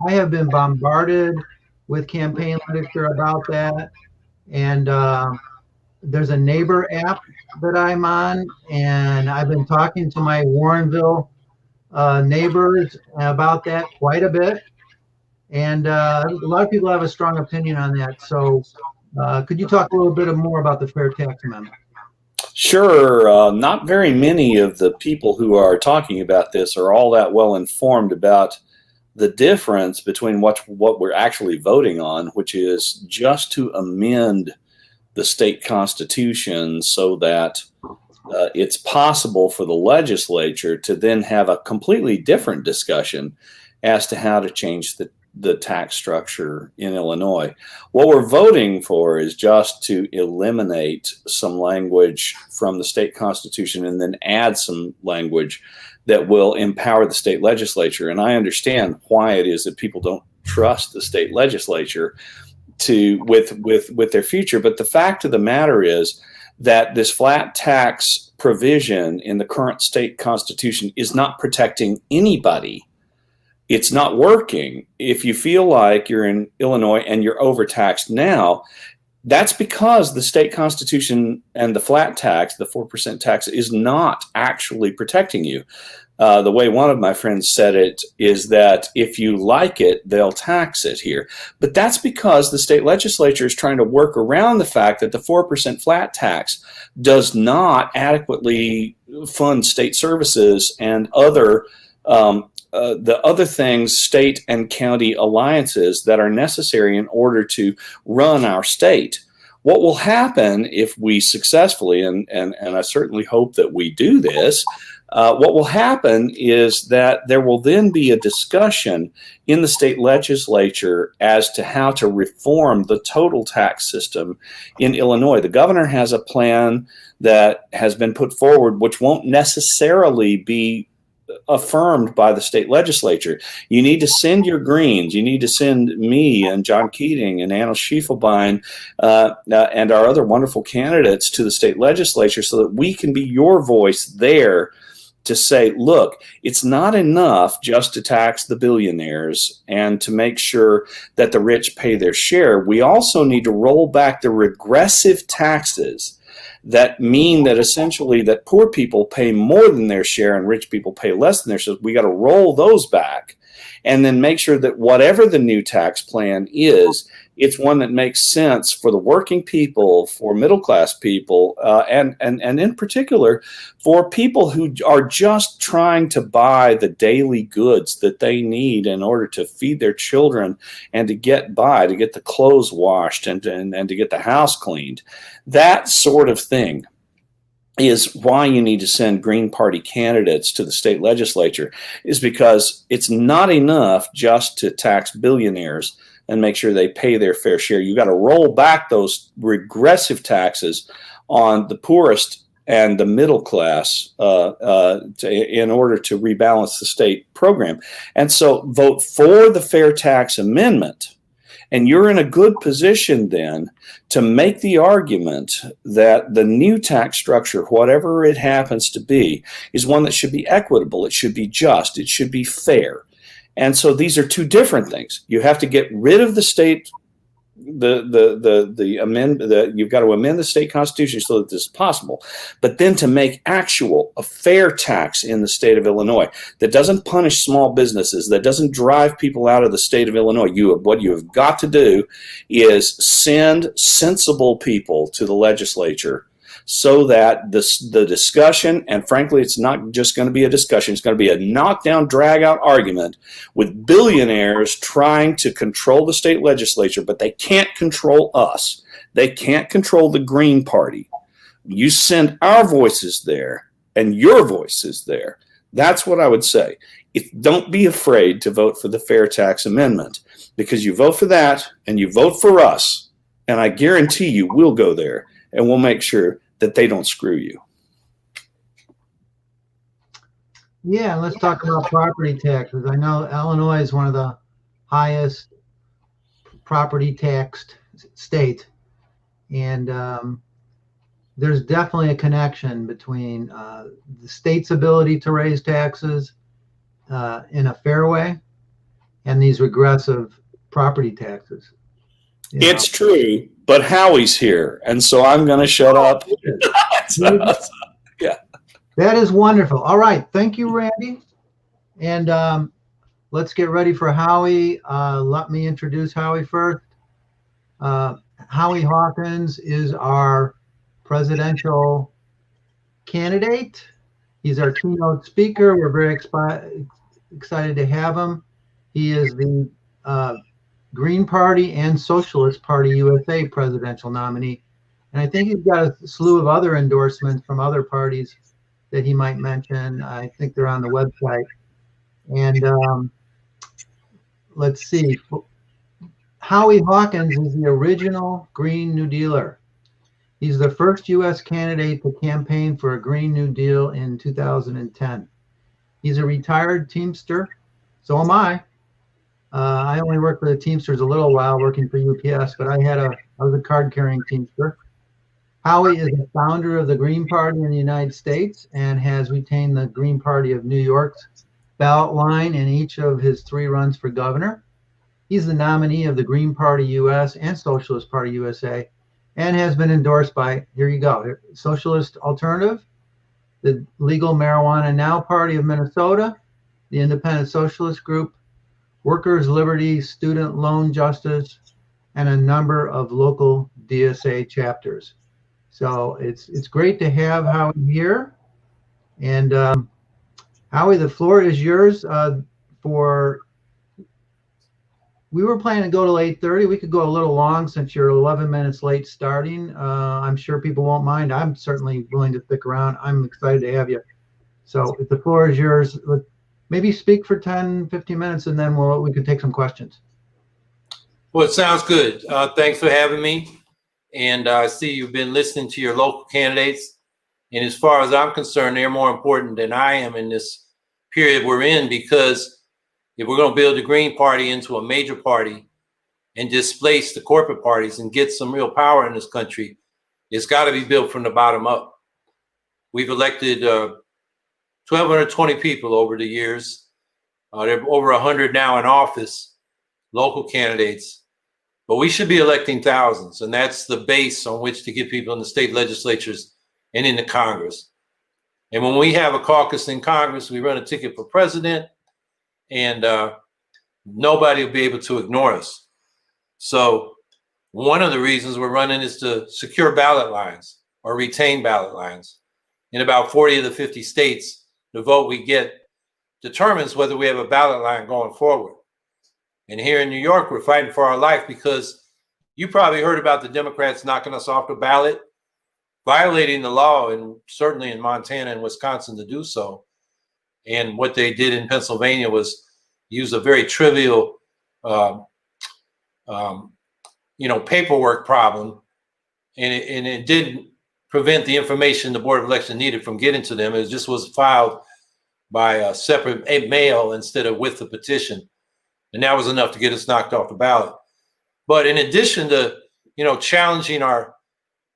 I have been bombarded with campaign literature about that. And there's a neighbor app that I'm on, and I've been talking to my Warrenville neighbors about that quite a bit. And a lot of people have a strong opinion on that. So could you talk a little bit more about the fair tax amendment? Sure. Not very many of the people who are talking about this are all that well informed about the difference between what we're actually voting on, which is just to amend the state constitution so that it's possible for the legislature to then have a completely different discussion as to how to change the tax structure in Illinois. What we're voting for is just to eliminate some language from the state constitution and then add some language that will empower the state legislature. And I understand why it is that people don't trust the state legislature with their future. But the fact of the matter is that this flat tax provision in the current state constitution is not protecting anybody. It's not working. If you feel like you're in Illinois and you're overtaxed now, that's because the state constitution and the flat tax, the 4% tax, is not actually protecting you. The way one of my friends said it is that if you like it, they'll tax it here. But that's because the state legislature is trying to work around the fact that the 4% flat tax does not adequately fund state services and other the other things, state and county alliances that are necessary in order to run our state. What will happen if we successfully, and I certainly hope that we do this, what will happen is that there will then be a discussion in the state legislature as to how to reform the total tax system in Illinois. The governor has a plan that has been put forward, which won't necessarily be affirmed by the state legislature. You need to send your Greens. You need to send me and John Keating and Anna Schiefelbein and our other wonderful candidates to the state legislature so that we can be your voice there to say, look, it's not enough just to tax the billionaires and to make sure that the rich pay their share. We also need to roll back the regressive taxes that mean that essentially that poor people pay more than their share and rich people pay less than their share. We got to roll those back and then make sure that whatever the new tax plan is, it's one that makes sense for the working people, for middle class people, and in particular for people who are just trying to buy the daily goods that they need in order to feed their children and to get by, to get the clothes washed and to get the house cleaned. That sort of thing is why you need to send Green Party candidates to the state legislature, is because it's not enough just to tax billionaires and make sure they pay their fair share. You got to roll back those regressive taxes on the poorest and the middle class in order to rebalance the state program. And so vote for the fair tax amendment. And you're in a good position then to make the argument that the new tax structure, whatever it happens to be, is one that should be equitable. It should be just. It should be fair. And so these are two different things. You have to get rid of the state, you've got to amend the state constitution so that this is possible. But then to make actual a fair tax in the state of Illinois that doesn't punish small businesses, that doesn't drive people out of the state of Illinois. What you have got to do is send sensible people to the legislature so that the discussion, and frankly, it's not just going to be a discussion, it's going to be a knockdown, drag-out argument with billionaires trying to control the state legislature, but they can't control us. They can't control the Green Party. You send our voices there and your voices there. That's what I would say. Don't be afraid to vote for the Fair Tax Amendment, because you vote for that and you vote for us, and I guarantee you we'll go there and we'll make sure that they don't screw you. Yeah, let's talk about property taxes. I know Illinois is one of the highest property taxed states, and there's definitely a connection between the state's ability to raise taxes in a fair way and these regressive property taxes. It's true, but Howie's here, and so I'm going to shut up. Yeah. That is wonderful. All right. Thank you, Randy. And let's get ready for Howie. Let me introduce Howie first. Howie Hawkins is our presidential candidate. He's our keynote speaker. We're very excited to have him. He is the Green Party and Socialist Party USA presidential nominee. And I think he's got a slew of other endorsements from other parties that he might mention. I think they're on the website. And let's see. Howie Hawkins is the original Green New Dealer. He's the first U.S. candidate to campaign for a Green New Deal in 2010. He's a retired Teamster. So am I. I only worked for the Teamsters a little while working for UPS, but I was a card carrying Teamster. Howie is the founder of the Green Party in the United States and has retained the Green Party of New York's ballot line in each of his 3 runs for governor. He's the nominee of the Green Party US and Socialist Party USA and has been endorsed by, here you go, Socialist Alternative, the Legal Marijuana Now Party of Minnesota, the Independent Socialist Group, Workers' Liberty, Student Loan Justice, and a number of local DSA chapters. So it's great to have Howie here. And Howie, the floor is yours. We were planning to go till 8:30. We could go a little long since you're 11 minutes late starting. I'm sure people won't mind. I'm certainly willing to stick around. I'm excited to have you. So if the floor is yours, maybe speak for 10, 15 minutes, and then we can take some questions. Well, it sounds good. Thanks for having me. And I see you've been listening to your local candidates. And as far as I'm concerned, they're more important than I am in this period we're in, because if we're going to build the Green Party into a major party and displace the corporate parties and get some real power in this country, it's got to be built from the bottom up. We've elected 1,220 people over the years. There are over 100 now in office, local candidates. But we should be electing thousands, and that's the base on which to get people in the state legislatures and in the Congress. And when we have a caucus in Congress, we run a ticket for president, and nobody will be able to ignore us. So one of the reasons we're running is to secure ballot lines or retain ballot lines. In about 40 of the 50 states, the vote we get determines whether we have a ballot line going forward. And here in New York, we're fighting for our life because you probably heard about the Democrats knocking us off the ballot, violating the law, and certainly in Montana and Wisconsin to do so. And what they did in Pennsylvania was use a very trivial, paperwork problem, and it didn't prevent the information the Board of Election needed from getting to them. It just was filed by a separate mail instead of with the petition. And that was enough to get us knocked off the ballot. But in addition to, challenging our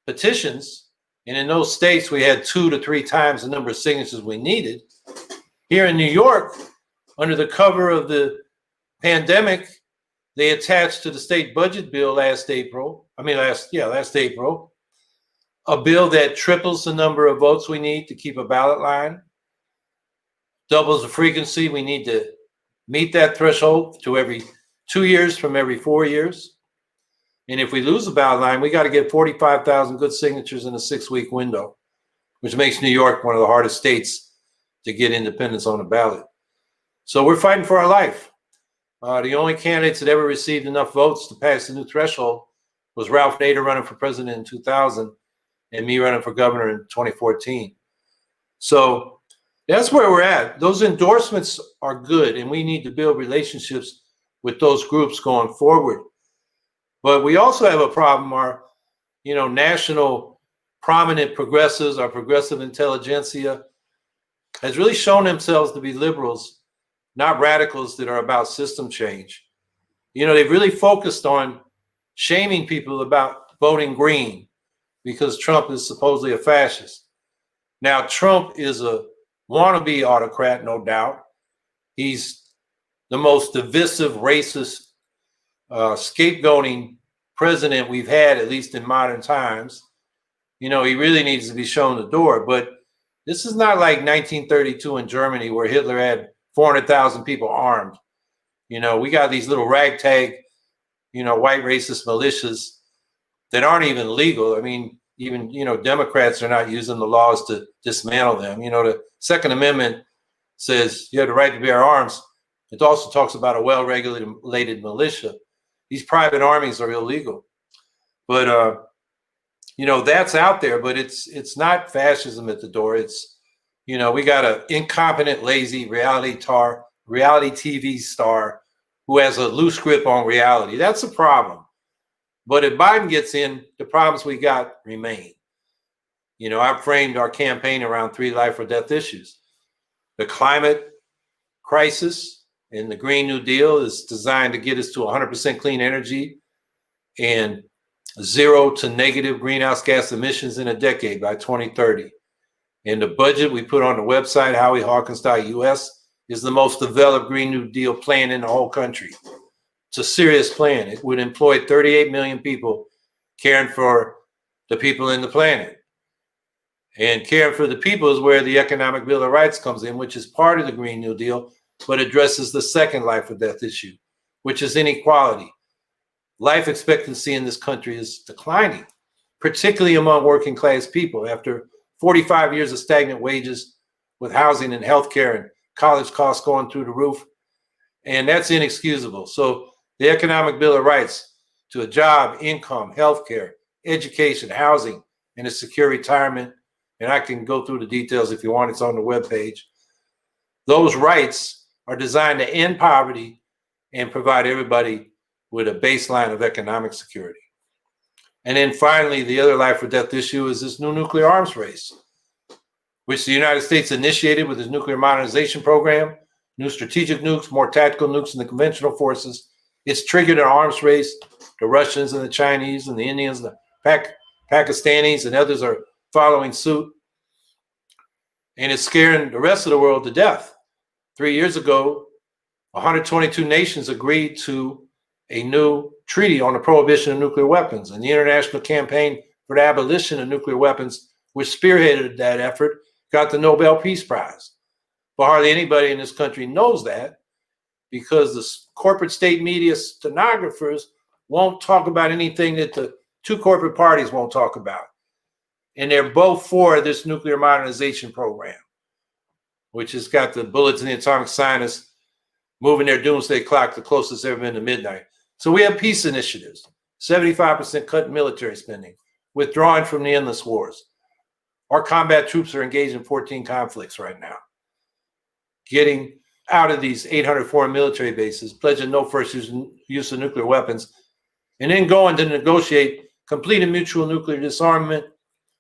petitions, and in those states we had 2 to 3 times the number of signatures we needed. Here in New York, under the cover of the pandemic, they attached to the state budget bill last April, a bill that triples the number of votes we need to keep a ballot line, doubles the frequency we need to meet that threshold to every 2 years from every 4 years. And if we lose the ballot line, we got to get 45,000 good signatures in a 6-week window, which makes New York one of the hardest states to get independence on the ballot. So we're fighting for our life. The only candidates that ever received enough votes to pass the new threshold was Ralph Nader running for president in 2000 and me running for governor in 2014. So that's where we're at. Those endorsements are good, and we need to build relationships with those groups going forward. But we also have a problem. Our, national prominent progressives, our progressive intelligentsia, has really shown themselves to be liberals, not radicals that are about system change. They've really focused on shaming people about voting green because Trump is supposedly a fascist. Now, Trump is a wannabe autocrat, no doubt. He's the most divisive, racist, scapegoating president we've had, at least in modern times. He really needs to be shown the door. But this is not like 1932 in Germany where Hitler had 400,000 people armed. We got these little ragtag, white racist militias that aren't even legal. I mean, even, Democrats are not using the laws to dismantle them. The Second Amendment says you have the right to bear arms. It also talks about a well-regulated militia. These private armies are illegal. But, that's out there, but it's not fascism at the door. It's, we got an incompetent, lazy reality TV star who has a loose grip on reality. That's a problem. But if Biden gets in, the problems we got remain. I've framed our campaign around 3 life or death issues: the climate crisis And the Green New Deal is designed to get us to 100% clean energy and 0 to negative greenhouse gas emissions in a decade by 2030. And the budget we put on the website, howiehawkins.us, is the most developed Green New Deal plan in the whole country. It's a serious plan. It would employ 38 million people caring for the people in the planet. And caring for the people is where the Economic Bill of Rights comes in, which is part of the Green New Deal, but addresses the second life or death issue, which is inequality. Life expectancy in this country is declining, particularly among working class people after 45 years of stagnant wages with housing and healthcare and college costs going through the roof. And that's inexcusable. So the Economic Bill of Rights to a job, income, healthcare, education, housing, and a secure retirement. And I can go through the details if you want. It's on the webpage. Those rights are designed to end poverty and provide everybody with a baseline of economic security. And then finally, the other life or death issue is this new nuclear arms race, which the United States initiated with its nuclear modernization program, new strategic nukes, more tactical nukes in the conventional forces. It's triggered an arms race. The Russians and the Chinese and the Indians, the Pakistanis and others are following suit. And it's scaring the rest of the world to death. 3 years ago, 122 nations agreed to a new treaty on the prohibition of nuclear weapons. And the International Campaign for the Abolition of Nuclear Weapons, which spearheaded that effort, got the Nobel Peace Prize. But hardly anybody in this country knows that, because the corporate state media stenographers won't talk about anything that the two corporate parties won't talk about. And they're both for this nuclear modernization program, which has got the bullets and the atomic scientists moving their doomsday clock the closest ever been to midnight. So we have peace initiatives, 75% cut in military spending, withdrawing from the endless wars. Our combat troops are engaged in 14 conflicts right now, getting out of these 800 foreign military bases, pledging no first use of nuclear weapons, and then going to negotiate complete and mutual nuclear disarmament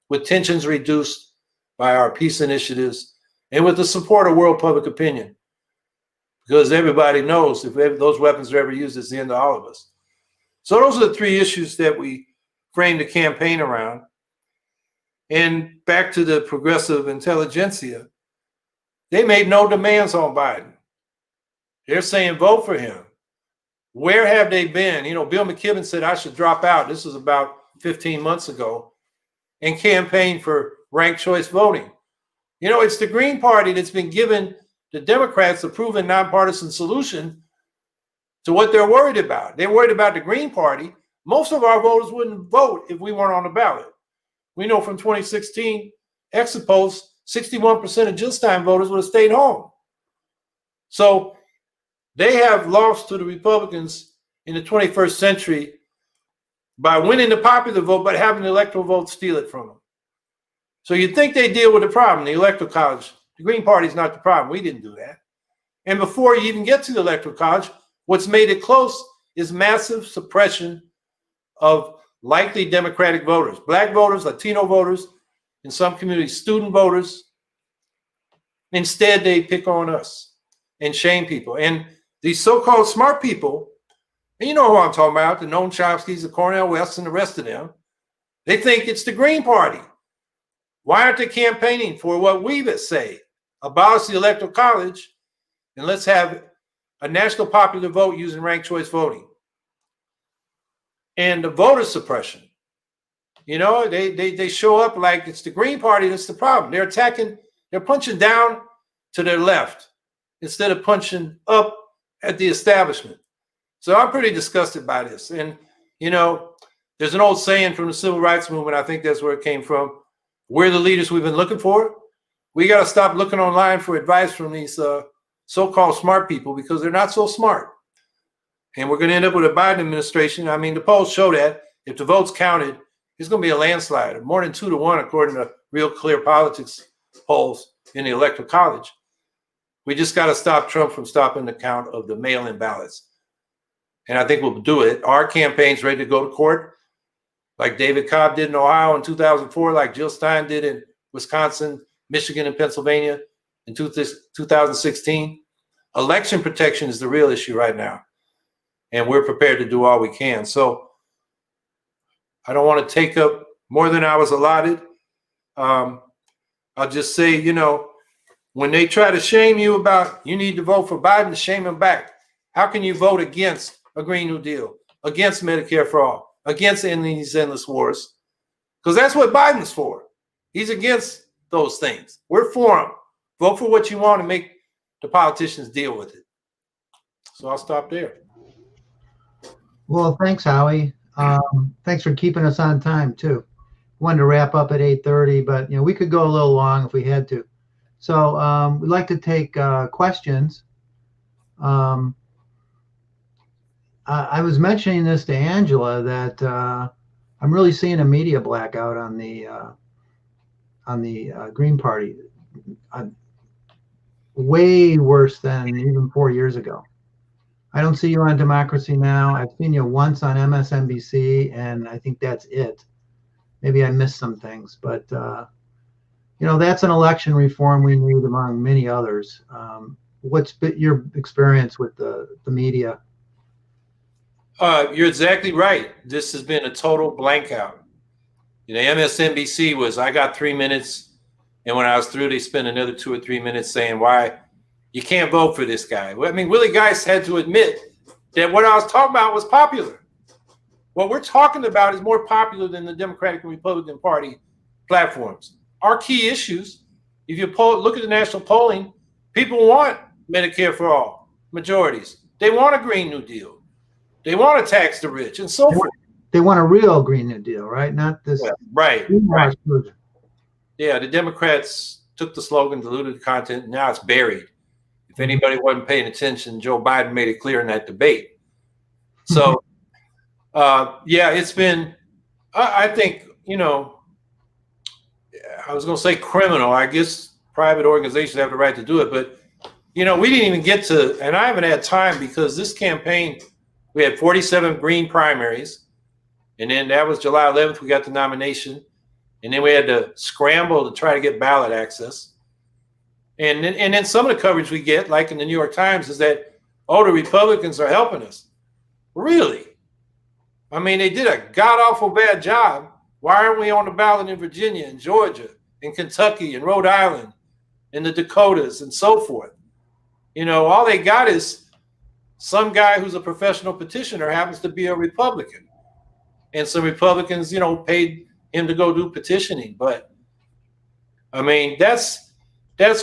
with tensions reduced by our peace initiatives and with the support of world public opinion. Because everybody knows if those weapons are ever used, it's the end of all of us. So those are the three issues that we framed the campaign around. And back to the progressive intelligentsia, they made no demands on Biden. They're saying vote for him. Where have they been? You know, Bill McKibben said I should drop out. This was about 15 months ago, and campaign for ranked choice voting. You know, it's the Green Party that's been giving the Democrats a proven nonpartisan solution to what they're worried about. They're worried about the Green Party. Most of our voters wouldn't vote if we weren't on the ballot. We know from 2016 exit polls, 61% of Gilstein voters would have stayed home. So they have lost to the Republicans in the 21st century by winning the popular vote, but having the electoral vote steal it from them. So you'd think they deal with the problem, the electoral college. The Green Party is not the problem. We didn't do that. And before you even get to the electoral college, what's made it close is massive suppression of likely Democratic voters, Black voters, Latino voters, in some communities, student voters. Instead, they pick on us and shame people. And these so-called smart people, and you know who I'm talking about, the Noam Chomskys, the Cornel Wests, and the rest of them, they think it's the Green Party. Why aren't they campaigning for what we say? Abolish the electoral college and let's have a national popular vote using ranked choice voting. And the voter suppression. You know, they show up like it's the Green Party that's the problem. They're attacking, they're punching down to their left instead of punching up at the establishment. So I'm pretty disgusted by this. And, you know, there's an old saying from the civil rights movement, I think that's where it came from. We're the leaders we've been looking for. We got to stop looking online for advice from these so-called smart people, because they're not so smart. And we're going to end up with a Biden administration. I mean, the polls show that if the votes counted, it's going to be a landslide, more than 2-1, according to Real Clear Politics polls in the Electoral College. We just got to stop Trump from stopping the count of the mail-in ballots. And I think we'll do it. Our campaign's ready to go to court, like David Cobb did in Ohio in 2004, like Jill Stein did in Wisconsin, Michigan, and Pennsylvania in 2016. election protection is the real issue right now. And we're prepared to do all we can. So I don't want to take up more than I was allotted. I'll just say, you know, when they try to shame you about you need to vote for Biden, shame him back. How can you vote against a Green New Deal, against Medicare for all, against ending these endless wars? Because that's what Biden's for. He's against those things. We're for him. Vote for what you want and make the politicians deal with it. So I'll stop there. Well, thanks, Howie. Thanks for keeping us on time too. Wanted to wrap up at 8:30, but you know we could go a little long if we had to. So we'd like to take questions. I was mentioning this to Angela that I'm really seeing a media blackout on the Green Party. Way worse than even 4 years ago. I don't see you on Democracy Now! I've seen you once on MSNBC, and I think that's it. Maybe I missed some things, but you know, that's an election reform we need among many others. What's been your experience with the media? You're exactly right. This has been a total blank out. You know, MSNBC was, I got 3 minutes, and when I was through, they spent another 2 or 3 minutes saying why you can't vote for this guy. I mean, Willie Geist had to admit that what I was talking about was popular. What we're talking about is more popular than the Democratic and Republican Party platforms. Our key issues, if you look at the national polling, people want Medicare for all, majorities. They want a Green New Deal. They want to tax the rich and so forth. They want a real Green New Deal, right? Not this. Yeah, right. Yeah, the Democrats took the slogan, diluted the content, and now it's buried. If anybody wasn't paying attention, Joe Biden made it clear in that debate. So, yeah, it's been, I think, you know, I was going to say criminal. I guess private organizations have the right to do it. But, you know, we didn't even get to, and I haven't had time because this campaign, we had 47 Green primaries. And then that was July 11th, we got the nomination. And then we had to scramble to try to get ballot access. And then some of the coverage we get, like in the New York Times, is that, oh, the Republicans are helping us. Really? I mean, they did a god-awful bad job. Why aren't we on the ballot in Virginia and Georgia and Kentucky and Rhode Island and the Dakotas and so forth? You know, all they got is some guy who's a professional petitioner happens to be a Republican. And some Republicans, you know, paid him to go do petitioning. But, I mean, that's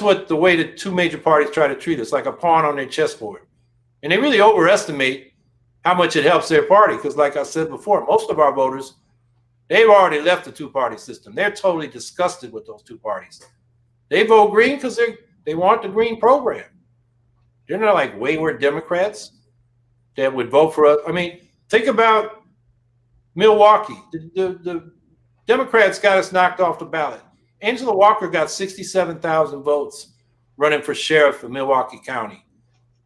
what the way the two major parties try to treat us, like a pawn on their chessboard. And they really overestimate how much it helps their party. Because like I said before, most of our voters, they've already left the two-party system. They're totally disgusted with those two parties. They vote Green because they want the Green program. They're not like wayward Democrats that would vote for us. I mean, think about Milwaukee. The Democrats got us knocked off the ballot. Angela Walker got 67,000 votes running for sheriff of Milwaukee County.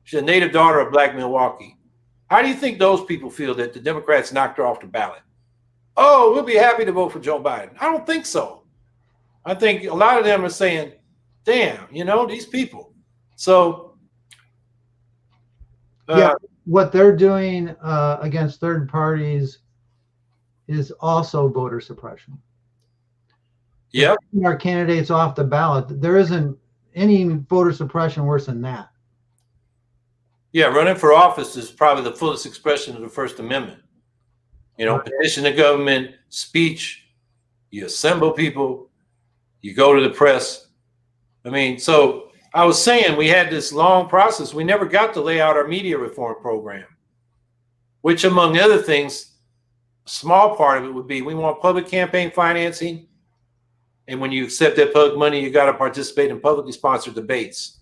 She's a native daughter of Black Milwaukee. How do you think those people feel that the Democrats knocked her off the ballot? Oh, we'll be happy to vote for Joe Biden. I don't think so. I think a lot of them are saying, damn, you know, these people. So, yeah, what they're doing against third parties is also voter suppression. Yep. Our candidates off the ballot. There isn't any voter suppression worse than that. Yeah, running for office is probably the fullest expression of the First Amendment. You know, petition the government, speech, you assemble people, you go to the press. I mean, so I was saying we had this long process. We never got to lay out our media reform program, which among other things, a small part of it would be we want public campaign financing. And when you accept that public money, you got to participate in publicly sponsored debates.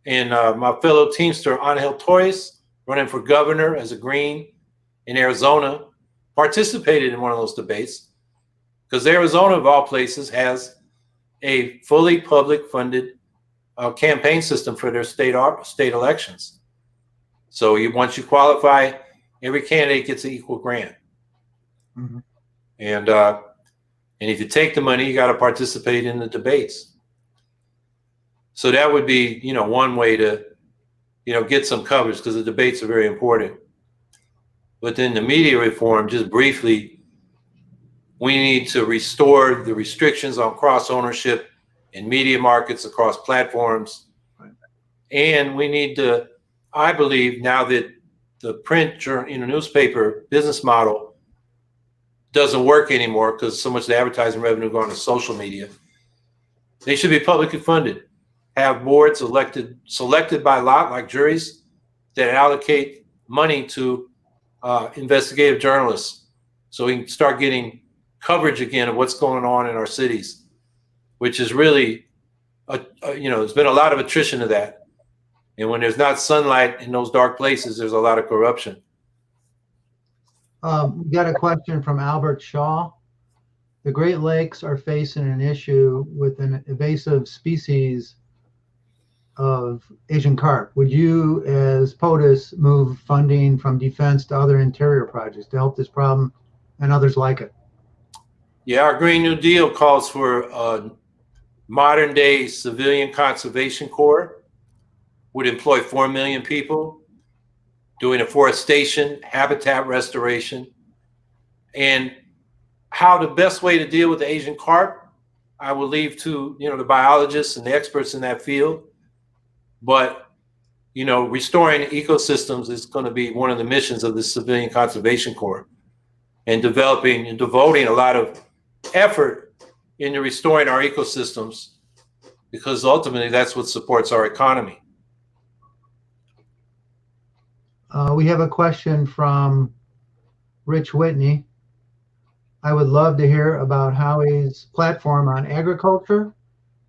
And my fellow Teamster, Angel Torres, running for governor as a Green in Arizona, participated in one of those debates because Arizona, of all places, has a fully public funded campaign system for their state elections. So once you qualify, every candidate gets an equal grant. Mm-hmm. And if you take the money, you got to participate in the debates. So that would be, you know, one way to get some coverage because the debates are very important. But then the media reform, just briefly, we need to restore the restrictions on cross ownership in media markets across platforms. And we need to, I believe, now that the print newspaper business model doesn't work anymore because so much of the advertising revenue going to social media, they should be publicly funded. Have boards selected by lot, like juries, that allocate money to investigative journalists, so we can start getting coverage again of what's going on in our cities, which is really, there's been a lot of attrition to that. And when there's not sunlight in those dark places, there's a lot of corruption. We got a question from Albert Shaw. The Great Lakes are facing an issue with an invasive species of Asian carp. Would you, as POTUS, move funding from defense to other interior projects to help this problem and others like it? Yeah, our Green New Deal calls for a modern day civilian conservation corps, would employ 4 million people, doing afforestation, habitat restoration, and how the best way to deal with the Asian carp, I will leave to the biologists and the experts in that field. But restoring ecosystems is going to be one of the missions of the Civilian Conservation Corps, and developing and devoting a lot of effort into restoring our ecosystems, because ultimately that's what supports our economy. We have a question from Rich Whitney. I would love to hear about Howie's platform on agriculture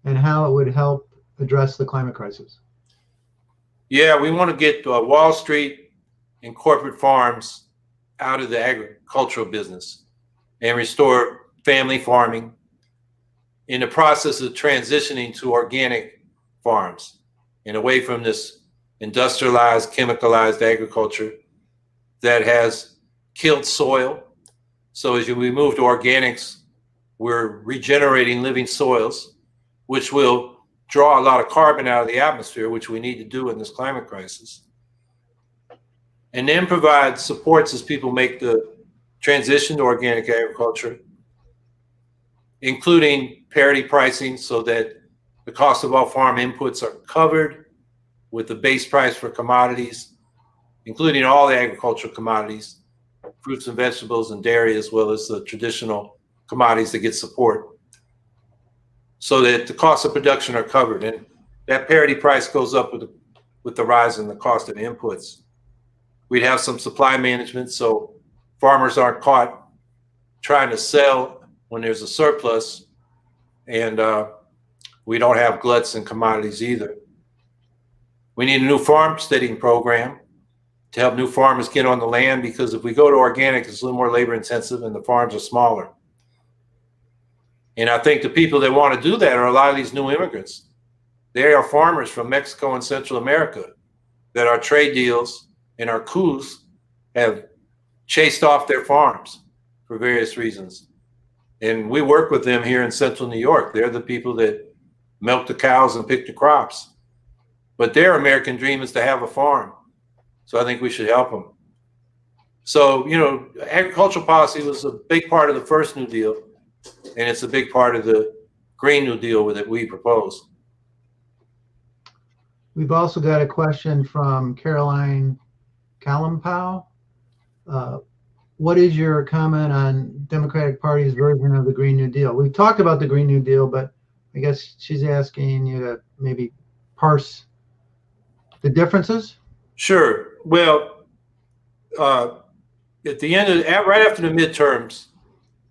and how it would help address the climate crisis. Yeah, we want to get Wall Street and corporate farms out of the agricultural business and restore family farming in the process of transitioning to organic farms and away from this industrialized, chemicalized agriculture that has killed soil. So as we move to organics, we're regenerating living soils, which will draw a lot of carbon out of the atmosphere, which we need to do in this climate crisis. And then provide supports as people make the transition to organic agriculture, including parity pricing so that the cost of all farm inputs are covered with the base price for commodities, including all the agricultural commodities, fruits and vegetables and dairy, as well as the traditional commodities that get support, so that the costs of production are covered. And that parity price goes up with the rise in the cost of inputs. We'd have some supply management so farmers aren't caught trying to sell when there's a surplus, and we don't have gluts in commodities either. We need a new farm steadying program to help new farmers get on the land, because if we go to organic, it's a little more labor intensive and the farms are smaller. And I think the people that want to do that are a lot of these new immigrants. They are farmers from Mexico and Central America that our trade deals and our coups have chased off their farms for various reasons. And we work with them here in Central New York. They're the people that milk the cows and pick the crops. But their American dream is to have a farm. So I think we should help them. So, agricultural policy was a big part of the first New Deal, and it's a big part of the Green New Deal that we propose. We've also got a question from Caroline Kalampow. What is your comment on Democratic Party's version of the Green New Deal? We've talked about the Green New Deal, but I guess she's asking you to maybe parse the differences. Sure. Well, at the end of right after the midterms,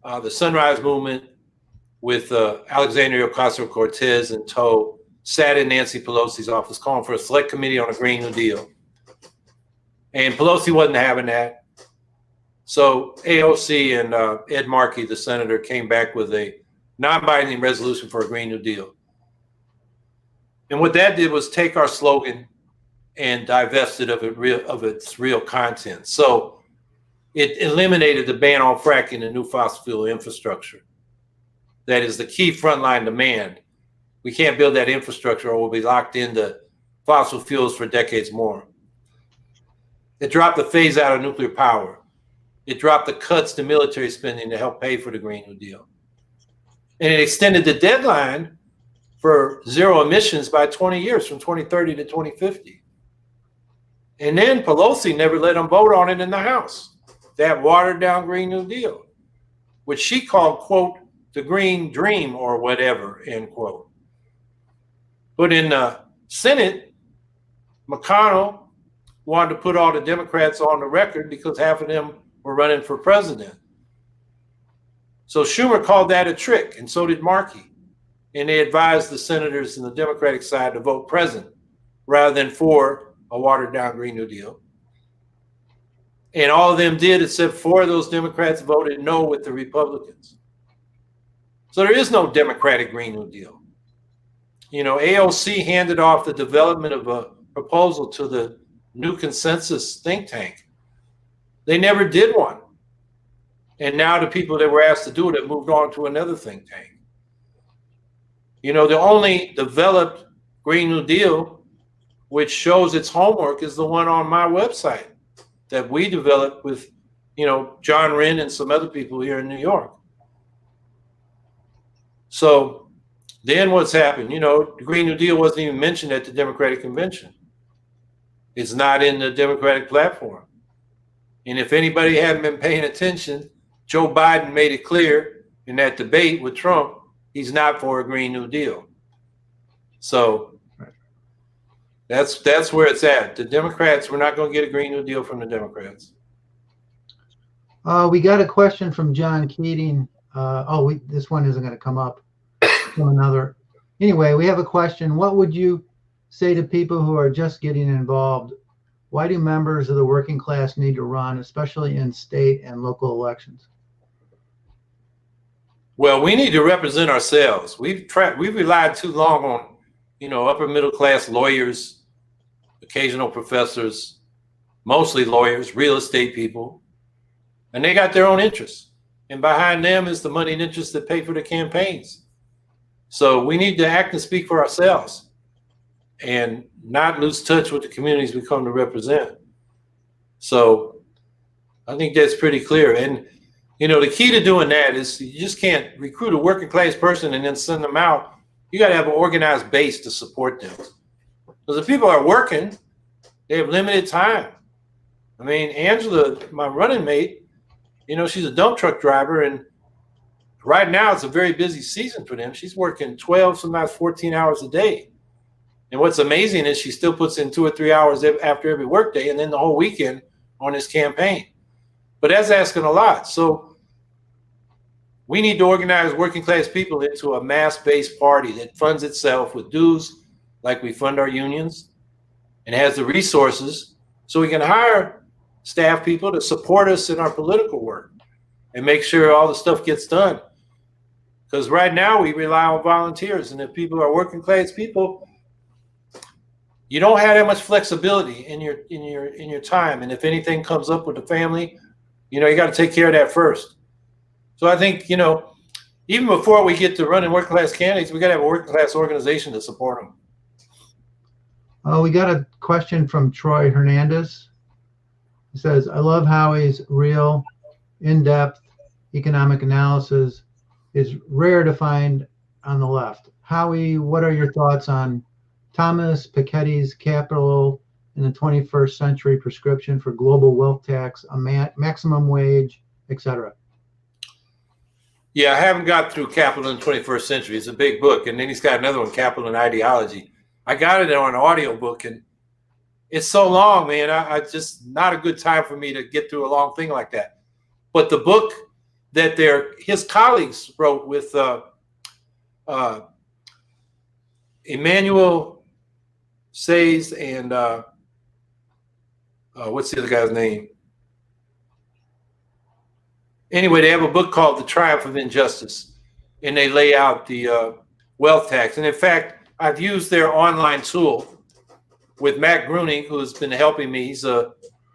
the Sunrise Movement with Alexandria Ocasio-Cortez in tow sat in Nancy Pelosi's office calling for a select committee on a Green New Deal. And Pelosi wasn't having that. So AOC and Ed Markey, the senator, came back with a non-binding resolution for a Green New Deal. And what that did was take our slogan and divest it of its real content. So it eliminated the ban on fracking and new fossil fuel infrastructure. That is the key frontline demand. We can't build that infrastructure or we'll be locked into fossil fuels for decades more. It dropped the phase out of nuclear power. It dropped the cuts to military spending to help pay for the Green New Deal. And it extended the deadline for zero emissions by 20 years, from 2030 to 2050. And then Pelosi never let them vote on it in the House, that watered down Green New Deal, which she called, quote, the Green Dream or whatever, end quote. But in the Senate, McConnell wanted to put all the Democrats on the record because half of them were running for president. So Schumer called that a trick, and so did Markey. And they advised the senators in the Democratic side to vote present rather than for a watered down Green New Deal. And all of them did, except 4 of those Democrats voted no with the Republicans. So there is no Democratic Green New Deal. You know, AOC handed off the development of a proposal to the New Consensus think tank. They never did one. And now the people that were asked to do it have moved on to another think tank. You know, the only developed Green New Deal, which shows its homework, is the one on my website that we developed with, you know, John Wren and some other people here in New York. So then what's happened? You know, the Green New Deal wasn't even mentioned at the Democratic Convention. It's not in the Democratic platform. And if anybody hadn't been paying attention, Joe Biden made it clear in that debate with Trump, he's not for a Green New Deal. So that's where it's at. The Democrats, we're not going to get a Green New Deal from the Democrats. We got a question from John Keating. This one isn't going to come up. From another. Anyway, we have a question. What would you say to people who are just getting involved? Why do members of the working class need to run, especially in state and local elections? Well, we need to represent ourselves. We've relied too long on, you know, upper middle class lawyers, occasional professors, mostly lawyers, real estate people, and they got their own interests. And behind them is the money and interests that pay for the campaigns. So we need to act and speak for ourselves and not lose touch with the communities we come to represent. So I think that's pretty clear. And, you know, the key to doing that is you just can't recruit a working class person and then send them out. You got to have an organized base to support them. Because if people are working, they have limited time. I mean, Angela, my running mate, you know, she's a dump truck driver, and right now it's a very busy season for them. She's working 12, sometimes 14 hours a day. And what's amazing is she still puts in 2 or 3 hours after every workday and then the whole weekend on this campaign. But that's asking a lot. So we need to organize working class people into a mass-based party that funds itself with dues like we fund our unions and has the resources so we can hire staff people to support us in our political work and make sure all the stuff gets done. Because right now we rely on volunteers, and if people are working class people, you don't have that much flexibility in your time. And if anything comes up with the family, you know, you got to take care of that first. So I think, you know, even before we get to running working class candidates, we got to have a working class organization to support them. We got a question from Troy Hernandez. He says, I love Howie's real, in-depth economic analysis. Is rare to find on the left. Howie, what are your thoughts on Thomas Piketty's Capital in the 21st Century prescription for global wealth tax, a maximum wage, etc.? Yeah, I haven't got through Capital in the 21st Century. It's a big book. And then he's got another one, Capital and Ideology. I got it on an audiobook, and it's so long, man. I just not a good time for me to get through a long thing like that. But the book that his colleagues wrote with Emmanuel Says and what's the other guy's name? Anyway, they have a book called The Triumph of Injustice, and they lay out the wealth tax. And in fact, I've used their online tool with Matt Gruning, who has been helping me.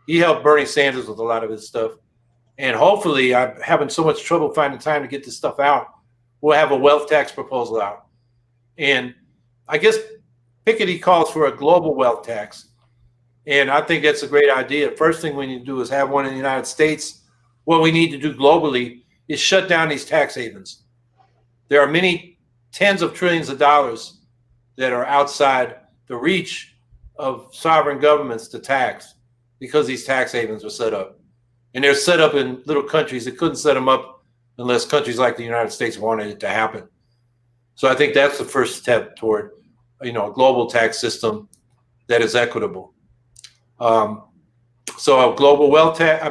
He helped Bernie Sanders with a lot of his stuff. And hopefully, I'm having so much trouble finding time to get this stuff out, we'll have a wealth tax proposal out. And I guess Piketty calls for a global wealth tax. And I think that's a great idea. First thing we need to do is have one in the United States. What we need to do globally is shut down these tax havens. There are many tens of trillions of dollars that are outside the reach of sovereign governments to tax because these tax havens are set up. And they're set up in little countries that couldn't set them up unless countries like the United States wanted it to happen. So I think that's the first step toward, a global tax system that is equitable. So a global wealth tax,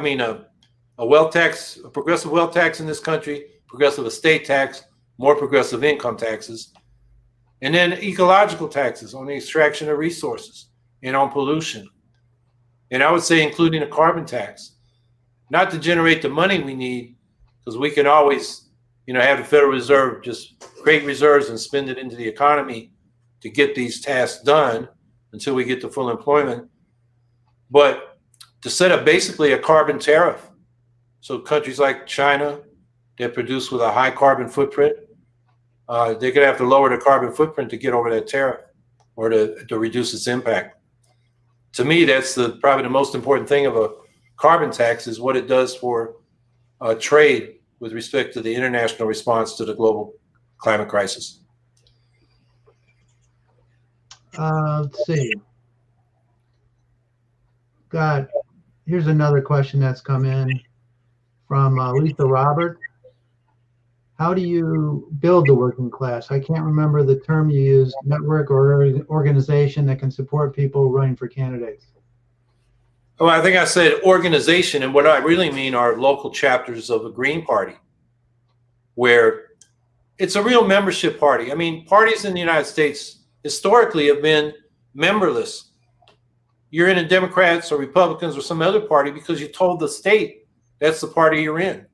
a wealth tax, a progressive wealth tax in this country, progressive estate tax, more progressive income taxes, and then ecological taxes on the extraction of resources and on pollution. And I would say including a carbon tax, not to generate the money we need, because we can always, have the Federal Reserve just create reserves and spend it into the economy to get these tasks done until we get to full employment. But to set up basically a carbon tariff. So countries like China that produce with a high carbon footprint, they're going to have to lower the carbon footprint to get over that tariff or to reduce its impact. To me, that's probably the most important thing of a carbon tax is what it does for trade with respect to the international response to the global climate crisis. Let's see. Here's another question that's come in from Lisa Robert. How do you build the working class? I can't remember the term you used, network or organization that can support people running for candidates. Well, I think I said organization, and what I really mean are local chapters of a Green Party, where it's a real membership party. Parties in the United States historically have been memberless. You're in a Democrats or Republicans or some other party because you told the state that's the party you're in.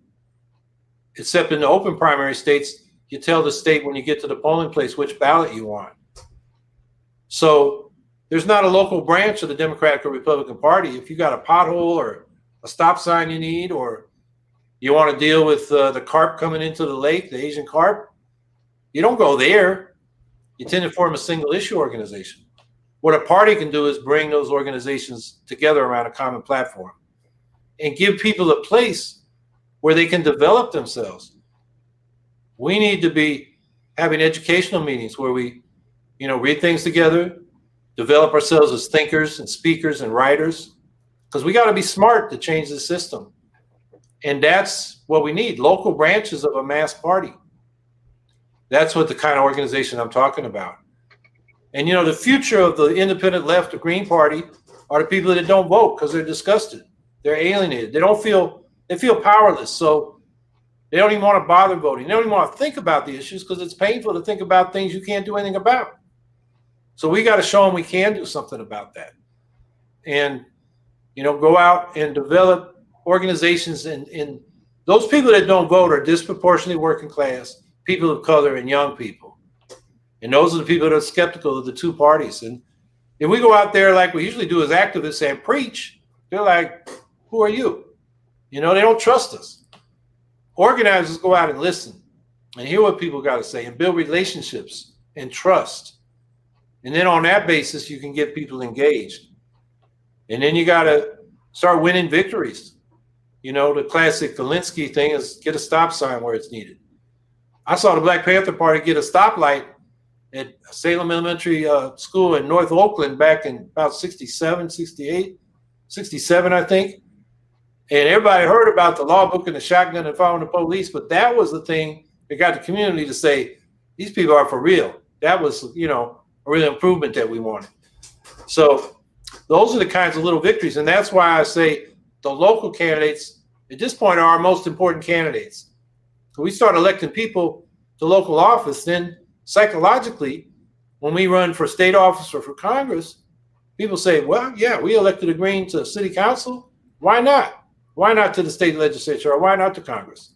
Except in the open primary states, you tell the state when you get to the polling place which ballot you want. So there's not a local branch of the Democratic or Republican Party. If you got a pothole or a stop sign you need, or you want to deal with the carp coming into the lake, the Asian carp, you don't go there. You tend to form a single issue organization. What a party can do is bring those organizations together around a common platform and give people a place where they can develop themselves. We need to be having educational meetings where we, read things together, develop ourselves as thinkers and speakers and writers, because we got to be smart to change the system. And that's what we need, local branches of a mass party. That's what the kind of organization I'm talking about. And, the future of the independent left or Green Party are the people that don't vote because they're disgusted. They're alienated. They feel powerless. So they don't even want to bother voting. They don't even want to think about the issues because it's painful to think about things you can't do anything about. So we got to show them we can do something about that. And, go out and develop organizations. And those people that don't vote are disproportionately working class, people of color, and young people. And those are the people that are skeptical of the two parties. And if we go out there like we usually do as activists and preach, they're like, who are you? They don't trust us. Organizers go out and listen and hear what people got to say and build relationships and trust. And then on that basis, you can get people engaged. And then you got to start winning victories. The classic Alinsky thing is get a stop sign where it's needed. I saw the Black Panther Party get a stoplight at Salem Elementary School in North Oakland back in about 67, 68, 67, I think. And everybody heard about the law book and the shotgun and following the police, but that was the thing that got the community to say, these people are for real. That was, a real improvement that we wanted. So those are the kinds of little victories. And that's why I say the local candidates at this point are our most important candidates. So we start electing people to local office, then psychologically, when we run for state office or for Congress, people say, well, yeah, we elected a Green to city council. Why not? Why not to the state legislature, or why not to Congress?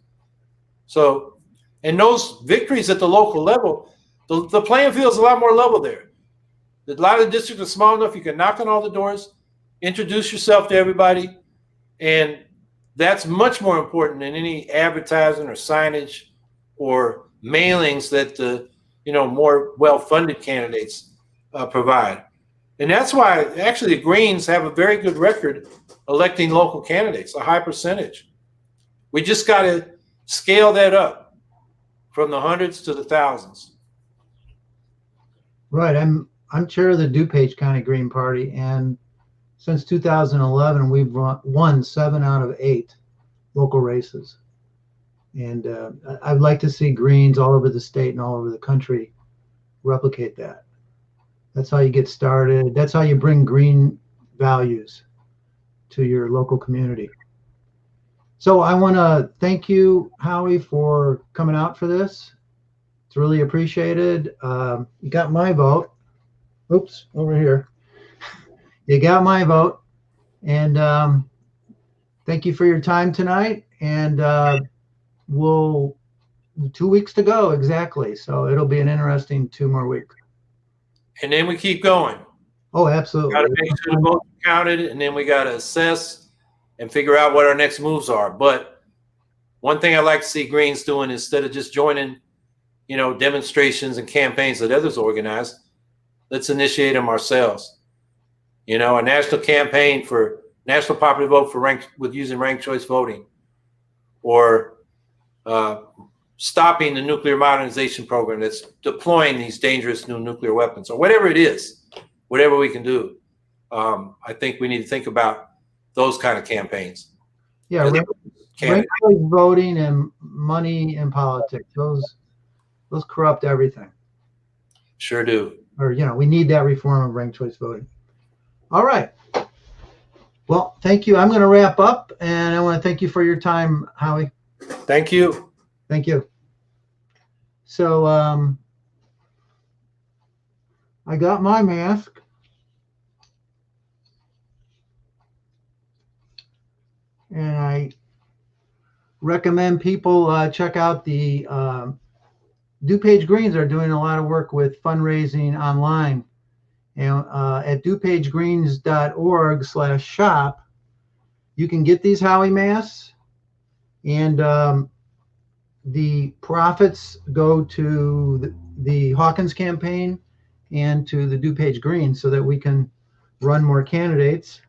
So, and those victories at the local level, the playing field is a lot more level there. A lot of the districts are small enough you can knock on all the doors, introduce yourself to everybody, and that's much more important than any advertising or signage or mailings that the more well-funded candidates provide. And that's why actually the Greens have a very good record electing local candidates, a high percentage. We just got to scale that up from the hundreds to the thousands. Right. I'm chair of the DuPage County Green Party, and since 2011, we've won 7 out of 8 local races. And I'd like to see Greens all over the state and all over the country replicate that. That's how you get started. That's how you bring green values to your local community. So I want to thank you, Howie, for coming out for this. It's really appreciated. You got my vote. Oops, over here. You got my vote. And thank you for your time tonight. And we'll 2 weeks to go exactly. So it'll be an interesting 2 more weeks. And then we keep going. Oh, absolutely. Got to make sure the votes are counted, and then we got to assess and figure out what our next moves are. But one thing I like to see Greens doing, instead of just joining, demonstrations and campaigns that others organize, let's initiate them ourselves. A national campaign for national popular vote with using ranked choice voting, or stopping the nuclear modernization program that's deploying these dangerous new nuclear weapons, or whatever it is, whatever we can do. I think we need to think about those kind of campaigns. Yeah, ranked choice voting and money in politics, those corrupt everything. Sure do. Or, we need that reform of ranked choice voting. All right. Well, thank you. I'm going to wrap up, and I want to thank you for your time, Howie. Thank you. Thank you. So I got my mask. And I recommend people check out the DuPage Greens are doing a lot of work with fundraising online. And at dupagegreens.org/shop, you can get these Howie masks, and the profits go to the Hawkins campaign and to the DuPage Greens so that we can run more candidates.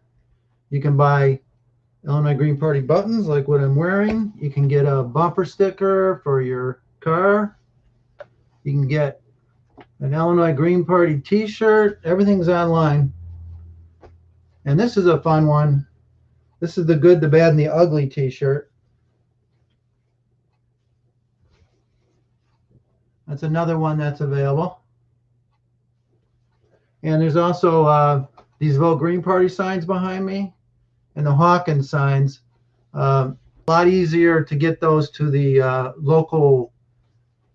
You can buy Illinois Green Party buttons like what I'm wearing. You can get a bumper sticker for your car. You can get an Illinois Green Party t-shirt. Everything's online. And this is a fun one. This is the good, the bad, and the ugly t-shirt. That's another one that's available. And there's also these Vote Green Party signs behind me, and the Hawkins signs. A lot easier to get those to the local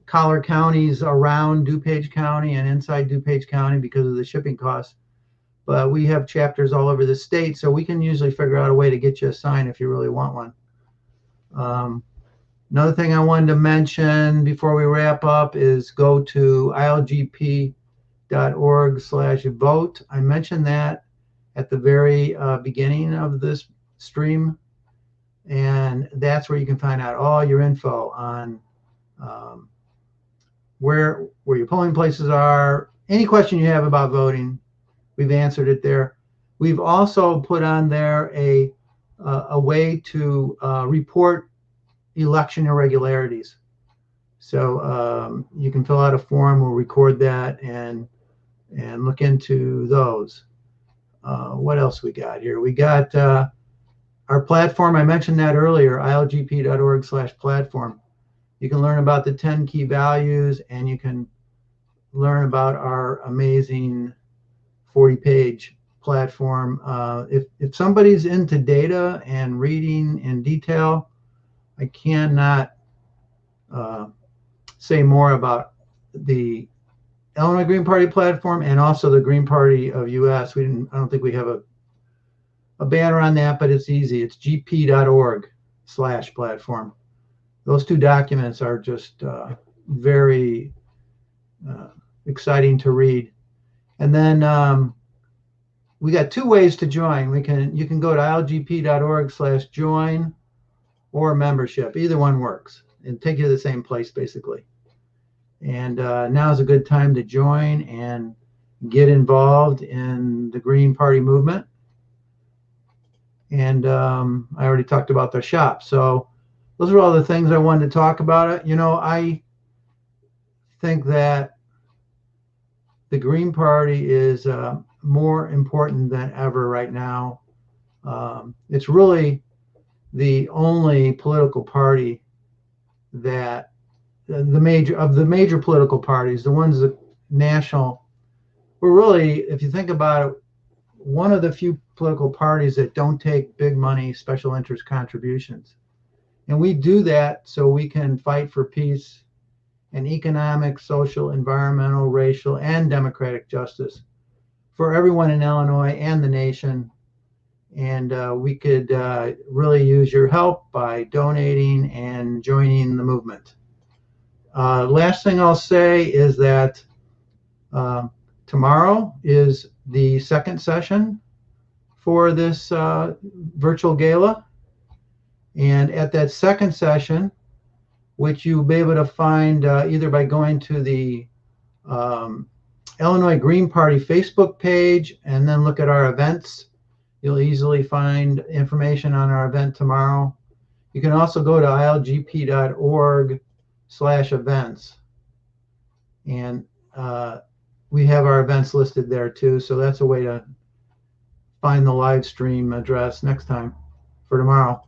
collar counties around DuPage County and inside DuPage County because of the shipping costs. But we have chapters all over the state, so we can usually figure out a way to get you a sign if you really want one. Another thing I wanted to mention before we wrap up is go to ilgp.org/vote. I mentioned that at the very beginning of this stream, and that's where you can find out all your info on where your polling places are. Any question you have about voting, we've answered it there. We've also put on there a way to report election irregularities. So you can fill out a form, we'll record that and look into those. What else we got here? We got our platform. I mentioned that earlier, ilgp.org/platform. You can learn about the 10 key values, and you can learn about our amazing 40-page platform. If somebody's into data and reading in detail, I cannot say more about the Illinois Green Party platform and also the Green Party of US. I don't think we have a banner on that, but it's easy. It's gp.org/platform. Those 2 documents are just very exciting to read. And then we got 2 ways to join. You can go to ilgp.org/join or membership. Either one works and take you to the same place basically. And now is a good time to join and get involved in the Green Party movement. And I already talked about the shop. So those are all the things I wanted to talk about. You know, I think that the Green Party is more important than ever right now. It's really the only political party that the major political parties, the ones that national, we're really, if you think about it, one of the few political parties that don't take big money special interest contributions. And we do that so we can fight for peace and economic, social, environmental, racial, and democratic justice for everyone in Illinois and the nation. And we could really use your help by donating and joining the movement. Last thing I'll say is that tomorrow is the second session for this virtual gala. And at that second session, which you'll be able to find either by going to the Illinois Green Party Facebook page and then look at our events. You'll easily find information on our event tomorrow. You can also go to ilgp.org/events. And we have our events listed there too. So that's a way to find the live stream address next time for tomorrow.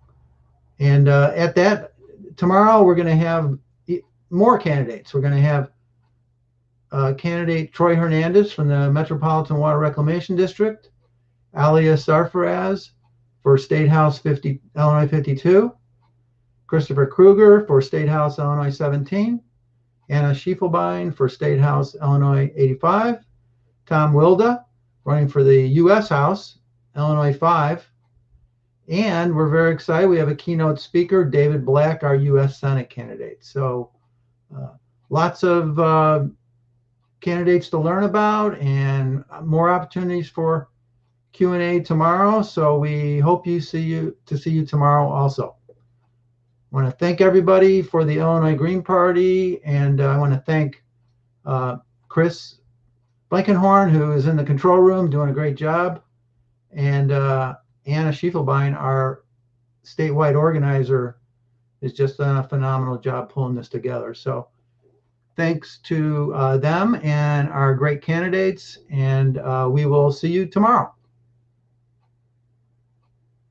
And at that, tomorrow we're going to have more candidates. We're going to have candidate Troy Hernandez from the Metropolitan Water Reclamation District, Alia Sarfaraz for State House Illinois 52, Christopher Kruger for State House Illinois 17, Anna Schiefelbein for State House Illinois 85, Tom Wilda running for the U.S. House Illinois 5, and we're very excited. We have a keynote speaker, David Black, our U.S. Senate candidate. So lots of candidates to learn about and more opportunities for Q&A tomorrow. So we hope to see you tomorrow also. I want to thank everybody for the Illinois Green Party, and I want to thank Chris Blankenhorn, who is in the control room doing a great job, and Anna Schiefelbein, our statewide organizer, has just done a phenomenal job pulling this together. So thanks to them and our great candidates, and we will see you tomorrow.